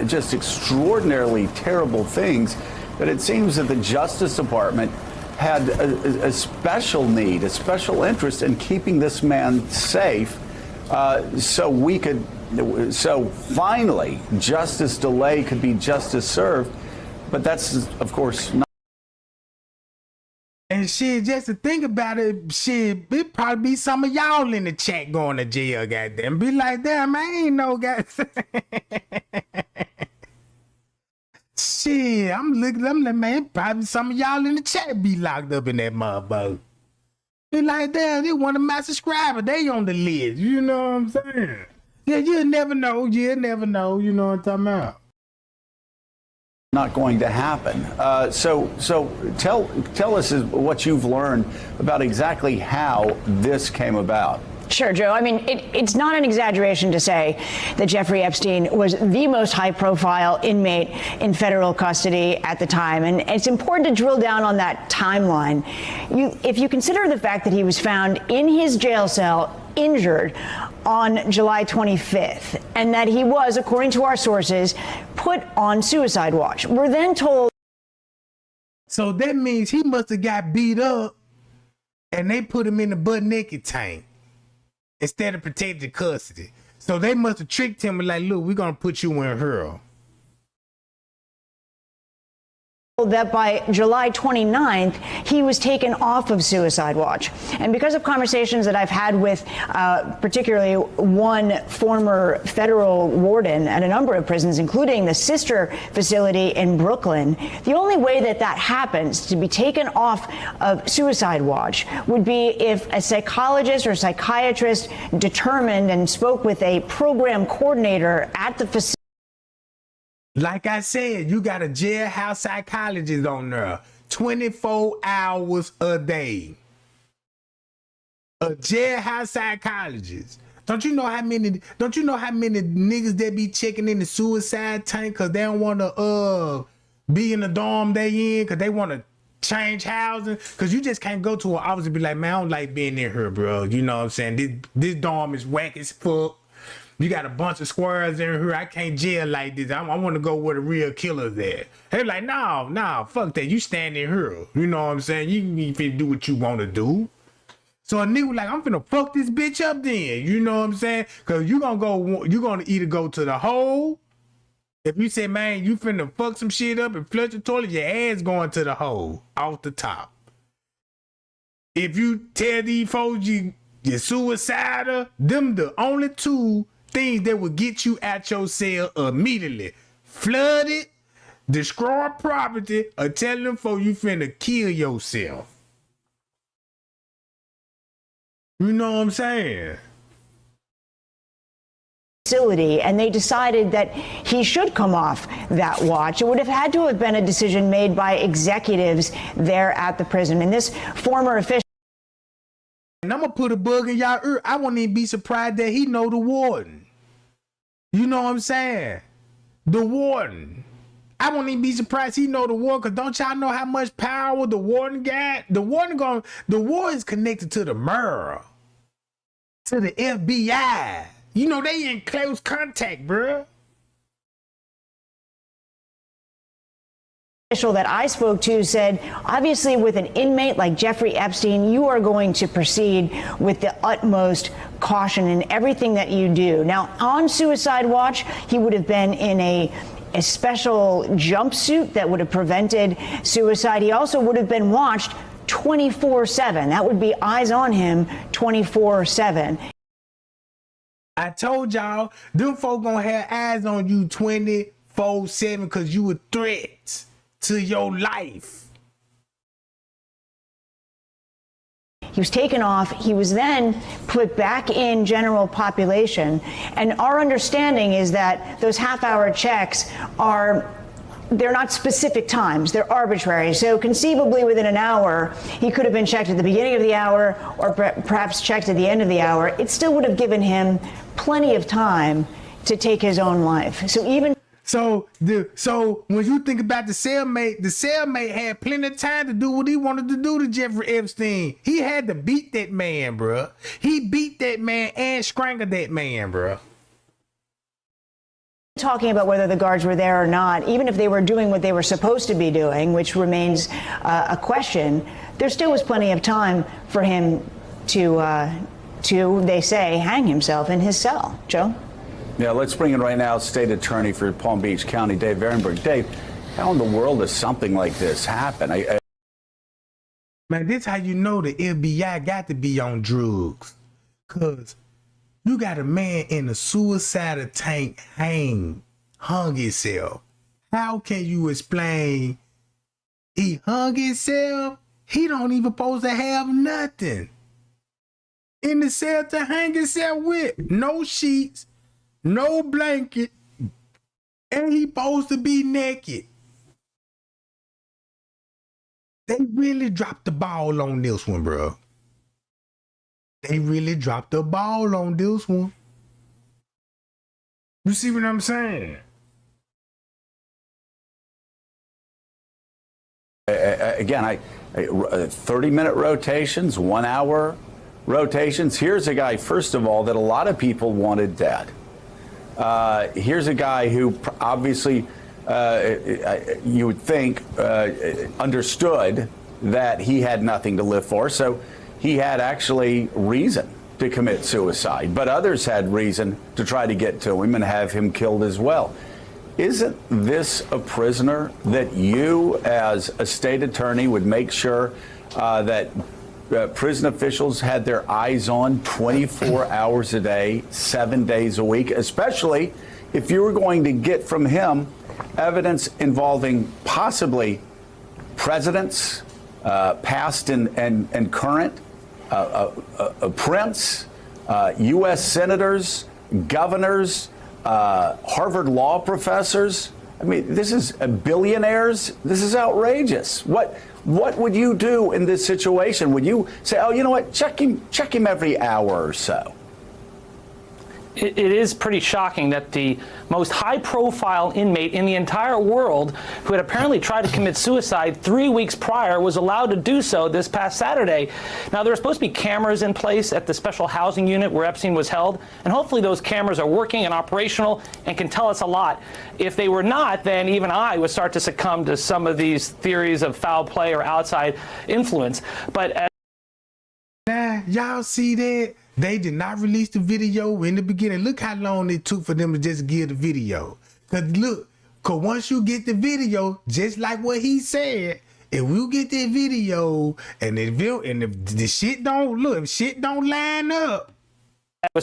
Speaker 13: just extraordinarily terrible things that it seems that the Justice Department had a special need, a special interest in keeping this man safe so finally justice delayed could be justice served. But that's, of course, not.
Speaker 1: And shit, just to think about it, shit, it probably be some of y'all in the chat going to jail, goddamn. Be like, damn, I ain't no guy. Shit, I'm like, man, probably some of y'all in the chat be locked up in that motherfucker. Be like, damn, they one of my subscribers. They on the list. You know what I'm saying? Yeah, you'll never know. You'll never know. You know what I'm talking about?
Speaker 13: Not going to happen. So tell us what you've learned about exactly how this came about.
Speaker 14: Sure, Joe. I mean, it's not an exaggeration to say that Jeffrey Epstein was the most high-profile inmate in federal custody at the time. And it's important to drill down on that timeline. If you consider the fact that he was found in his jail cell injured on July 25th, and that he was, according to our sources, put on suicide watch. We're then told.
Speaker 1: So that means he must have got beat up and they put him in the butt naked tank instead of protected custody. So they must have tricked him and like, look, we're going to put you in her.
Speaker 14: That by July 29th, he was taken off of suicide watch. And because of conversations that I've had with particularly one former federal warden at a number of prisons, including the sister facility in Brooklyn, the only way that that happens, to be taken off of suicide watch, would be if a psychologist or psychiatrist determined and spoke with a program coordinator at the facility.
Speaker 1: Like I said, you got a jailhouse psychologist on there 24 hours a day. A jailhouse psychologist. Don't you know how many niggas that be checking in the suicide tank because they don't want to be in the dorm they in because they want to change housing? Because you just can't go to an office and be like, man, I don't like being in here, bro. You know what I'm saying? This dorm is whack as fuck. You got a bunch of squares in here. I can't jail like this. I want to go where the real killer's at. They're like, no, fuck that. You stand in here. You know what I'm saying? You can finna do what you want to do. So a nigga like, I'm finna fuck this bitch up then. You know what I'm saying? Because you're going to either go to the hole. If you say, man, you finna fuck some shit up and flush the toilet, your ass going to the hole off the top. If you tell these folks you're suicidal, them the only two things that will get you out your cell immediately. Flood it, destroy property, or tell them folks you finna kill yourself. You know what I'm saying?
Speaker 14: Facility, and they decided that he should come off that watch. It would have had to have been a decision made by executives there at the prison. And this former official.
Speaker 1: And I'm gonna put a bug in y'all ear. I won't even be surprised that he know the warden. You know what I'm saying? The warden. I won't even be surprised he know the warden, because don't y'all know how much power the warden got? The warden is connected to the mayor, to the FBI. You know, they in close contact, bruh.
Speaker 14: Official that I spoke to said, obviously with an inmate like Jeffrey Epstein, you are going to proceed with the utmost caution in everything that you do. Now, on suicide watch, he would have been in a special jumpsuit that would have prevented suicide. He also would have been watched 24/7. That would be eyes on him 24/7.
Speaker 1: I told y'all, them folk gonna have eyes on you 24/7 because you a threat to your life.
Speaker 14: He was taken off. He was then put back in general population. And our understanding is that those half-hour checks they're not specific times. They're arbitrary. So conceivably within an hour, he could have been checked at the beginning of the hour or perhaps checked at the end of the hour. It still would have given him plenty of time to take his own life. So when you think about the cellmate had plenty of time to do what he wanted to do to Jeffrey Epstein. He had to beat that man, bruh. He beat that man and strangled that man, bruh. Talking about whether the guards were there or not, even if they were doing what they were supposed to be doing, which remains a question, there still was plenty of time for him to, they say, hang himself in his cell. Joe?
Speaker 13: Yeah, let's bring in right now State Attorney for Palm Beach County, Dave Ehrenberg. Dave, how in the world does something like this happen?
Speaker 1: Man, this how you know the FBI got to be on drugs. Because you got a man in a suicidal tank hung himself. How can you explain he hung himself? He don't even supposed to have nothing in the cell to hang himself with. No sheets, no blanket, and he supposed to be naked. They really dropped the ball on this one, bro. They really dropped the ball on this one. You see what I'm saying?
Speaker 13: Again, 30-minute rotations, 1 hour rotations. Here's a guy, first of all, that a lot of people wanted dead. Here's a guy who obviously you would think understood that he had nothing to live for, so he had actually reason to commit suicide, but others had reason to try to get to him and have him killed as well. Isn't this a prisoner that you, as a state attorney, would make sure that prison officials had their eyes on 24 hours a day, 7 days a week, especially if you were going to get from him evidence involving possibly presidents, past and current, a prince, U.S. senators, governors, Harvard law professors? I mean, this is billionaires. This is outrageous. What would you do in this situation? Would you say, oh, you know what, check him every hour or so?
Speaker 15: It is pretty shocking that the most high-profile inmate in the entire world, who had apparently tried to commit suicide 3 weeks prior, was allowed to do so this past Saturday. Now, there are supposed to be cameras in place at the special housing unit where Epstein was held, and hopefully those cameras are working and operational and can tell us a lot. If they were not, then even I would start to succumb to some of these theories of foul play or outside influence. But
Speaker 1: y'all see that? They did not release the video in the beginning. Look how long it took for them to just give the video. Cause once you get the video, just like what he said, if we get that video and the shit don't look, if shit don't line up.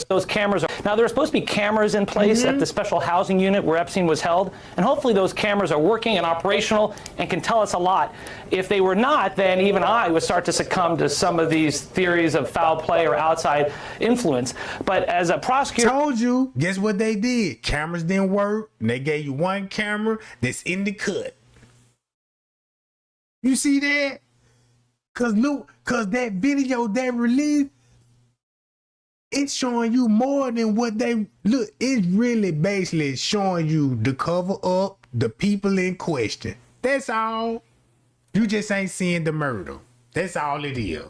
Speaker 15: Those cameras now there are supposed to be cameras in place at the special housing unit where Epstein was held, and hopefully those cameras are working and operational and can tell us a lot. If they were not, then even I would start to succumb to some of these theories of foul play or outside influence. But as a prosecutor,
Speaker 1: told you, guess what they did? Cameras didn't work, and they gave you one camera that's in the cut. You see that? Cause that video they released, it's showing you more than what they look. It's really basically showing you the cover up, the people in question. That's all. You just ain't seeing the murder. That's all it is.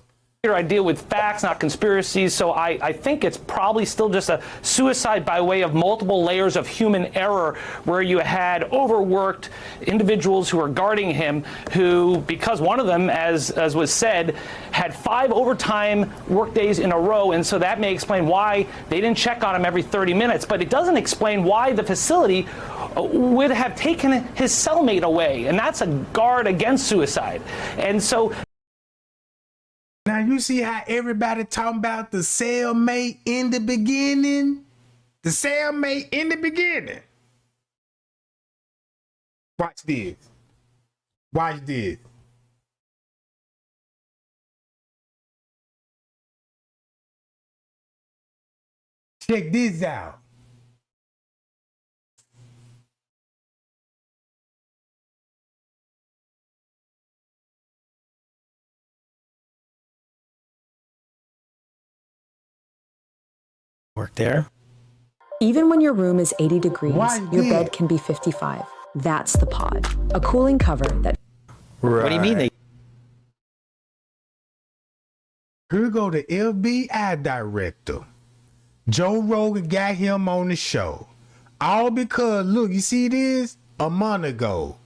Speaker 15: I deal with facts, not conspiracies, so I think it's probably still just a suicide by way of multiple layers of human error, where you had overworked individuals who were guarding him, who, because one of them, as was said, had 5 overtime work days in a row, and so that may explain why they didn't check on him every 30 minutes, but it doesn't explain why the facility would have taken his cellmate away, and that's a guard against suicide. And so
Speaker 1: now you see how everybody talking about the cellmate in the beginning? The cellmate in the beginning. Watch this. Watch this. Check this out.
Speaker 16: Work there.
Speaker 17: Even when your room is 80 degrees, your bed can be 55. That's the pod, a cooling cover that...
Speaker 16: Right. What do you mean they...
Speaker 1: Here go the FBI director. Joe Rogan got him on the show. All because, look, you see this? A month ago.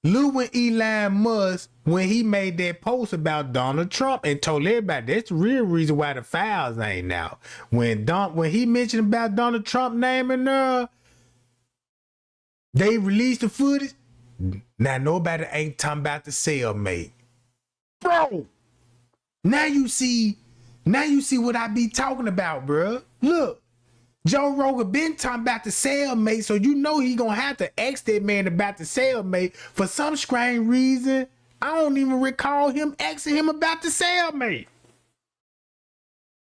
Speaker 1: Look when Elon Musk, when he made that post about Donald Trump and told everybody that's the real reason why the files ain't out. When he mentioned about Donald Trump naming they released the footage. Now nobody ain't talking about the cellmate. Bro, now you see what I be talking about, bro. Look, Joe Rogan been talking about the cellmate, so you know he gonna have to ask that man about the cellmate. For some strange reason, I don't even recall him asking him about the cellmate.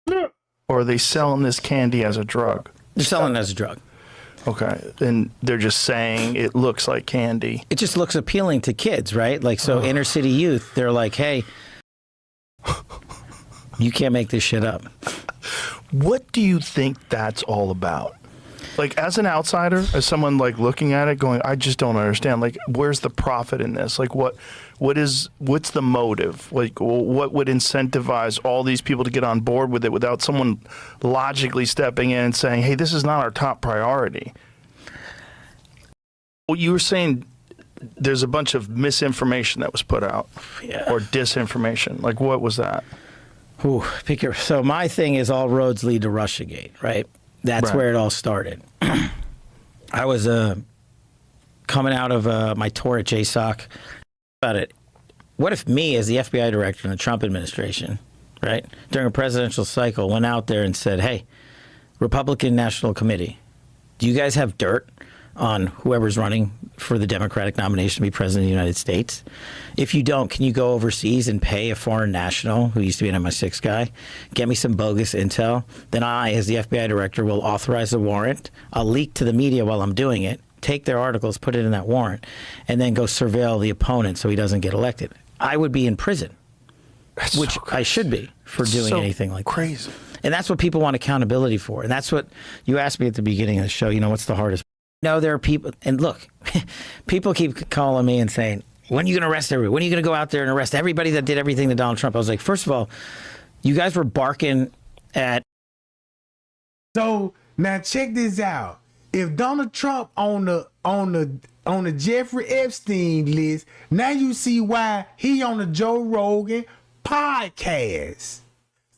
Speaker 1: Look.
Speaker 9: Or are they selling this candy as a drug?
Speaker 16: They're selling it as a drug.
Speaker 9: Okay, and they're just saying it looks like candy.
Speaker 16: It just looks appealing to kids, right? Like, so inner city youth, they're like, hey, you can't make this shit up.
Speaker 9: What do you think that's all about? Like, as an outsider, as someone like looking at it going, I just don't understand. Like, where's the profit in this? Like, what's the motive? Like, what would incentivize all these people to get on board with it without someone logically stepping in and saying, hey, this is not our top priority? Well, you were saying there's a bunch of misinformation that was put out, or disinformation. Like, what was that?
Speaker 16: Ooh, so my thing is all roads lead to Russiagate, right? That's
Speaker 9: Right.
Speaker 16: where it all started. I was coming out of my tour at JSOC about it. What if me, as the FBI director in the Trump administration, right, during a presidential cycle, went out there and said, hey, Republican National Committee, do you guys have dirt on whoever's running for the Democratic nomination to be president of the United States? If you don't, can you go overseas and pay a foreign national who used to be an MI6 guy, get me some bogus intel? Then I, as the FBI director, will authorize a warrant. I'll leak to the media while I'm doing it, take their articles, put it in that warrant, and then go surveil the opponent so he doesn't get elected. I would be in prison, which I should be for doing anything like
Speaker 9: crazy.
Speaker 16: And that's what people want accountability for. And that's what you asked me at the beginning of the show, what's the hardest? No, there are people, and look, people keep calling me and saying, when are you going to arrest everybody? When are you going to go out there and arrest everybody that did everything to Donald Trump? I was like, first of all, you guys were barking at.
Speaker 1: So now check this out. If Donald Trump on the Jeffrey Epstein list, now you see why he on the Joe Rogan podcast.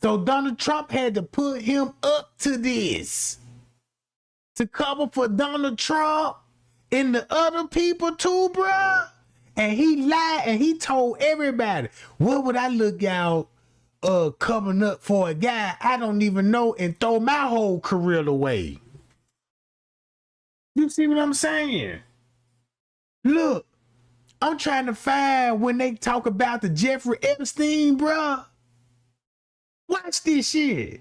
Speaker 1: So Donald Trump had to put him up to this to cover for Donald Trump and the other people too, bruh. And he lied and he told everybody, what would I look out coming up for a guy I don't even know and throw my whole career away? You see what I'm saying? Look, I'm trying to find when they talk about the Jeffrey Epstein, bruh. Watch this shit.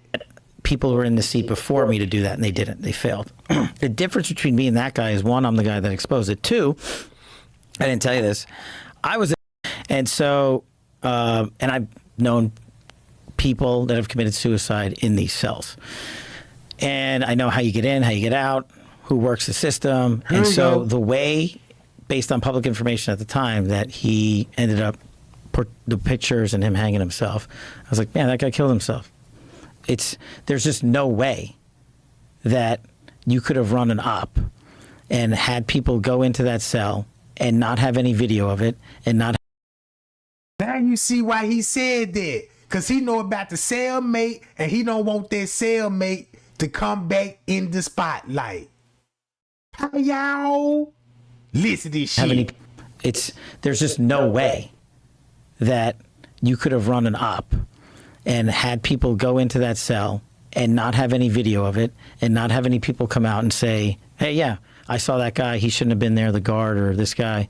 Speaker 16: People were in the seat before me to do that, and they didn't. They failed. The difference between me and that guy is, one, I'm the guy that exposed it. Two, I didn't tell you this. I was, and so, and I've known people that have committed suicide in these cells. And I know how you get in, how you get out, who works the system. And so the way, based on public information at the time, that he ended up, the pictures and him hanging himself, I was like, man, that guy killed himself. There's just no way that you could have run an op and had people go into that cell and not have any video of it and not.
Speaker 1: Now you see why he said that. Because he know about the cellmate and he don't want that cellmate to come back in the spotlight. How y'all listen to this shit?
Speaker 16: There's just no way that you could have run an op and had people go into that cell and not have any video of it and not have any people come out and say, hey, yeah, I saw that guy. He shouldn't have been there, the guard or this guy.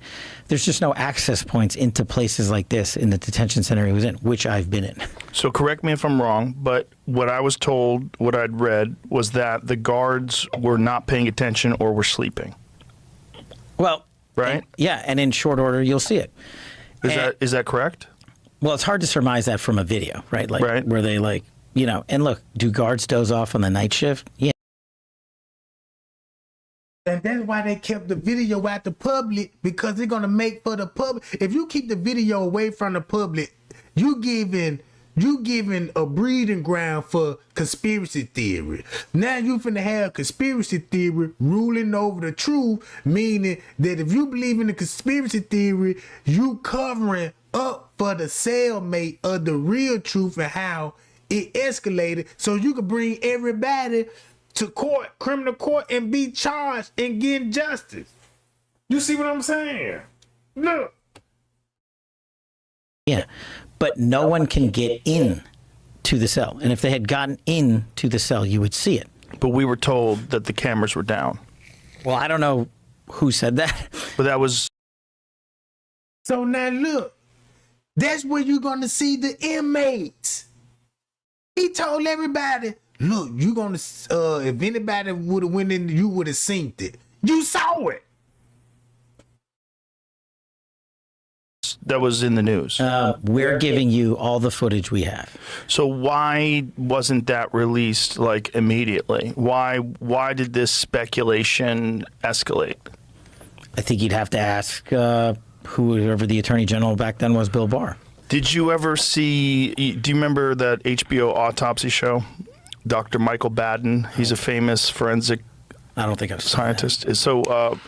Speaker 16: There's just no access points into places like this in the detention center he was in, which I've been in.
Speaker 9: So correct me if I'm wrong, but what I was told, what I'd read, was that the guards were not paying attention or were sleeping.
Speaker 16: Well,
Speaker 9: right?
Speaker 16: And in short order, you'll see it.
Speaker 9: Is that correct?
Speaker 16: Well, it's hard to surmise that from a video, right? Like, where they and look, do guards doze off on the night shift? Yeah.
Speaker 1: And that's why they kept the video out the public, because they're going to make for the public. If you keep the video away from the public, you giving a breeding ground for conspiracy theory. Now you finna have conspiracy theory ruling over the truth, meaning that if you believe in the conspiracy theory, you covering up for the cellmate of the real truth and how it escalated, so you could bring everybody to court, criminal court, and be charged and get justice. You see what I'm saying? Look.
Speaker 16: Yeah, but no one can get in to the cell. And if they had gotten in to the cell, you would see it.
Speaker 9: But we were told that the cameras were down.
Speaker 16: Well, I don't know who said that.
Speaker 9: But that was...
Speaker 1: So now look, that's where you're going to see the inmates. He told everybody, look, you're going to, if anybody would have went in, you would have seen it. You saw it.
Speaker 9: that was in the news?
Speaker 16: We're giving you all the footage we have.
Speaker 9: So why wasn't that released like immediately? Why did this speculation escalate?
Speaker 16: I think you'd have to ask whoever the Attorney General back then was, Bill Barr.
Speaker 9: Did you ever see, do you remember that HBO Autopsy show? Dr. Michael Baden, he's a famous forensic scientist. So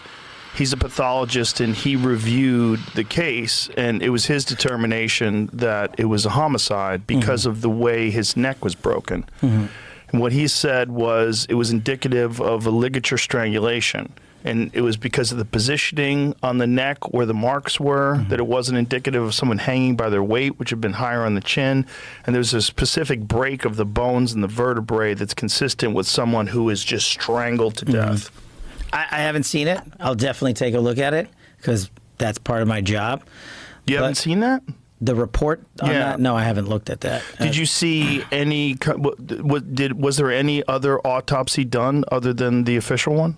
Speaker 9: he's a pathologist, and he reviewed the case, and it was his determination that it was a homicide because of the way his neck was broken. And what he said was it was indicative of a ligature strangulation. And it was because of the positioning on the neck where the marks were, that it wasn't indicative of someone hanging by their weight, which had been higher on the chin. And there's a specific break of the bones and the vertebrae that's consistent with someone who is just strangled to death.
Speaker 16: I haven't seen it. I'll definitely take a look at it because that's part of my job.
Speaker 9: You haven't seen that?
Speaker 16: The report on that? No, I haven't looked at that.
Speaker 9: Did you see any, was there any other autopsy done other than the official one?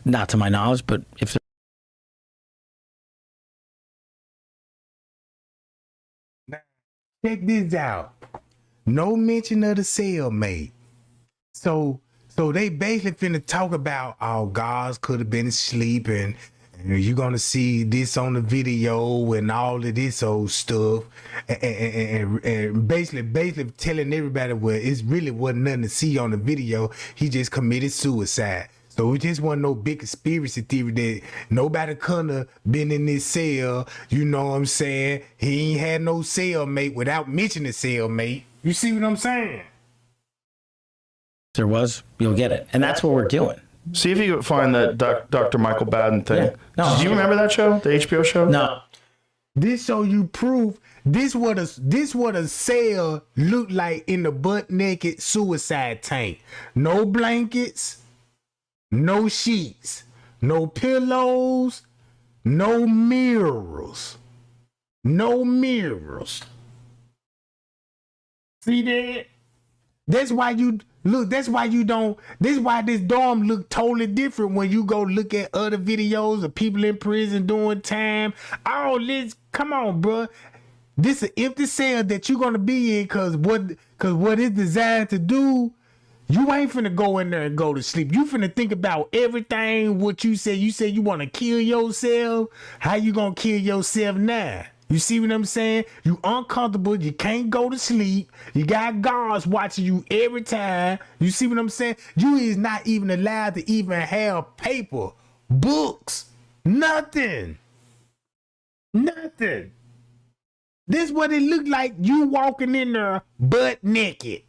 Speaker 16: Not to my knowledge, but if
Speaker 1: there... Check this out. No mention of the cellmate. So they basically finna talk about how guards could have been asleep and you're gonna see this on the video and all of this old stuff and basically telling everybody, well, it really wasn't nothing to see on the video. He just committed suicide. So it just wasn't no big conspiracy theory that nobody couldn't have been in this cell. You know what I'm saying? He ain't had no cellmate without mentioning cellmate. You see what I'm saying?
Speaker 16: There was, you'll get it. And that's what we're doing.
Speaker 9: See if you can find that Dr. Michael Baden thing.
Speaker 16: Yeah. No,
Speaker 9: do you remember that show, the HBO show?
Speaker 16: No.
Speaker 1: This show you proof. This what a cell looked like in the butt naked suicide tank. No blankets. No sheets, no pillows, no mirrors. No mirrors. See that? That's why you look, that's why this dorm look totally different when you go look at other videos of people in prison doing time. All this, come on, bro. This is an empty cell that you're gonna be in cause what it's designed to do. You ain't finna go in there and go to sleep. You finna think about everything what you say. You say you want to kill yourself. How you gonna kill yourself now? You see what I'm saying? You uncomfortable. You can't go to sleep. You got guards watching you every time. You see what I'm saying? You is not even allowed to even have paper, books, nothing. Nothing. This what it looked like, you walking in there butt naked.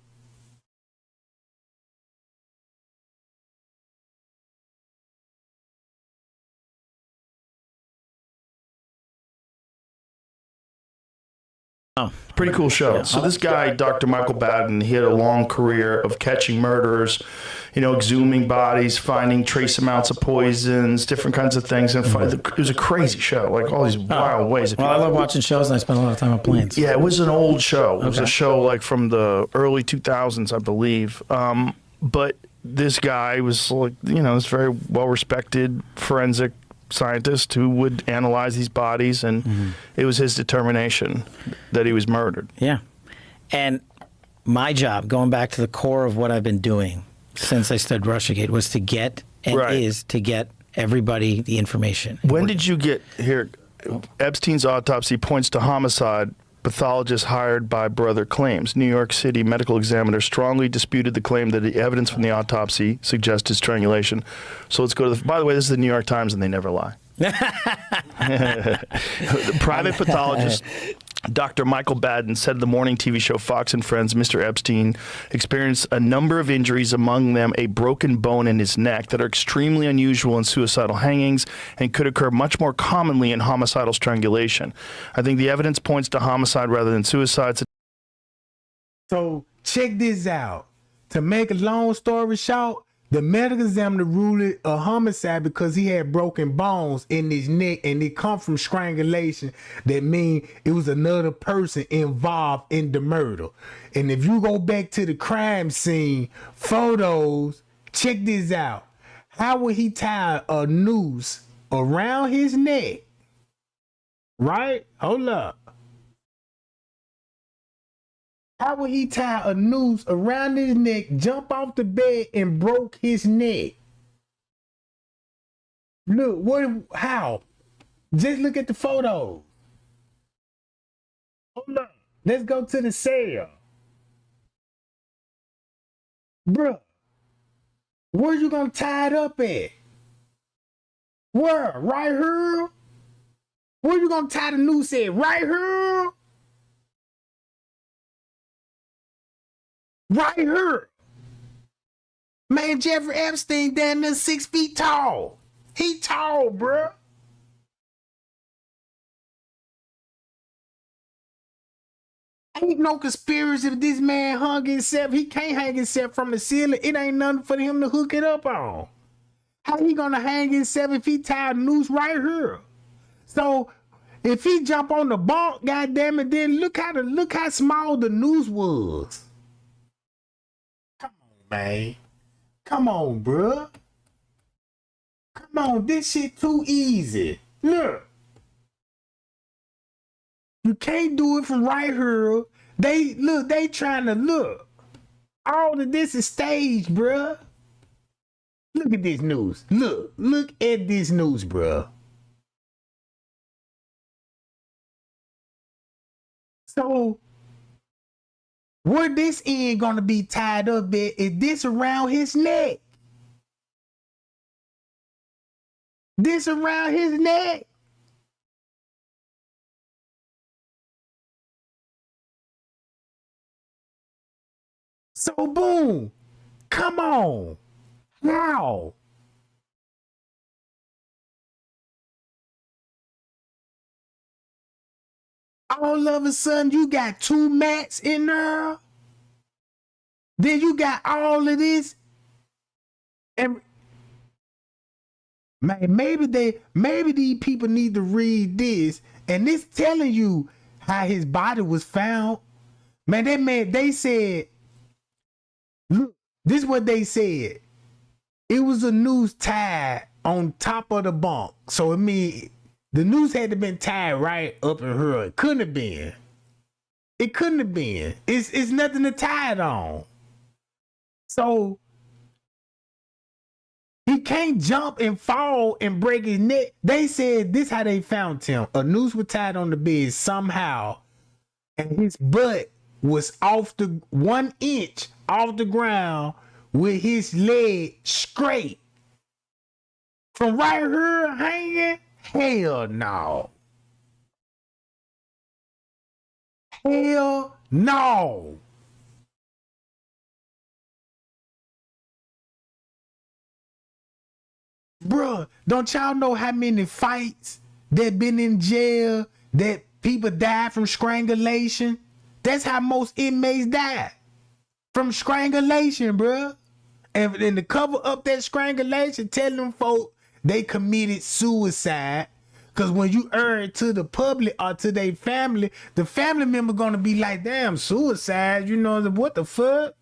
Speaker 9: Pretty cool show. So this guy, Dr. Michael Baden, he had a long career of catching murderers, you know, exhuming bodies, finding trace amounts of poisons, different kinds of things. And it was a crazy show, like all these wild ways.
Speaker 16: Well, I love watching shows, and I spend a lot of time on planes.
Speaker 9: Yeah, it was an old show. It was a show like from the early 2000s, I believe. But this guy was like, you know, this very well-respected forensic scientist who would analyze these bodies, and it was his determination that he was murdered.
Speaker 16: Yeah. And my job, going back to the core of what I've been doing since I studied Russiagate, was to get, and is to get everybody the information.
Speaker 9: When did you get here? Epstein's autopsy points to homicide. Pathologist hired by brother claims. New York City medical examiner strongly disputed the claim that the evidence from the autopsy suggested strangulation. So let's go to the, by the way, this is the New York Times and they never lie. The private pathologist Dr. Michael Baden said of the morning TV show Fox and Friends, Mr. Epstein experienced a number of injuries, among them a broken bone in his neck, that are extremely unusual in suicidal hangings and could occur much more commonly in homicidal strangulation. I think the evidence points to homicide rather than suicide.
Speaker 1: So check this out. To make a long story short, the medical examiner ruled it a homicide because he had broken bones in his neck and it come from strangulation. That means it was another person involved in the murder. And if you go back to the crime scene photos, check this out. How would he tie a noose around his neck? Right? Hold up. How would he tie a noose around his neck, jump off the bed, and broke his neck? Look, how? Just look at the photos. Hold up. Let's go to the cell. Bruh, where you gonna tie it up at? Where? Right here? Where you gonna tie the noose at? Right here? Right here. Man, Jeffrey Epstein down there 6 feet tall. He tall, bruh. Ain't no conspiracy if this man hung himself. He can't hang himself from the ceiling. It ain't nothing for him to hook it up on. How he gonna hang himself if he tied a noose right here? So if he jump on the bunk, goddamn it, then look how small the noose was. Man, come on, bruh. Come on, this shit too easy. Look. You can't do it from right here. They trying to look. All of this is staged, bruh. Look at this news. Look at this news, bruh. So, where this end gonna be tied up at is this around his neck. This around his neck. So boom, come on. How? All of a sudden, you got 2 mats in there. Then you got all of this. And man, maybe these people need to read this. And this telling you how his body was found. Man, they said, look, this is what they said. It was a noose tied on top of the bunk. So it means the noose had to been tied right up in her. It couldn't have been. It couldn't have been. It's nothing to tie it on. So he can't jump and fall and break his neck. They said this how they found him. A noose was tied on the bed somehow, and his butt was off the 1 inch off the ground with his leg straight. From right here hanging? Hell no. Hell no. Bruh, don't y'all know how many fights that been in jail that people died from strangulation? That's how most inmates die. From strangulation, bruh. And to cover up that strangulation, tell them folk they committed suicide. Because when you err to the public or to their family, the family member gonna be like, damn, suicide, you know, what the fuck?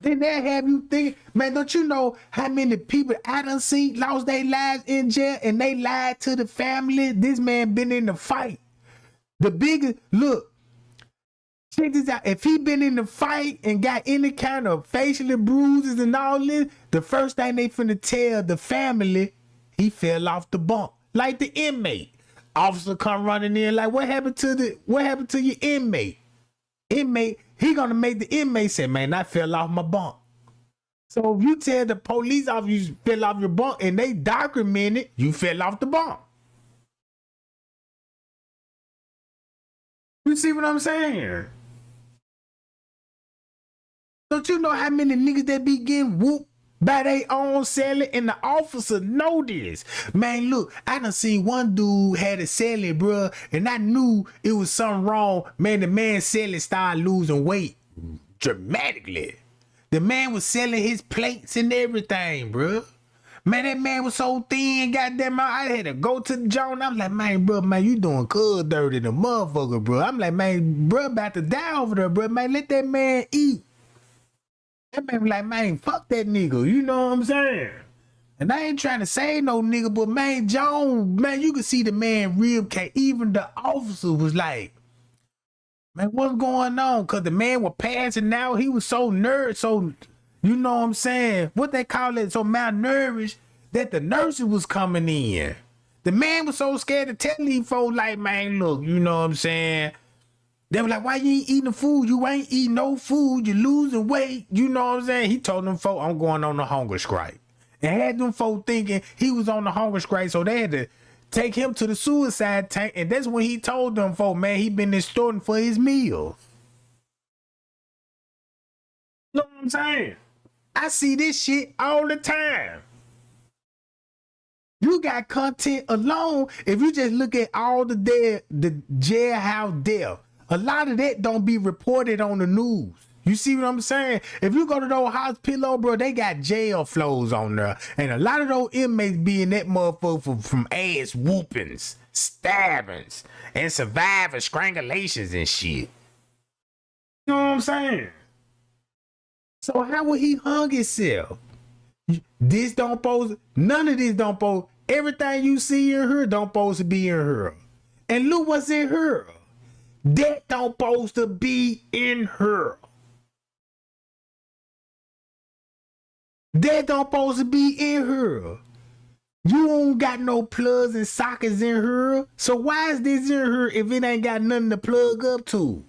Speaker 1: Then they have you think, man, don't you know how many people I done seen lost their lives in jail and they lied to the family? This man been in the fight. The biggest, look, check this out. If he been in the fight and got any kind of facial bruises and all this, the first thing they finna tell the family, he fell off the bunk. Like the inmate. Officer come running in like, what happened to your inmate? Inmate, he gonna make the inmate say, man, I fell off my bunk. So if you tell the police officer you fell off your bunk and they document it, you fell off the bunk. You see what I'm saying? Don't you know how many niggas that be getting whooped by their own cellie, and the officer know this? Man, look, I done seen one dude had a cellie, bruh, and I knew it was something wrong. Man, the man cellie started losing weight dramatically. The man was selling his plates and everything, bruh. Man, that man was so thin, goddamn, I had to go to the joint. I'm like, man, bro, man, you doing cuz dirty the motherfucker, bro. I'm like, man, bro, about to die over there, bro. Man, let that man eat. That man was like, man, fuck that nigga. You know what I'm saying? And I ain't trying to say no nigga, but man, John, man, you can see the man rib cage. Even the officer was like, man, what's going on? Cause the man was passing out. He was so nervous, so you know what I'm saying? What they call it, so malnourished that the nurses was coming in. The man was so scared to tell these folks, like, man, look, you know what I'm saying? They were like, why you ain't eating the food? You ain't eating no food. You losing weight. You know what I'm saying? He told them folks, I'm going on the hunger strike. And had them folks thinking he was on the hunger strike, so they had to take him to the suicide tank. And that's when he told them folks, man, he been extorting for his meals. You know what I'm saying? I see this shit all the time. You got content alone. If you just look at all the jailhouse death, a lot of that don't be reported on the news. You see what I'm saying? If you go to those hospital, bro, they got jail flows on there. And a lot of those inmates be in that motherfucker from ass whoopings, stabbings, and surviving strangulations and shit. You know what I'm saying? So how would he hung himself? This don't pose, none of this don't pose. Everything you see in her don't supposed to be in her. And look what's in her. That don't supposed to be in her. That don't supposed to be in her. You don't got no plugs and sockets in her. So why is this in her if it ain't got nothing to plug up to?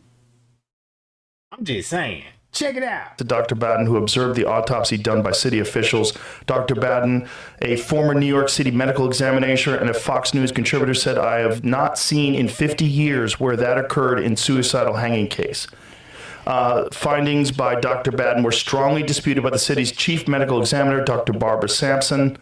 Speaker 1: I'm just saying. Check it out.
Speaker 9: To Dr. Batten, who observed the autopsy done by city officials. Dr. Batten, a former New York City medical examiner and a Fox News contributor, said, I have not seen in 50 years where that occurred in suicidal hanging case. Findings by Dr. Batten were strongly disputed by the city's chief medical examiner, Dr. Barbara Sampson,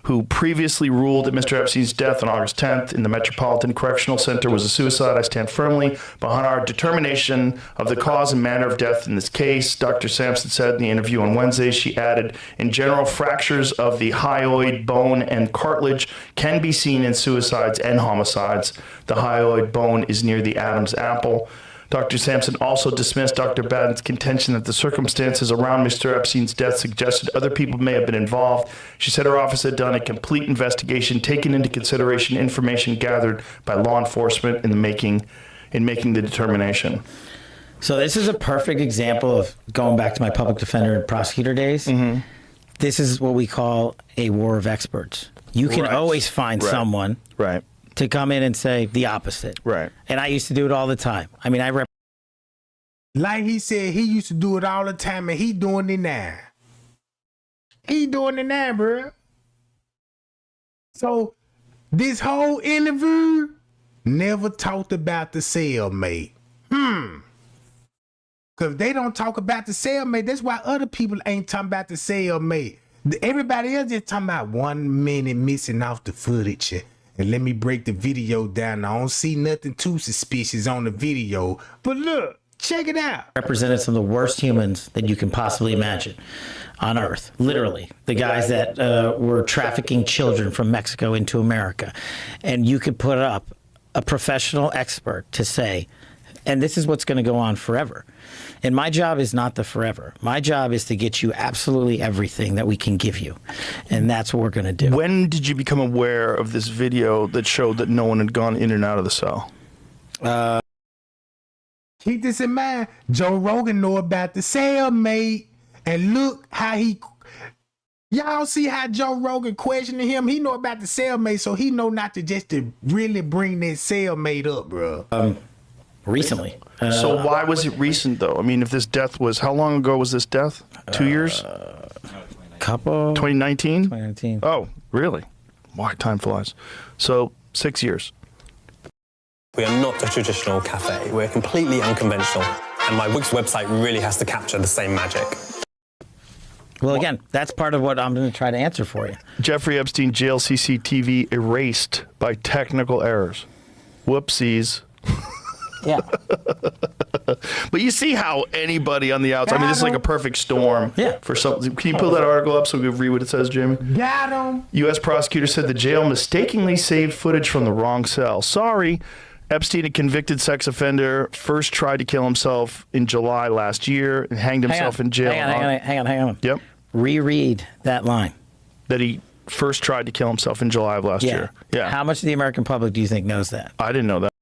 Speaker 9: who previously ruled that Mr. Epstein's death on August 10th in the Metropolitan Correctional Center was a suicide. I stand firmly behind our determination of the cause and manner of death in this case. Dr. Sampson said in the interview on Wednesday, she added, in general, fractures of the hyoid bone and cartilage can be seen in suicides and homicides. The hyoid bone is near the Adam's apple. Dr. Sampson also dismissed Dr. Batten's contention that the circumstances around Mr. Epstein's death suggested other people may have been involved. She said her office had done a complete investigation, taking into consideration information gathered by law enforcement in making the determination.
Speaker 16: So this is a perfect example of going back to my public defender and prosecutor days. Mm-hmm. This is what we call a war of experts. You can always find someone to come in and say the opposite. Right. And I used to do it all the time. I mean,
Speaker 1: like he said, he used to do it all the time, and he doing it now. He doing it now, bro. So this whole interview never talked about the cellmate. Because they don't talk about the cellmate. That's why other people ain't talking about the cellmate. Everybody else just talking about 1 minute missing off the footage. And let me break the video down. I don't see nothing too suspicious on the video. But look, check it out.
Speaker 16: Represented some of the worst humans that you can possibly imagine on Earth. Literally. The guys that were trafficking children from Mexico into America. And you could put up a professional expert to say, and this is what's going to go on forever. And my job is not the forever. My job is to get you absolutely everything that we can give you. And that's what we're going to do.
Speaker 9: When did you become aware of this video that showed that no one had gone in and out of the cell?
Speaker 1: Keep this in mind. Joe Rogan know about the cellmate. And look how he... Y'all see how Joe Rogan questioning him? He know about the cellmate, so he know not to just to really bring that cellmate up, bro.
Speaker 16: Recently.
Speaker 9: So why was it recent, though? I mean, if this death was... How long ago was this death? 2 years? 2019?
Speaker 16: 2019.
Speaker 9: Oh, really? Why? Time flies. So 6 years.
Speaker 18: We are not a traditional cafe. We're completely unconventional. And my website really has to capture the same magic.
Speaker 16: Well, again, that's part of what I'm going to try to answer for you.
Speaker 9: Jeffrey Epstein jail CCTV erased by technical errors. Whoopsies.
Speaker 16: Yeah.
Speaker 9: But you see how anybody on the outside, I mean, this is like a perfect storm for something. Can you pull that article up so we can read what it says, Jamie?
Speaker 1: Got him.
Speaker 9: U.S. prosecutor said the jail mistakenly saved footage from the wrong cell. Sorry. Epstein, a convicted sex offender, first tried to kill himself in July last year and hanged himself in jail.
Speaker 16: Hang on.
Speaker 9: Yep.
Speaker 16: Reread that line.
Speaker 9: That he first tried to kill himself in July of last year. Yeah.
Speaker 16: How much of the American public do you think knows that?
Speaker 9: I didn't know that.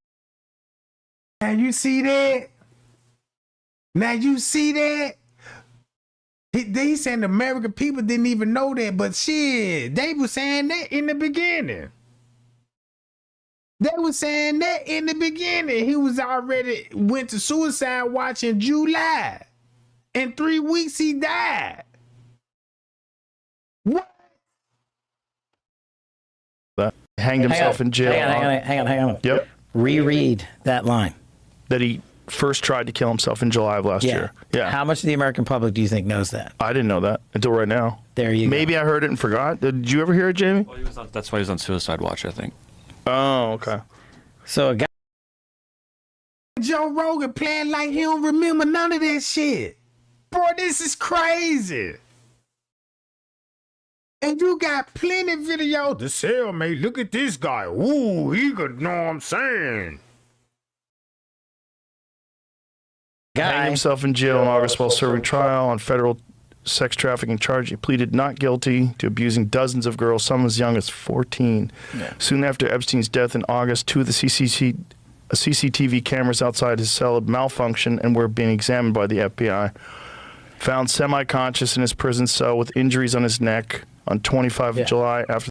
Speaker 1: Now you see that? Now you see that? They saying the American people didn't even know that, but shit, they were saying that in the beginning. They were saying that in the beginning. He was already went to suicide watch in July. In 3 weeks, he died. What?
Speaker 9: That hanged himself in jail.
Speaker 16: Hang on.
Speaker 9: Yep.
Speaker 16: Reread that line.
Speaker 9: That he first tried to kill himself in July of last year. Yeah.
Speaker 16: How much of the American public do you think knows that?
Speaker 9: I didn't know that until right now.
Speaker 16: There you go.
Speaker 9: Maybe I heard it and forgot. Did you ever hear it, Jamie?
Speaker 10: Well, that's why he was on suicide watch, I think.
Speaker 9: Oh, okay.
Speaker 16: So a guy.
Speaker 1: Joe Rogan playing like he don't remember none of that shit. Bro, this is crazy. And you got plenty of videos. The cellmate, look at this guy. Ooh, he could know what I'm saying.
Speaker 9: Hanged himself in jail in August while serving trial on federal sex trafficking charge. He pleaded not guilty to abusing dozens of girls, some as young as 14. Yeah. Soon after Epstein's death in August, 2 of the CCTV cameras outside his cell had malfunctioned and were being examined by the FBI. Found semi-conscious in his prison cell with injuries on his neck on 25 of July after.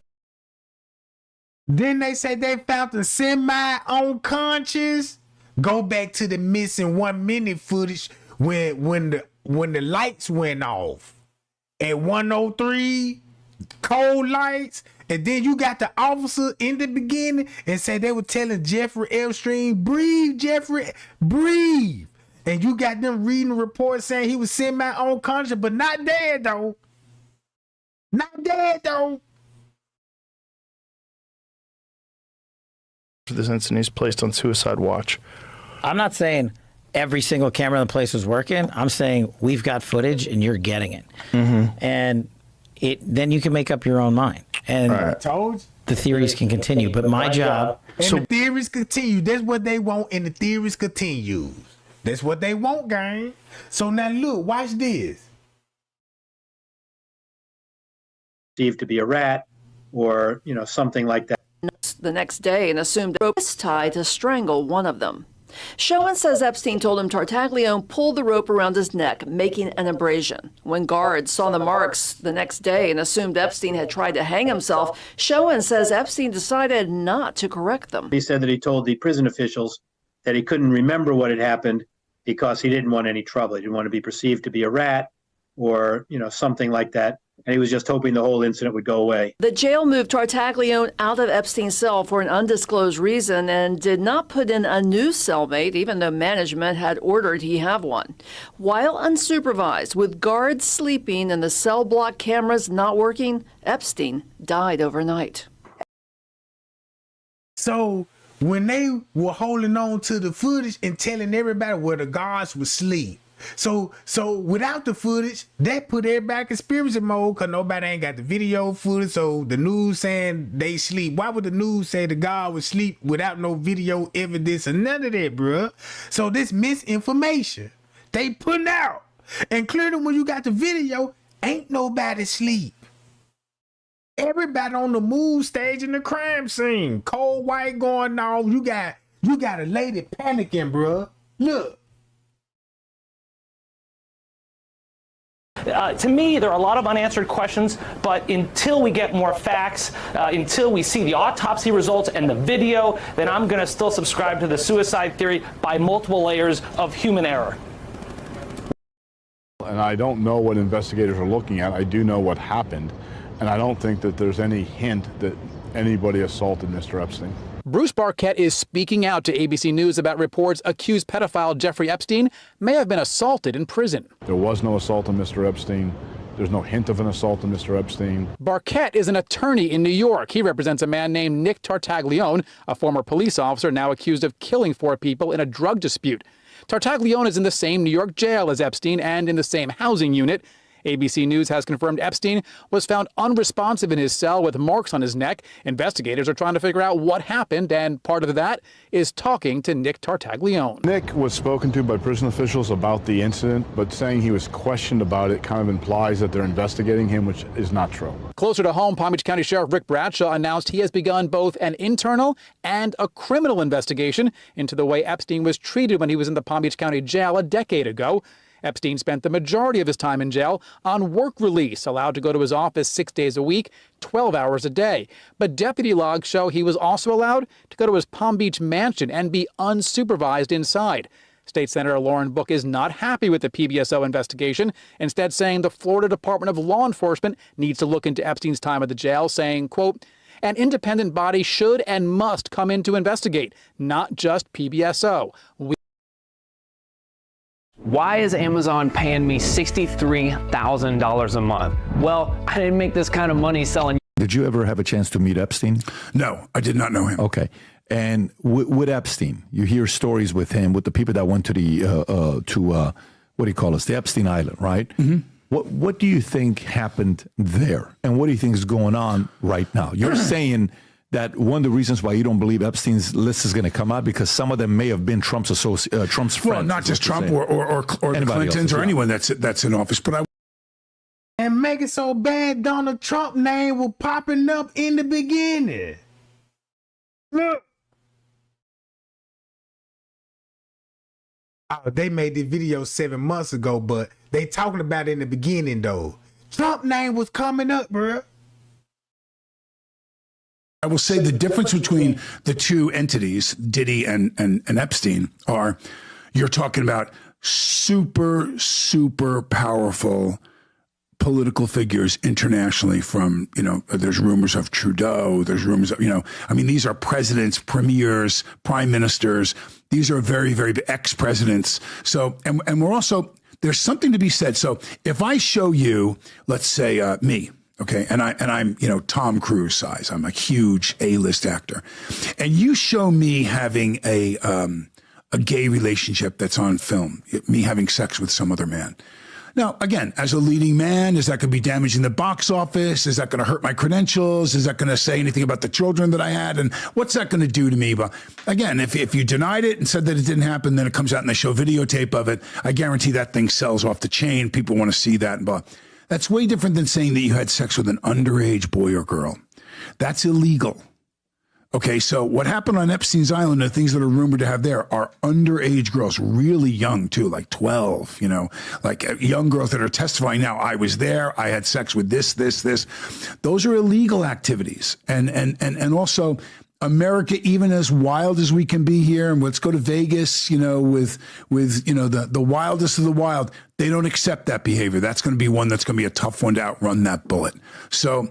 Speaker 1: Then they say they found the semi-unconscious. Go back to the missing 1 minute footage when the lights went off at 1:03, cold lights, and then you got the officer in the beginning and said they were telling Jeffrey Epstein, breathe, Jeffrey, breathe. And you got them reading the report saying he was semi-unconscious, but not dead though. Not dead though.
Speaker 9: For this incident, he's placed on suicide watch.
Speaker 16: I'm not saying every single camera in the place was working. I'm saying we've got footage and you're getting it. Mm-hmm. And then you can make up your own mind. And the theories can continue. But my job...
Speaker 1: And the theories continue. That's what they want, and the theories continue. That's what they want, gang. So now look, watch this.
Speaker 19: Perceived to be a rat or, something like that.
Speaker 12: The next day and assumed the rope was tied to strangle one of them. Showing says Epstein told him Tartaglione pulled the rope around his neck, making an abrasion. When guards saw the marks the next day and assumed Epstein had tried to hang himself, Showing says Epstein decided not to correct them.
Speaker 19: He said that he told the prison officials that he couldn't remember what had happened because he didn't want any trouble. He didn't want to be perceived to be a rat or, something like that. And he was just hoping the whole incident would go away.
Speaker 12: The jail moved Tartaglione out of Epstein's cell for an undisclosed reason and did not put in a new cellmate, even though management had ordered he have one. While unsupervised, with guards sleeping and the cell block cameras not working, Epstein died overnight.
Speaker 1: So when they were holding on to the footage and telling everybody where the guards would sleep, So without the footage, that put everybody in conspiracy mode because nobody ain't got the video footage. So the news saying they sleep. Why would the news say the guard would sleep without no video evidence or none of that, bruh? So this misinformation they putting out. And clearly when you got the video, ain't nobody sleep. Everybody on the move stage in the crime scene. Cold white going off. You got a lady panicking, bruh. Look.
Speaker 15: To me, there are a lot of unanswered questions, but until we get more facts, until we see the autopsy results and the video, then I'm going to still subscribe to the suicide theory by multiple layers of human error.
Speaker 20: And I don't know what investigators are looking at. I do know what happened, and I don't think that there's any hint that anybody assaulted Mr. Epstein.
Speaker 2: Bruce Barquette is speaking out to ABC News about reports accused pedophile Jeffrey Epstein may have been assaulted in prison.
Speaker 20: There was no assault on Mr. Epstein. There's no hint of an assault on Mr. Epstein.
Speaker 2: Barquette is an attorney in New York. He represents a man named Nick Tartaglione, a former police officer now accused of killing 4 people in a drug dispute. Tartaglione is in the same New York jail as Epstein and in the same housing unit. ABC News has confirmed Epstein was found unresponsive in his cell with marks on his neck. Investigators are trying to figure out what happened, and part of that is talking to Nick Tartaglione.
Speaker 20: Nick was spoken to by prison officials about the incident, but saying he was questioned about it kind of implies that they're investigating him, which is not true.
Speaker 2: Closer to home, Palm Beach County Sheriff Rick Bradshaw announced he has begun both an internal and a criminal investigation into the way Epstein was treated when he was in the Palm Beach County Jail a decade ago. Epstein spent the majority of his time in jail on work release, allowed to go to his office 6 days a week, 12 hours a day. But deputy logs show he was also allowed to go to his Palm Beach mansion and be unsupervised inside. State Senator Lauren Book is not happy with the PBSO investigation, instead saying the Florida Department of Law Enforcement needs to look into Epstein's time at the jail, saying, quote, an independent body should and must come in to investigate, not just PBSO.
Speaker 21: Why is Amazon paying me $63,000 a month? Well, I didn't make this kind of money selling.
Speaker 22: Did you ever have a chance to meet Epstein?
Speaker 23: No, I did not know him.
Speaker 22: Okay. And with Epstein, you hear stories with him, with the people that went to the, what do you call it, the Epstein Island, right? Mm-hmm. What do you think happened there? And what do you think is going on right now? You're saying that one of the reasons why you don't believe Epstein's list is going to come out because some of them may have been Trump's friends.
Speaker 23: Well, not just Trump or the Clintons or anyone that's in office, but
Speaker 1: and make it so bad Donald Trump name was popping up in the beginning. Look. Oh, they made this video 7 months ago, but they talking about it in the beginning though. Trump name was coming up, bruh.
Speaker 23: I will say the difference between the two entities, Diddy and Epstein, are you're talking about super, super powerful political figures internationally from, there's rumors of Trudeau, there's rumors of, these are presidents, premiers, prime ministers. These are very, very ex-presidents. So, and we're also, there's something to be said. So if I show you, let's say me, okay, and I'm Tom Cruise size. I'm a huge A-list actor, and you show me having a gay relationship that's on film, me having sex with some other man. Now, again, as a leading man, is that going to be damaging the box office? Is that going to hurt my credentials? Is that going to say anything about the children that I had? And what's that going to do to me? But again, if you denied it and said that it didn't happen, then it comes out and they show videotape of it. I guarantee that thing sells off the chain. People want to see that. But that's way different than saying that you had sex with an underage boy or girl. That's illegal. Okay, so what happened on Epstein's Island, the things that are rumored to have there are underage girls, really young too, like 12, like young girls that are testifying now, I was there, I had sex with this. Those are illegal activities. And also America, even as wild as we can be here, and let's go to Vegas, with the wildest of the wild, they don't accept that behavior. That's going to be one that's going to be a tough one to outrun that bullet. So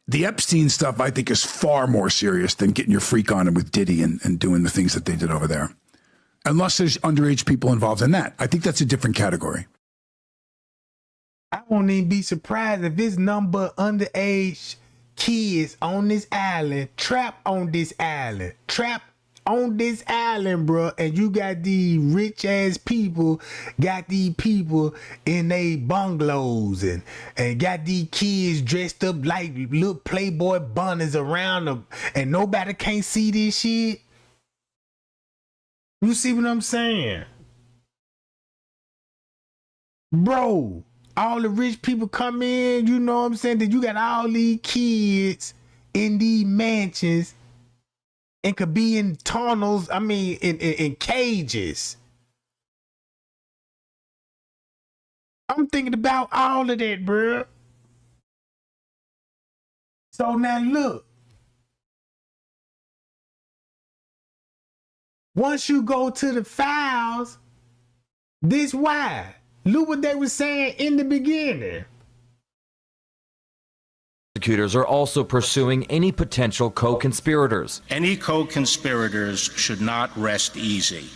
Speaker 23: the Epstein stuff, I think, is far more serious than getting your freak on him with Diddy and doing the things that they did over there. Unless there's underage people involved in that. I think that's a different category.
Speaker 1: I won't even be surprised if this number underage kids on this island, trapped on this island, bro, and you got these rich ass people, got these people in they bungalows and got these kids dressed up like little Playboy bunnies around them, and nobody can't see this shit. You see what I'm saying? Bro, all the rich people come in, you know what I'm saying? That you got all these kids in these mansions and could be in tunnels, in cages. I'm thinking about all of that, bro. So now look. Once you go to the files, this why. Look what they were saying in the beginning.
Speaker 3: Prosecutors are also pursuing any potential co-conspirators.
Speaker 4: Any co-conspirators should not rest easy.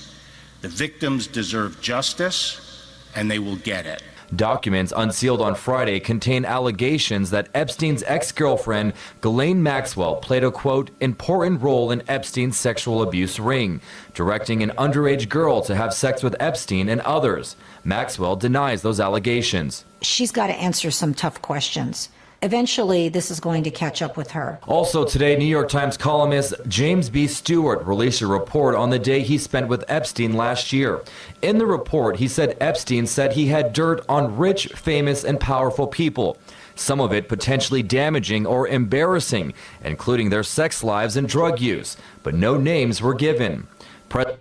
Speaker 4: The victims deserve justice, and they will get it.
Speaker 3: Documents unsealed on Friday contain allegations that Epstein's ex-girlfriend, Ghislaine Maxwell, played a, quote, important role in Epstein's sexual abuse ring, directing an underage girl to have sex with Epstein and others. Maxwell denies those allegations.
Speaker 5: She's got to answer some tough questions. Eventually, this is going to catch up with her.
Speaker 3: Also today, New York Times columnist James B. Stewart released a report on the day he spent with Epstein last year. In the report, he said Epstein said he had dirt on rich, famous, and powerful people, some of it potentially damaging or embarrassing, including their sex lives and drug use, but no names were given.
Speaker 1: But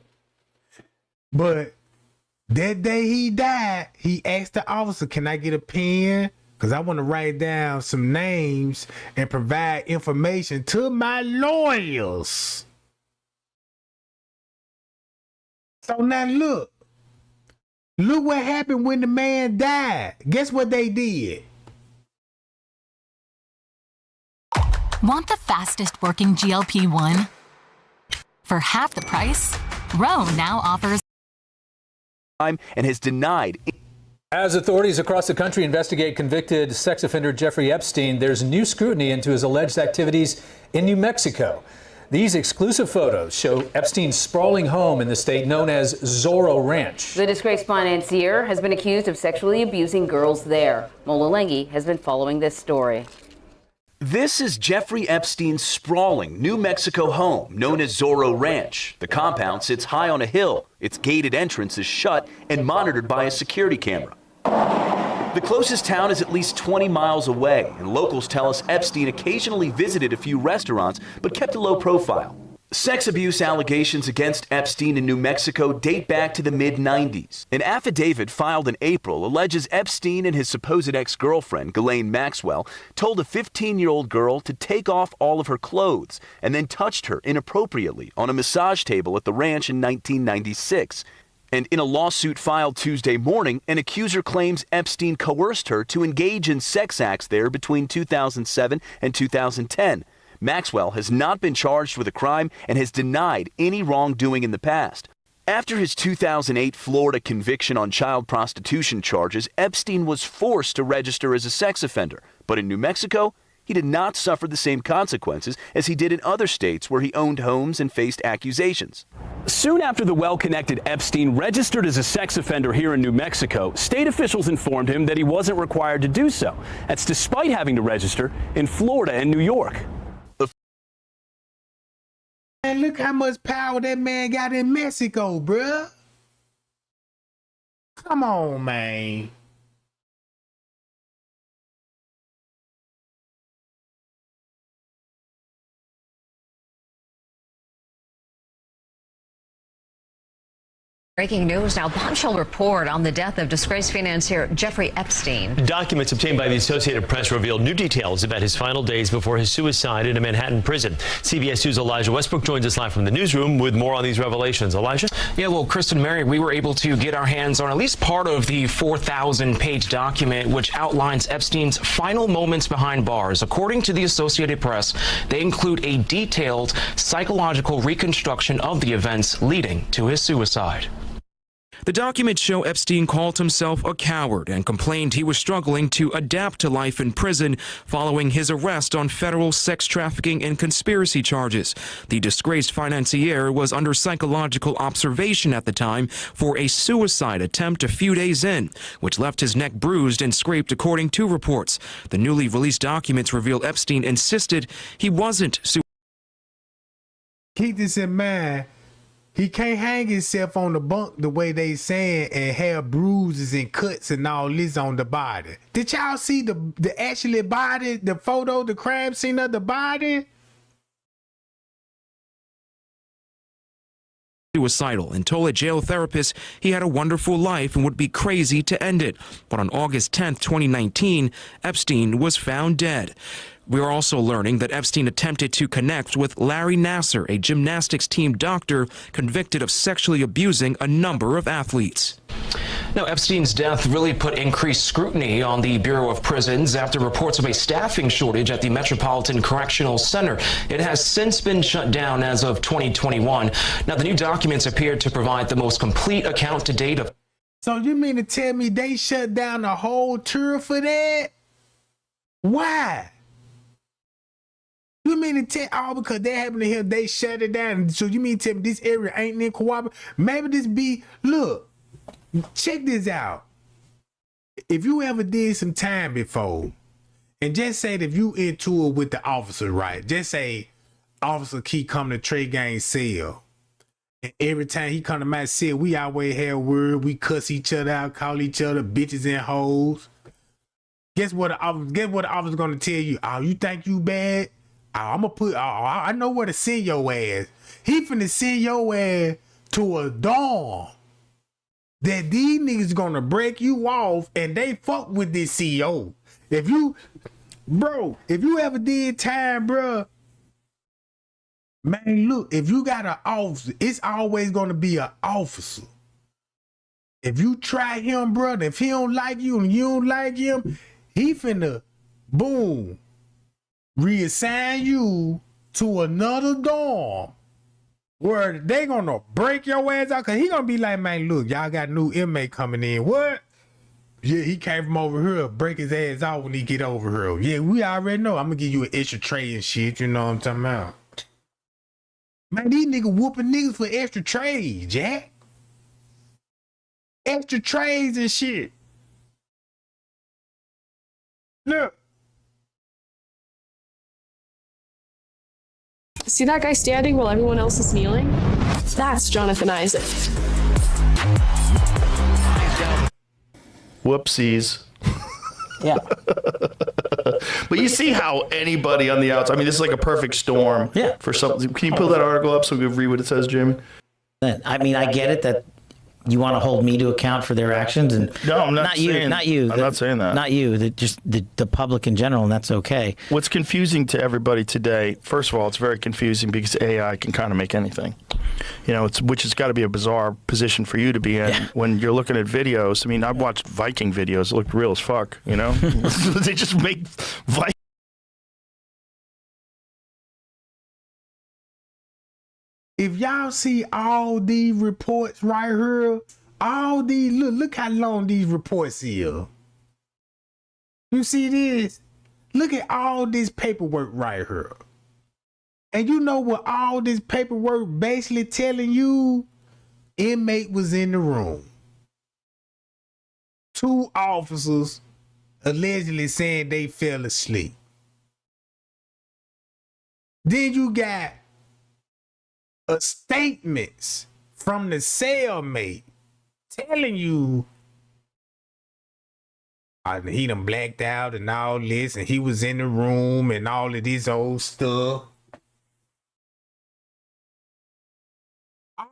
Speaker 1: that day he died, he asked the officer, "Can I get a pen? Because I want to write down some names and provide information to my lawyers." So now look what happened when the man died. Guess what they did?
Speaker 24: Want the fastest working GLP-1? For half the price, Roe now offers
Speaker 25: and has denied.
Speaker 2: As authorities across the country investigate convicted sex offender Jeffrey Epstein, there's new scrutiny into his alleged activities in New Mexico. These exclusive photos show Epstein's sprawling home in the state known as Zorro Ranch.
Speaker 26: The disgraced financier has been accused of sexually abusing girls there. Mola Lengi has been following this story.
Speaker 25: This is Jeffrey Epstein's sprawling New Mexico home, known as Zorro Ranch. The compound sits high on a hill. Its gated entrance is shut and monitored by a security camera. The closest town is at least 20 miles away, and locals tell us Epstein occasionally visited a few restaurants, but kept a low profile. Sex abuse allegations against Epstein in New Mexico date back to the mid-90s. An affidavit filed in April alleges Epstein and his supposed ex-girlfriend, Ghislaine Maxwell, told a 15-year-old girl to take off all of her clothes and then touched her inappropriately on a massage table at the ranch in 1996. And in a lawsuit filed Tuesday morning, an accuser claims Epstein coerced her to engage in sex acts there between 2007 and 2010. Maxwell has not been charged with a crime and has denied any wrongdoing in the past. After his 2008 Florida conviction on child prostitution charges, Epstein was forced to register as a sex offender. But in New Mexico, he did not suffer the same consequences as he did in other states where he owned homes and faced accusations.
Speaker 27: Soon after the well-connected Epstein registered as a sex offender here in New Mexico, state officials informed him that he wasn't required to do so. That's despite having to register in Florida and New York.
Speaker 1: Man, look how much power that man got in Mexico, bruh. Come on, man.
Speaker 28: Breaking news now, bombshell report on the death of disgraced financier Jeffrey Epstein.
Speaker 29: Documents obtained by the Associated Press revealed new details about his final days before his suicide in a Manhattan prison. CBS News' Elijah Westbrook joins us live from the newsroom with more on these revelations. Elijah?
Speaker 30: Yeah, well, Kristen, Mary, we were able to get our hands on at least part of the 4,000-page document which outlines Epstein's final moments behind bars. According to the Associated Press, they include a detailed psychological reconstruction of the events leading to his suicide. The documents show Epstein called himself a coward and complained he was struggling to adapt to life in prison following his arrest on federal sex trafficking and conspiracy charges. The disgraced financier was under psychological observation at the time for a suicide attempt a few days in, which left his neck bruised and scraped, according to reports. The newly released documents reveal Epstein insisted he wasn't suicidal.
Speaker 1: Keep this in mind. He can't hang himself on the bunk the way they saying and have bruises and cuts and all this on the body. Did y'all see the actual body, the photo, the crime scene of the body?
Speaker 30: Suicidal and told a jail therapist he had a wonderful life and would be crazy to end it. But on August 10th, 2019, Epstein was found dead. We are also learning that Epstein attempted to connect with Larry Nassar, a gymnastics team doctor convicted of sexually abusing a number of athletes. Now, Epstein's death really put increased scrutiny on the Bureau of Prisons after reports of a staffing shortage at the Metropolitan Correctional Center. It has since been shut down as of 2021. Now, the new documents appear to provide the most complete account to date of.
Speaker 1: So you mean to tell me they shut down the whole tour for that? Why? You mean to tell because they happen to hear they shut it down? So you mean to tell me this area ain't in cooperation? Maybe this be, look, check this out. If you ever did some time before, and just say that if you into it with the officer, right? Just say officer keep coming to Trey Gang cell. And every time he come to my cell, we always have word, we cuss each other out, call each other bitches and hoes. Guess what the officer gonna tell you? Oh, you think you bad? I'm gonna put, I know where to send your ass. He finna send your ass to a dorm that these niggas gonna break you off and they fuck with this CO. If you ever did time, bro, man, look, if you got an officer, it's always gonna be an officer. If you try him, brother, if he don't like you and you don't like him, he finna, boom, reassign you to another dorm where they gonna break your ass out. Cause he gonna be like, man, look, y'all got new inmate coming in. What? Yeah, he came from over here, break his ass out when he get over here. Yeah, we already know. I'm gonna give you an extra tray and shit, you know what I'm talking about? Man, these niggas whooping niggas for extra trays, Jack. Extra trays and shit. Look.
Speaker 6: See that guy standing while everyone else is kneeling? That's Jonathan Isaac.
Speaker 7: Whoopsies.
Speaker 16: Yeah.
Speaker 7: But you see how anybody on the outside, I mean, this is like a perfect storm for something. Can you pull that article up so we can read what it says, Jimmy?
Speaker 16: I mean, I get it that you want to hold me to account for their actions, and
Speaker 7: no, I'm not saying,
Speaker 16: not you.
Speaker 7: I'm not saying that.
Speaker 16: Not you. Just the public in general, and that's okay.
Speaker 7: What's confusing to everybody today? First of all, it's very confusing because AI can kind of make anything. You know, which has got to be a bizarre position for you to be in when you're looking at videos. I mean, I've watched Viking videos; it looked real as fuck. You know, they just make Viking.
Speaker 1: If y'all see all these reports right here, all these, look how long these reports is. You see this? Look at all this paperwork right here. And you know what all this paperwork basically telling you? Inmate was in the room. 2 officers allegedly saying they fell asleep. Then you got statements from the cellmate telling you he done blacked out and all this, and he was in the room and all of this old stuff.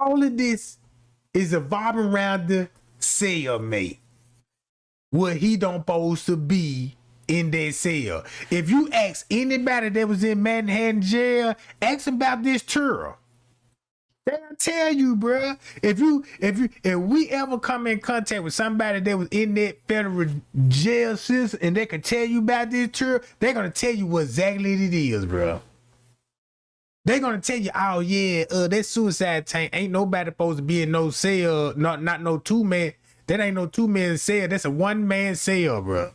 Speaker 1: All of this is evolving around the cellmate, where he don't supposed to be in that cell. If you ask anybody that was in Manhattan jail, ask them about this tour. They'll tell you, bro. If we ever come in contact with somebody that was in that federal jail system and they can tell you about this tour, they're gonna tell you what exactly it is, bro. They're gonna tell you, oh yeah, that suicide tank ain't nobody supposed to be in no cell, not no 2-man. That ain't no 2-man cell. That's a 1-man cell, bro.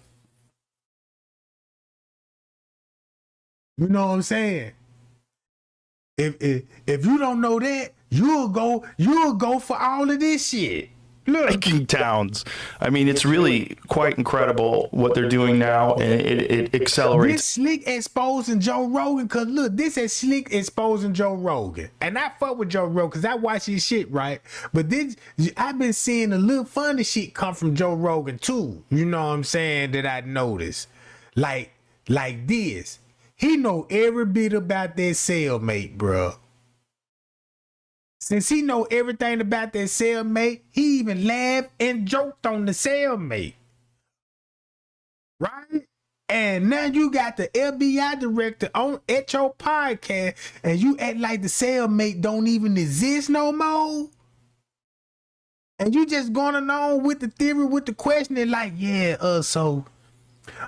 Speaker 1: You know what I'm saying? If you don't know that, you'll go for all of this shit. Look.
Speaker 7: Viking towns. I mean, it's really quite incredible what they're doing now, and it accelerates.
Speaker 1: This slick exposing Joe Rogan, cause look, this is slick exposing Joe Rogan, and I fuck with Joe Rogan cause I watch his shit, right? But this, I've been seeing a little funny shit come from Joe Rogan too. You know what I'm saying? That I noticed, like this. He know every bit about that cellmate, bro. Since he know everything about that cellmate, he even laughed and joked on the cellmate. Right? And now you got the FBI director at your podcast, and you act like the cellmate don't even exist no more. And you just going along with the theory, with the questioning, like, yeah, so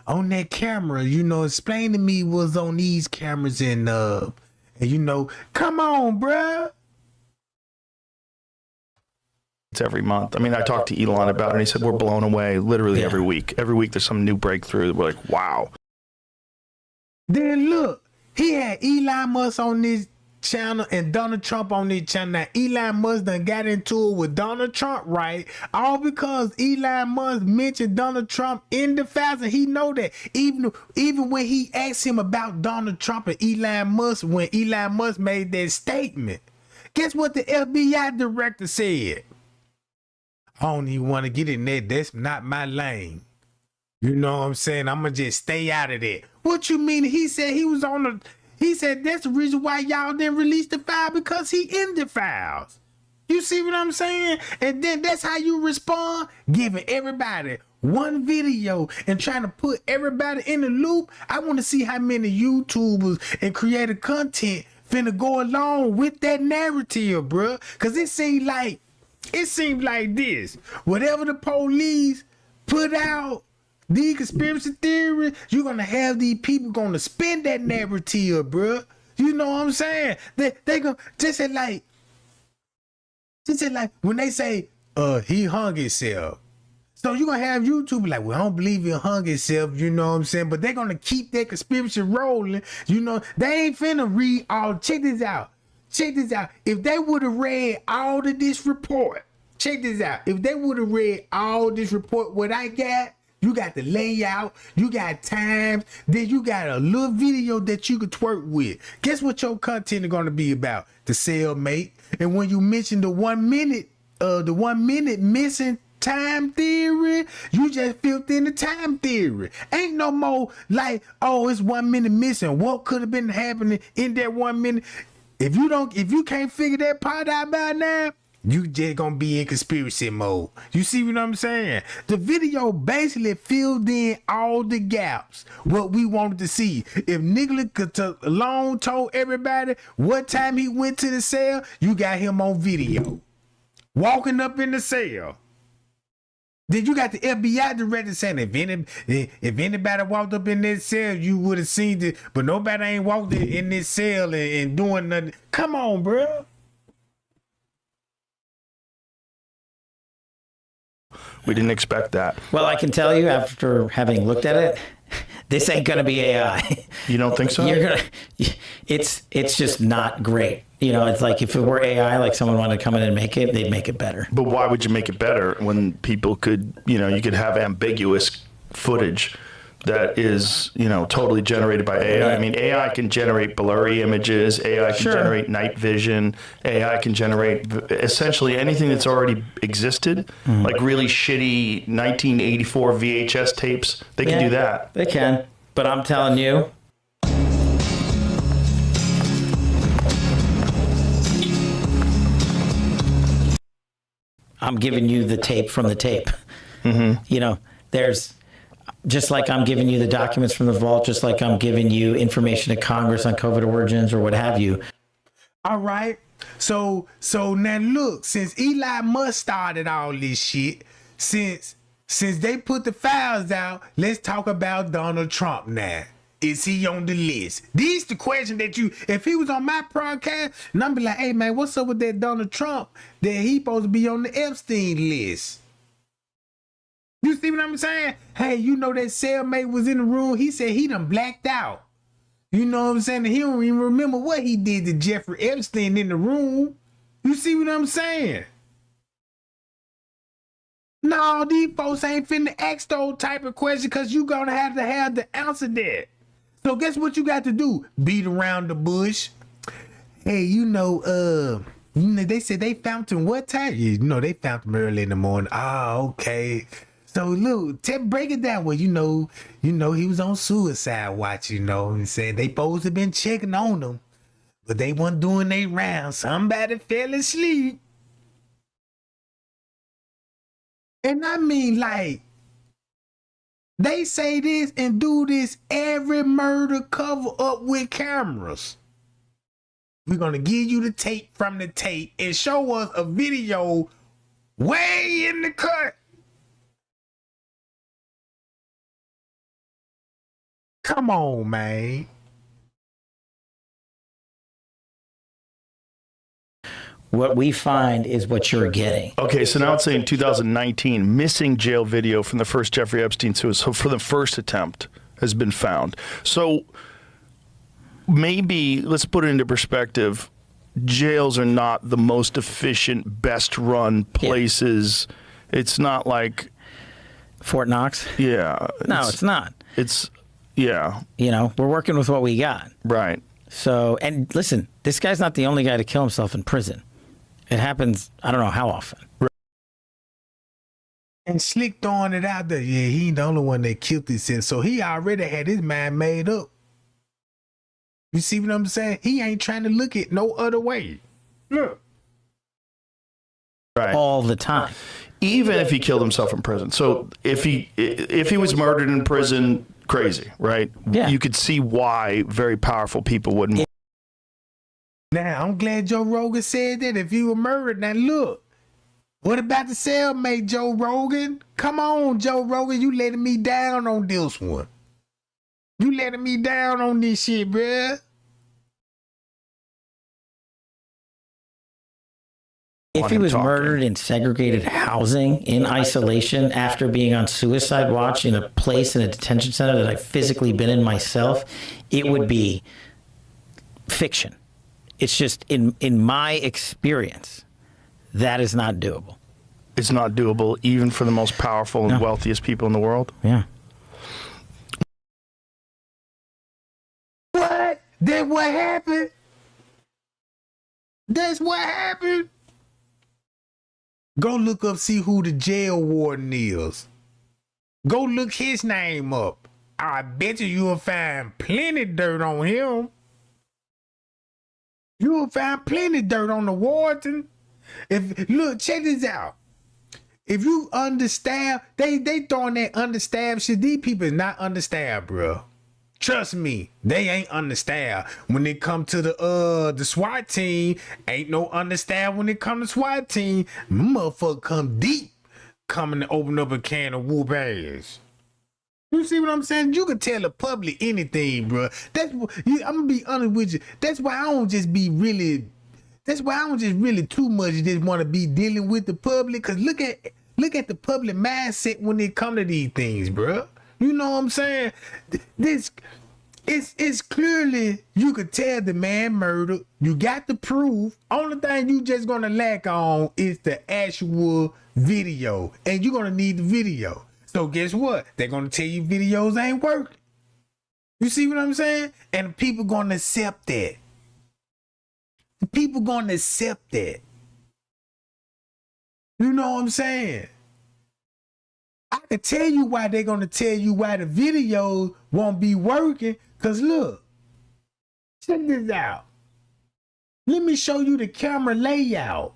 Speaker 1: on that camera, you know, explain to me what's on these cameras and you know, come on, bruh.
Speaker 7: It's every month. I mean, I talked to Elon about it, and he said we're blown away literally every week. Every week there's some new breakthrough. We're like, wow.
Speaker 1: Then look, he had Elon Musk on this channel and Donald Trump on this channel. Now, Elon Musk done got into it with Donald Trump, right? All because Elon Musk mentioned Donald Trump in the files, and he know that. Even when he asked him about Donald Trump and Elon Musk, when Elon Musk made that statement, guess what the FBI director said? I don't even want to get in there. That's not my lane. You know what I'm saying? I'm going to just stay out of that. What you mean? He said he was on the... He said that's the reason why y'all didn't release the file, because he in the files. You see what I'm saying? And then that's how you respond? Giving everybody one video and trying to put everybody in the loop. I want to see how many YouTubers and creative content finna go along with that narrative, bruh. Because it seems like this. Whatever the police put out, the conspiracy theory, you're gonna have these people gonna spin that narrative, bro. You know what I'm saying? They gonna just like when they say he hung himself. So you're gonna have YouTube like, well, I don't believe he hung himself, you know what I'm saying? But they're gonna keep that conspiracy rolling. You know, they ain't finna read all. Check this out. If they would have read all of this report, check this out. If they would have read all this report, what I got, you got the layout, you got times, then you got a little video that you could twerk with. Guess what your content is going to be about? The cellmate. And when you mention the 1 minute missing time theory, you just filled in the time theory. Ain't no more like, oh, it's 1 minute missing. What could have been happening in that 1 minute? If you can't figure that part out by now, you just gonna be in conspiracy mode. You see what I'm saying? The video basically filled in all the gaps, what we wanted to see. If Nicholas Long told everybody what time he went to the cell, you got him on video. Walking up in the cell. Then you got the FBI director saying, if anybody walked up in this cell, you would have seen it, but nobody ain't walked in this cell and doing nothing. Come on, bro.
Speaker 7: We didn't expect that.
Speaker 16: Well, I can tell you after having looked at it, this ain't going to be AI.
Speaker 7: You don't think so?
Speaker 16: It's just not great. You know, it's like if it were AI, like someone wanted to come in and make it, they'd make it better.
Speaker 7: But why would you make it better when people could, you know, you could have ambiguous footage that is, you know, totally generated by AI. I mean, AI can generate blurry images. AI can generate night vision. AI can generate essentially anything that's already existed, like really shitty 1984 VHS tapes. They can do that.
Speaker 16: They can. But I'm telling you, I'm giving you the tape from the tape. You know, there's... Just like I'm giving you the documents from the vault, just like I'm giving you information to Congress on COVID origins or what have you.
Speaker 1: All right. So now look, since Elon Musk started all this shit, since they put the files out, let's talk about Donald Trump now. Is he on the list? These the question that if he was on my podcast, and I'm be like, hey man, what's up with that Donald Trump? That he supposed to be on the Epstein list. You see what I'm saying? Hey, you know that cellmate was in the room. He said he done blacked out. You know what I'm saying? He don't even remember what he did to Jeffrey Epstein in the room. You see what I'm saying? No, these folks ain't finna ask those type of questions because you gonna have the answer there. So guess what you got to do? Beat around the bush. Hey, you know, they said they found him what time? You know, they found him early in the morning. Okay. So look, break it down. Well, you know, he was on suicide watch, you know, and said they supposed to been checking on him, but they weren't doing their rounds. Somebody fell asleep. And I mean, like, they say this and do this every murder cover up with cameras. We're gonna give you the tape from the tape and show us a video Way in the cut. Come on, man.
Speaker 16: What we find is what you're getting.
Speaker 7: Okay, so now it's saying 2019, missing jail video from the first Jeffrey Epstein suicide. So for the first attempt has been found. So maybe, let's put it into perspective, jails are not the most efficient, best run places. Yeah. It's not like
Speaker 16: Fort Knox.
Speaker 7: Yeah.
Speaker 16: No, it's not.
Speaker 7: It's, yeah.
Speaker 16: You know, we're working with what we got.
Speaker 7: Right.
Speaker 16: So, and listen, this guy's not the only guy to kill himself in prison. It happens, I don't know how often.
Speaker 1: And Slick throwing it out there. Yeah, he ain't the only one that killed himself. So he already had his mind made up. You see what I'm saying? He ain't trying to look at no other way. Look.
Speaker 7: Right.
Speaker 16: All the time.
Speaker 7: Even if he killed himself in prison. So if he was murdered in prison, crazy, right?
Speaker 16: Yeah.
Speaker 7: You could see why very powerful people wouldn't. Yeah.
Speaker 1: Now, I'm glad Joe Rogan said that if you were murdered. Now, look, what about the cellmate, Joe Rogan? Come on, Joe Rogan, you letting me down on this one. You letting me down on this shit, bruh.
Speaker 16: If he was murdered in segregated housing, in isolation, after being on suicide watch in a place in a detention center that I've physically been in myself, it would be fiction. It's just, in my experience, that is not doable.
Speaker 7: It's not doable even for the most powerful and wealthiest people in the world?
Speaker 16: Yeah.
Speaker 1: What? That's what happened? That's what happened? Go look up, see who the jail warden is. Go look his name up. I bet you'll find plenty dirt on him. You'll find plenty dirt on the warden. Look, check this out. If you understaffed, they throwing that understaffed shit. These people is not understaffed, bro. Trust me, they ain't understaffed. When it come to the SWAT team, ain't no understaffed when it come to SWAT team. Motherfucker come deep, coming to open up a can of whoop ass. You see what I'm saying? You can tell the public anything, bro. I'm gonna be honest with you. That's why I don't just really too much just want to be dealing with the public. Cause look at the public mindset when it come to these things, bro. You know what I'm saying? It's clearly, you could tell the man murdered. You got the proof. Only thing you just gonna lack on is the actual video, and you're gonna need the video. So guess what? They're gonna tell you videos ain't working. You see what I'm saying? And people gonna accept that. The people gonna accept that. You know what I'm saying? I can tell you why they're gonna tell you why the videos won't be working. Cause look, check this out. Let me show you the camera layout.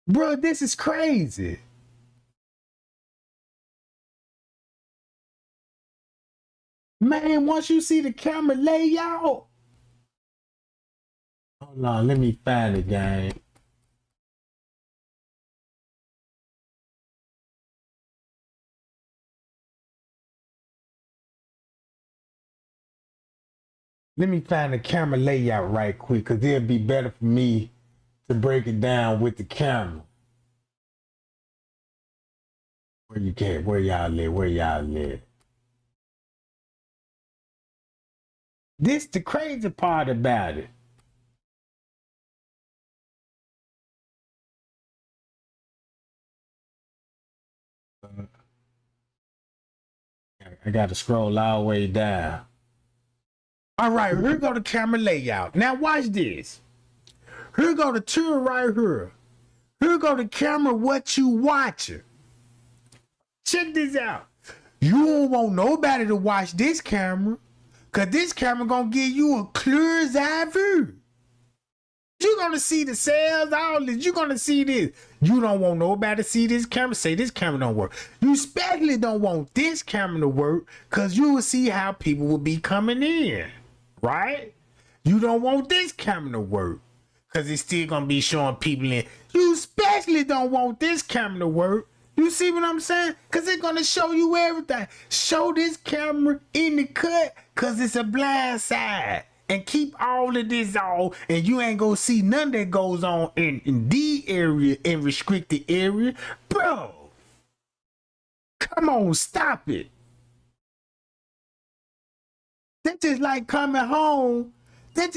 Speaker 1: Bro, this is crazy. Man, once you see the camera layout. Hold on, let me find it, gang. Let me find the camera layout right quick, because it'll be better for me to break it down with the camera. Where y'all live? This the crazy part about it. I got to scroll all the way down. All right, here go the camera layout. Now watch this. Here go the tour right here. Here go the camera, what you watching. Check this out. You don't want nobody to watch this camera, because this camera gonna give you a clear as eye view. You're gonna see the cells, all this. You're gonna see this. You don't want nobody to see this camera, say this camera don't work. You especially don't want this camera to work, because you will see how people will be coming in. Right? You don't want this camera to work, Because it's still going to be showing people in. You especially don't want this camera to work. You see what I'm saying? Because it's going to show you everything. Show this camera in the cut because it's a blind side. And keep all of this off, and you ain't going to see none that goes on in the area, in restricted area. Bro, come on, stop it. That's just like coming home. That's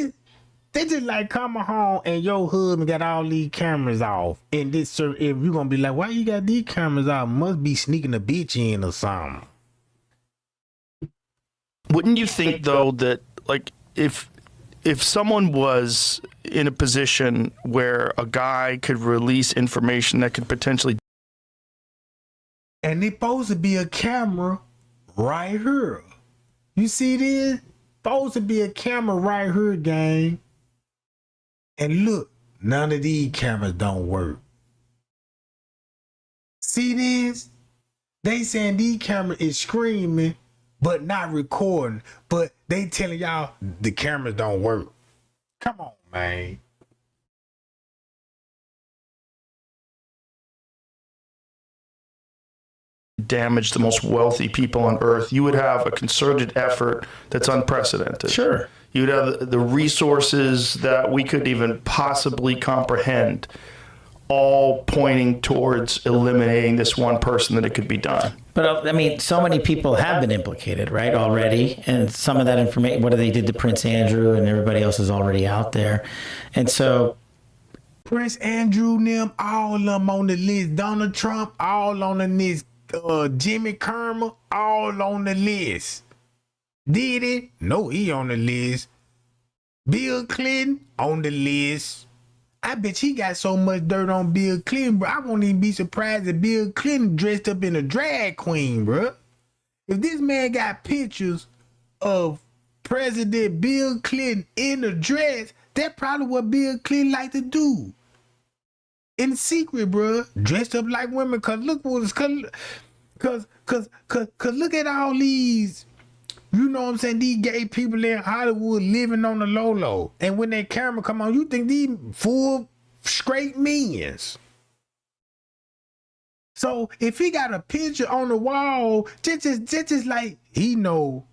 Speaker 1: just like coming home and your husband got all these cameras off. And this certain area, you're going to be like, why you got these cameras off? Must be sneaking a bitch in or something.
Speaker 7: Wouldn't you think, though, that, like, if someone was in a position where a guy could release information that could potentially...
Speaker 1: And it's supposed to be a camera right here. You see this? Supposed to be a camera right here, gang. And look, none of these cameras don't work. See this? They saying these cameras is screaming, but not recording. But they telling y'all the cameras don't work. Come on, man.
Speaker 7: damage the most wealthy people on earth, you would have a concerted effort that's unprecedented.
Speaker 16: Sure.
Speaker 7: You'd have the resources that we couldn't even possibly comprehend, all pointing towards eliminating this one person that it could be done.
Speaker 16: But I mean, so many people have been implicated, right, already. And some of that information, what they did to Prince Andrew and everybody else is already out there. And so
Speaker 1: Prince Andrew, them, all of them on the list. Donald Trump, all on the list. Jimmy Kimmel, all on the list. Did it? No, he on the list. Bill Clinton on the list. I bet he got so much dirt on Bill Clinton, bro. I won't even be surprised if Bill Clinton dressed up in a drag queen, bro. If this man got pictures of President Bill Clinton in a dress, that's probably what Bill Clinton like to do. In secret, bro. Dressed up like women, cause look what it's cause look at all these, you know what I'm saying, these gay people in Hollywood living on the low. And when that camera come on, you think these full straight minions. So if he got a picture on the wall, just like he know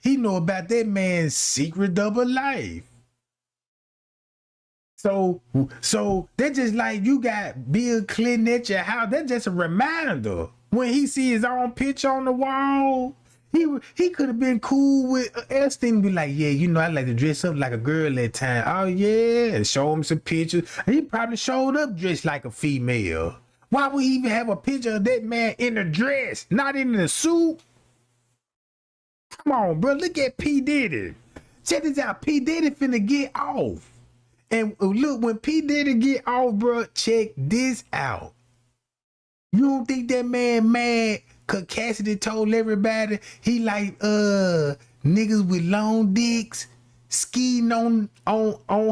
Speaker 1: about that man's secret double life. So that's just like you got Bill Clinton at your house. That's just a reminder. When he see his own picture on the wall, he could have been cool with Epstein, be like, yeah, you know, I like to dress up like a girl that time. Oh yeah, and show him some pictures. He probably showed up dressed like a female. Why would he even have a picture of that man in a dress, not in a suit? Come on, bro. Look at P. Diddy. Check this out. P. Diddy finna get off. And look, when P. Diddy get off, bro, check this out. You don't think that man mad cause Cassidy told everybody he like niggas with long dicks skiing on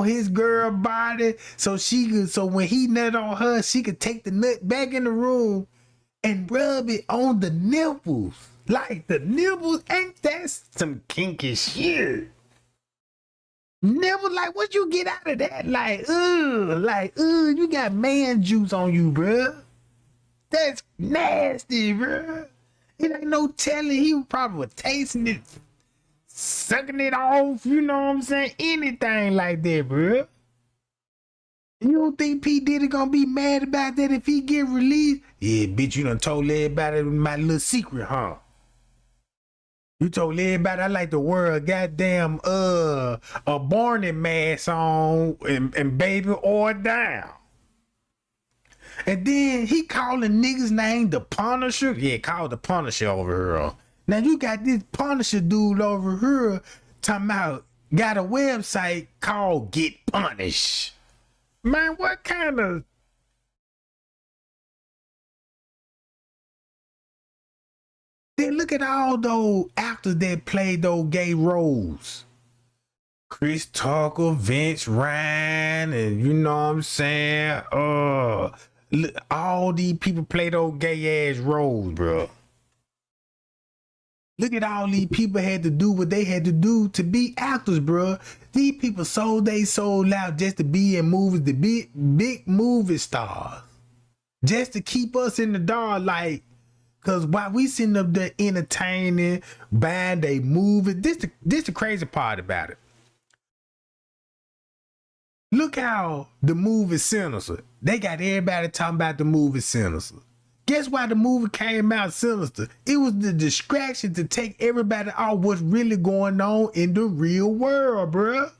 Speaker 1: his girl body so when he nut on her, she could take the nut back in the room and rub it on the nipples. Like the nipples, ain't that some kinky shit? Never like what you get out of that? Like, you got man juice on you, bruh. That's nasty, bruh. It ain't no telling. He probably was tasting it, sucking it off, you know what I'm saying? Anything like that, bruh. You don't think P. Diddy gonna be mad about that if he get released? Yeah, bitch, you done told everybody my little secret, huh? You told everybody I like to wear a goddamn a Barney mask on and baby oil down. And then he calling niggas name the Punisher. Yeah, call the Punisher over here. Now you got this Punisher dude over here talking about got a website called Get Punished. Man, what kind of... Then look at all those actors that play those gay roles. Chris Tucker, Vince Ryan, and you know what I'm saying? All these people play those gay ass roles, bro. Look at all these people had to do what they had to do to be actors, bro. These people sold they soul out just to be in movies, the big movie stars. Just to keep us in the dark, like, cause while we sitting up there entertaining, buying they movies, this the crazy part about it. Look how the movie Sinister, they got everybody talking about the movie Sinister. Guess why the movie came out sinister? It was the distraction to take everybody off what's really going on in the real world, bruh.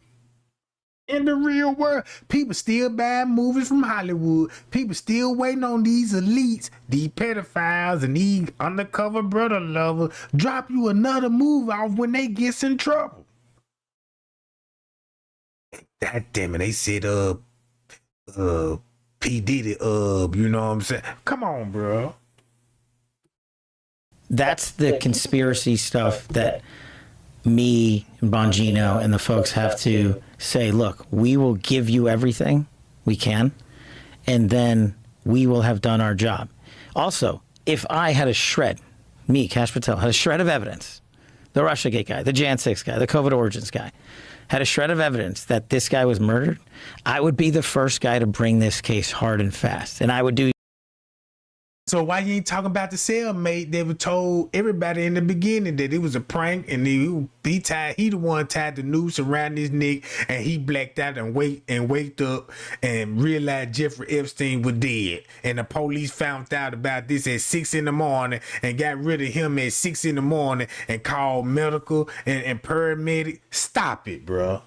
Speaker 1: In the real world, people still buying movies from Hollywood. People still waiting on these elites, these pedophiles, and these undercover brother lovers drop you another movie off when they get in trouble. God damn it, they said, P. Diddy, you know what I'm saying? Come on, bro.
Speaker 16: That's the conspiracy stuff that me, Bongino, and the folks have to say, look, we will give you everything we can, and then we will have done our job. Also, if I had a shred, me, Kash Patel, had a shred of evidence, the Russiagate guy, the Jan 6 guy, the COVID origins guy, had a shred of evidence that this guy was murdered, I would be the first guy to bring this case hard and fast. And I would do.
Speaker 1: So why you ain't talking about the cellmate that was told everybody in the beginning that it was a prank and he the one tied the noose around his neck and he blacked out and waked up and realized Jeffrey Epstein was dead. And the police found out about this at 6 in the morning and got rid of him at 6 in the morning and called medical and paramedic. Stop it, bro.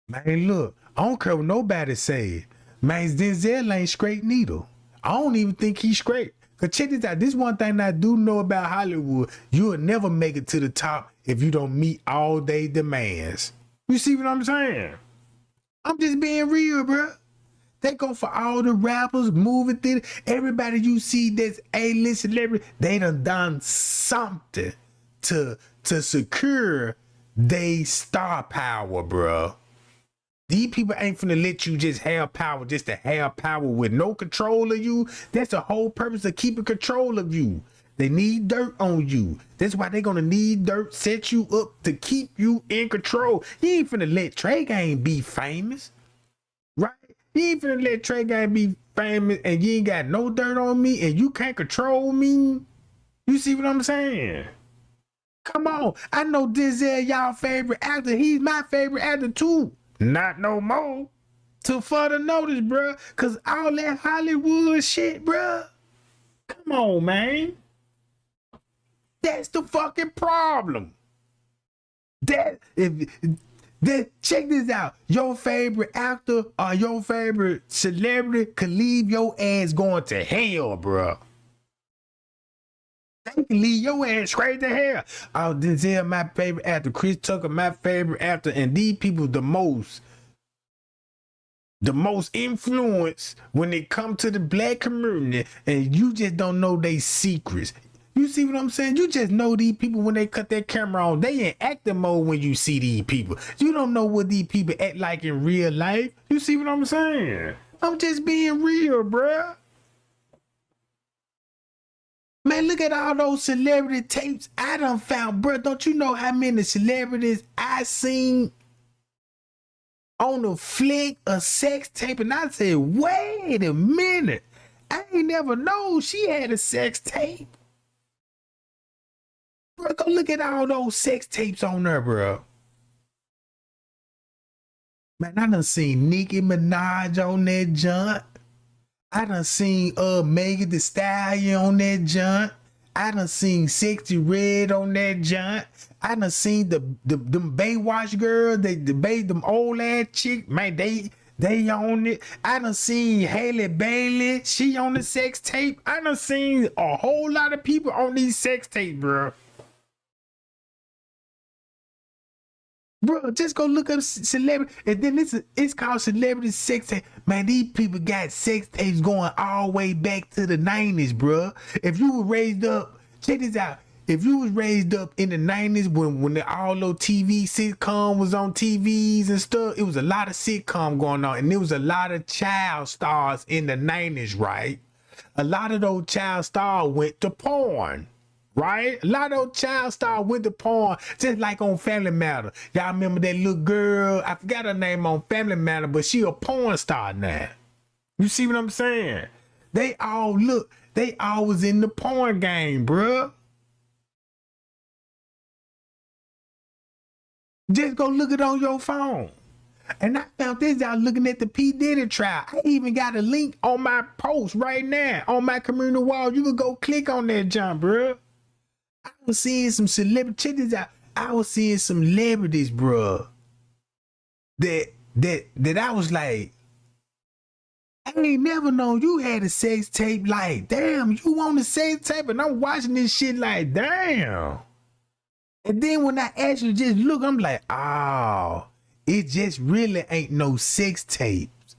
Speaker 1: Man, look, I don't care what nobody say. Man, Denzel ain't straight neither. I don't even think he's straight. Cause check this out. This one thing I do know about Hollywood. You'll never make it to the top if you don't meet all they demands. You see what I'm saying? I'm just being real, bro. They go for all the rappers, movie theater, everybody you see that's A-list celebrity. They done something to secure they star power, bro. These people ain't finna let you just have power just to have power with no control of you. That's the whole purpose of keeping control of you. They need dirt on you. That's why they're gonna need dirt, set you up to keep you in control. You ain't finna let Trey Gang be famous, right? You ain't finna let Trey Gang be famous and you ain't got no dirt on me and you can't control me. You see what I'm saying? Come on. I know Denzel y'all favorite actor. He's my favorite actor too. Not no more. To further notice, bro. Cause all that Hollywood shit, bro. Come on, man. That's the fucking problem. Check this out. Your favorite actor or your favorite celebrity could leave your ass going to hell, bro. They can leave your ass straight to hell. Oh, Denzel, my favorite actor. Chris Tucker, my favorite actor. And these people the most influence when they come to the black community, and you just don't know they secrets. You see what I'm saying? You just know these people when they cut their camera on. They in acting mode when you see these people. You don't know what these people act like in real life. You see what I'm saying? I'm just being real, bruh. Man, look at all those celebrity tapes I done found, bro. Don't you know how many celebrities I seen on a flick, a sex tape? And I said, wait a minute. I ain't never known she had a sex tape. Bro, go look at all those sex tapes on there, bro. Man, I done seen Nicki Minaj on that junk. I done seen Megan Thee Stallion on that junk. I done seen Sexy Red on that junk. I done seen them Baywatch girls, them old ass chick, man, they on it. I done seen Haley Bailey, she on the sex tape. I done seen a whole lot of people on these sex tapes, bro. Bro, just go look up celebrity, and then it's called celebrity sex tape. Man, these people got sex tapes going all the way back to the 90s, bro. If you were raised up, check this out. if you was raised up in the 90s when all those TV sitcom was on TVs and stuff, it was a lot of sitcom going on, and there was a lot of child stars in the 90s, right? A lot of those child stars went to porn, right? A lot of those child stars went to porn, just like on Family Matter. Y'all remember that little girl? I forgot her name on Family Matter, but she a porn star now. You see what I'm saying? They all was in the porn game, bruh. Just go look it on your phone. And I found this out looking at the P. Diddy trial. I even got a link on my post right now on my community wall. You can go click on that jump, bruh. I was seeing some celebrities. Check this out. I was seeing some celebrities, bruh. That I was like, I ain't never known you had a sex tape. Like, damn, you want a sex tape? And I'm watching this shit like, damn. And then when I actually just look, I'm like, oh, it just really ain't no sex tapes.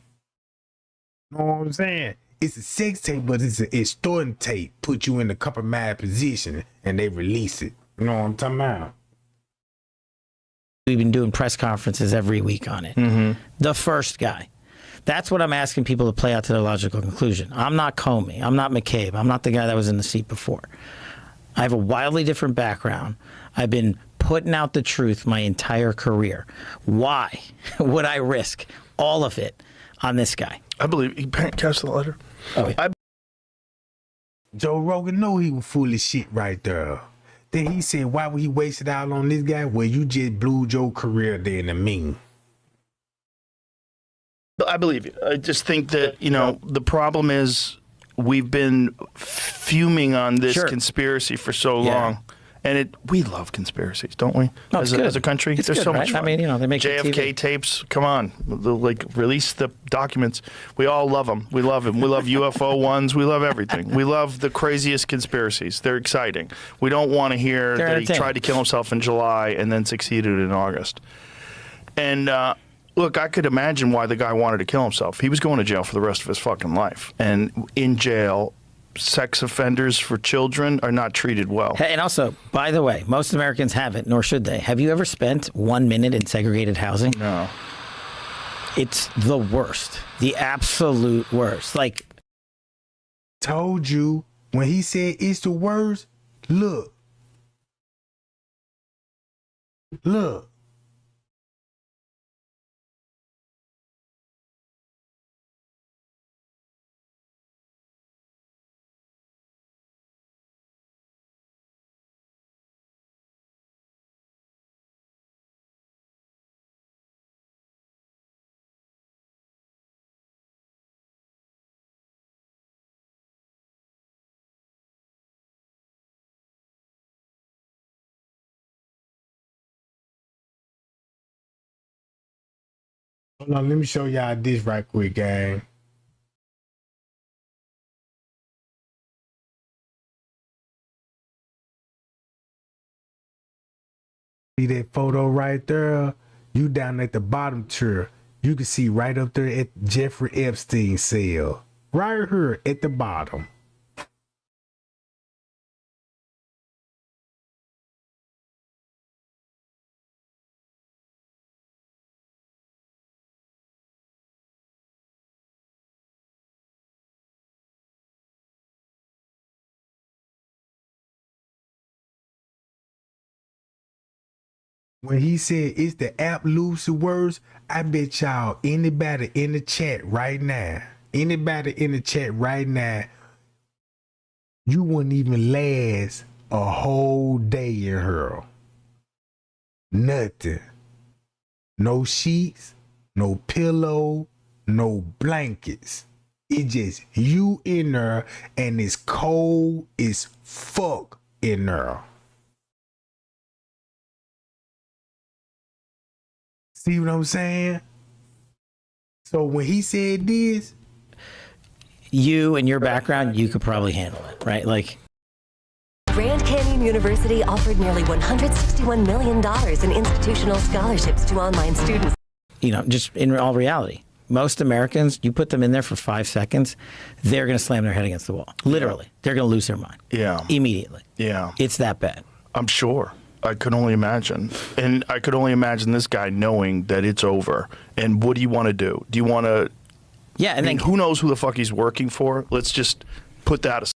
Speaker 1: You know what I'm saying? It's a sex tape, but it's an extorting tape. Put you in a compromised position and they release it. You know what I'm talking about?
Speaker 16: We've been doing press conferences every week on it.
Speaker 7: Mm-hmm.
Speaker 16: The first guy. That's what I'm asking people to play out to their logical conclusion. I'm not Comey. I'm not McCabe. I'm not the guy that was in the seat before. I have a wildly different background. I've been putting out the truth my entire career. Why would I risk all of it on this guy?
Speaker 7: I believe he cast the letter.
Speaker 16: Oh, yeah.
Speaker 1: Joe Rogan know he was full of shit right there. Then he said, why would he waste it out on this guy? Well, you just blew your career there in the meme.
Speaker 7: I believe you. I just think that, the problem is we've been fuming on this conspiracy for so long. And we love conspiracies, don't we?
Speaker 16: No,
Speaker 7: as a country,
Speaker 16: it's
Speaker 7: there's
Speaker 16: good,
Speaker 7: so
Speaker 16: right?
Speaker 7: much fun.
Speaker 16: I mean, they make
Speaker 7: JFK tapes. Come on, release the documents. We all love them. We love them. We love UFO ones. We love everything. We love the craziest conspiracies. They're exciting. We don't want to hear that he tried to kill himself in July and then succeeded in August. And look, I could imagine why the guy wanted to kill himself. He was going to jail for the rest of his fucking life, and in jail, sex offenders for children are not treated well.
Speaker 16: And also, by the way, most Americans haven't, nor should they. Have you ever spent 1 minute in segregated housing?
Speaker 7: No.
Speaker 16: It's the worst. The absolute worst. Like,
Speaker 1: told you when he said it's the worst, look. Hold on, let me show y'all this right quick, gang. See that photo right there? You down at the bottom tier. You can see right up there at Jeffrey Epstein cell. Right here at the bottom. When he said it's the absolute worst, I bet y'all anybody in the chat right now, you wouldn't even last a whole day in her. Nothing. No sheets, no pillow, no blankets. It's just you in there, and it's cold as fuck in there. See what I'm saying? So when he said this,
Speaker 16: you and your background, you could probably handle it, right? Like,
Speaker 8: Grand Canyon University offered nearly $161 million in institutional scholarships to online students.
Speaker 16: Just in all reality, most Americans, you put them in there for 5 seconds, they're going to slam their head against the wall. Literally. Yeah. They're going to lose their mind.
Speaker 7: Yeah.
Speaker 16: Immediately.
Speaker 7: Yeah.
Speaker 16: It's that bad.
Speaker 7: I'm sure. I could only imagine. And I could only imagine this guy knowing that it's over. And what do you want to do? Do you want to...
Speaker 16: Yeah, and then...
Speaker 7: who knows who the fuck he's working for? Let's just put that aside.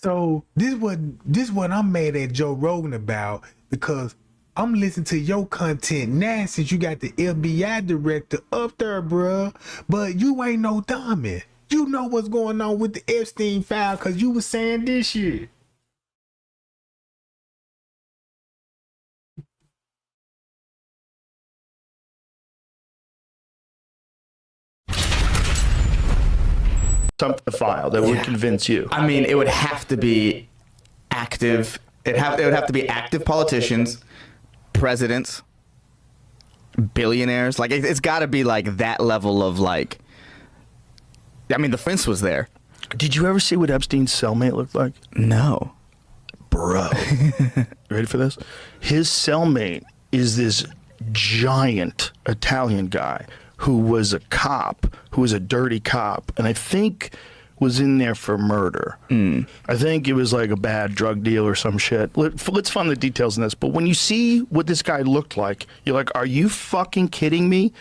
Speaker 1: So this what I'm mad at Joe Rogan about, because I'm listening to your content now since you got the FBI director up there, bruh. But you ain't no dummy. You know what's going on with the Epstein file because you was saying this shit.
Speaker 7: Something to file that would convince you.
Speaker 9: I mean, it would have to be active. It would have to be active politicians, presidents, billionaires. Like it's got to be like that level of like. I mean, the fence was there.
Speaker 7: Did you ever see what Epstein's cellmate looked like?
Speaker 9: No,
Speaker 7: bro. Ready for this? His cellmate is this giant Italian guy who was a cop, who was a dirty cop, and I think was in there for murder. I think it was like a bad drug deal or some shit. Let's find the details in this. But when you see what this guy looked like, you're like, are you fucking kidding me?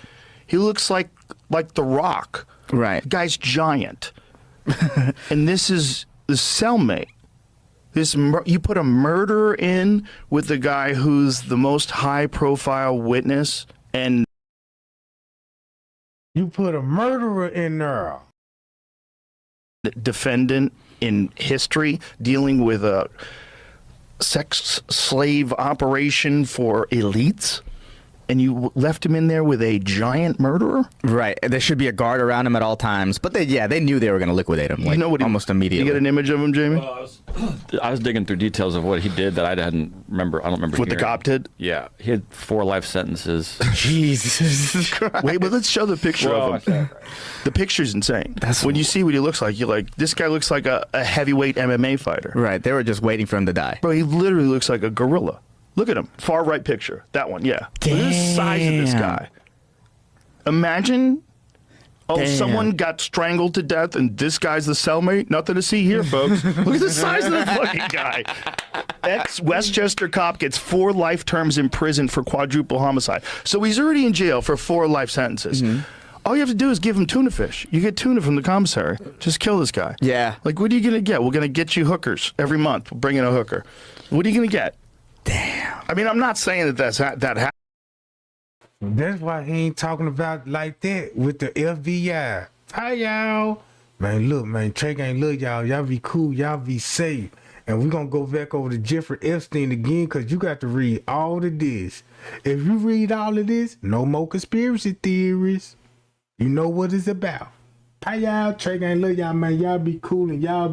Speaker 7: He looks like The Rock.
Speaker 9: Right.
Speaker 7: The guy's giant. And this is the cellmate. You put a murderer in with the guy who's the most high-profile witness, and
Speaker 1: you put a murderer in there.
Speaker 7: Defendant in history dealing with a sex slave operation for elites, and you left him in there with a giant murderer?
Speaker 9: Right. There should be a guard around him at all times. But they knew they were going to liquidate him. Like, almost immediately.
Speaker 7: You get an image of him, Jamie?
Speaker 10: Well, I was digging through details of what he did that I don't remember.
Speaker 7: What the cop did?
Speaker 10: Yeah, he had 4 life sentences.
Speaker 9: Jesus Christ!
Speaker 7: Wait, but let's show the picture of him. The picture's insane. When you see what he looks like, you're like, this guy looks like a heavyweight MMA fighter.
Speaker 9: Right. They were just waiting for him to die.
Speaker 7: Bro, he literally looks like a gorilla. Look at him. Far right picture. That one, yeah.
Speaker 9: Damn.
Speaker 7: Look at the size of this guy. Imagine, someone got strangled to death and this guy's the cellmate? Nothing to see here, folks. Look at the size of the fucking guy. Ex-Westchester cop gets 4 life terms in prison for quadruple homicide. So he's already in jail for 4 life sentences. All you have to do is give him tuna fish. You get tuna from the commissary. Just kill this guy.
Speaker 9: Yeah.
Speaker 7: Like, what are you going to get? We're going to get you hookers every month. We'll bring in a hooker. What are you going to get?
Speaker 9: Damn.
Speaker 7: I mean, I'm not saying that happened.
Speaker 1: That's why he ain't talking about like that with the FBI. Hi, y'all. Man, look, man, Trey ain't look, y'all. Y'all be cool. Y'all be safe. And we're going to go back over to Jeffrey Epstein again because you got to read all of this. If you read all of this, no more conspiracy theories. You know what it's about. Hi, y'all. Trey ain't look, y'all, man. Y'all be cool and y'all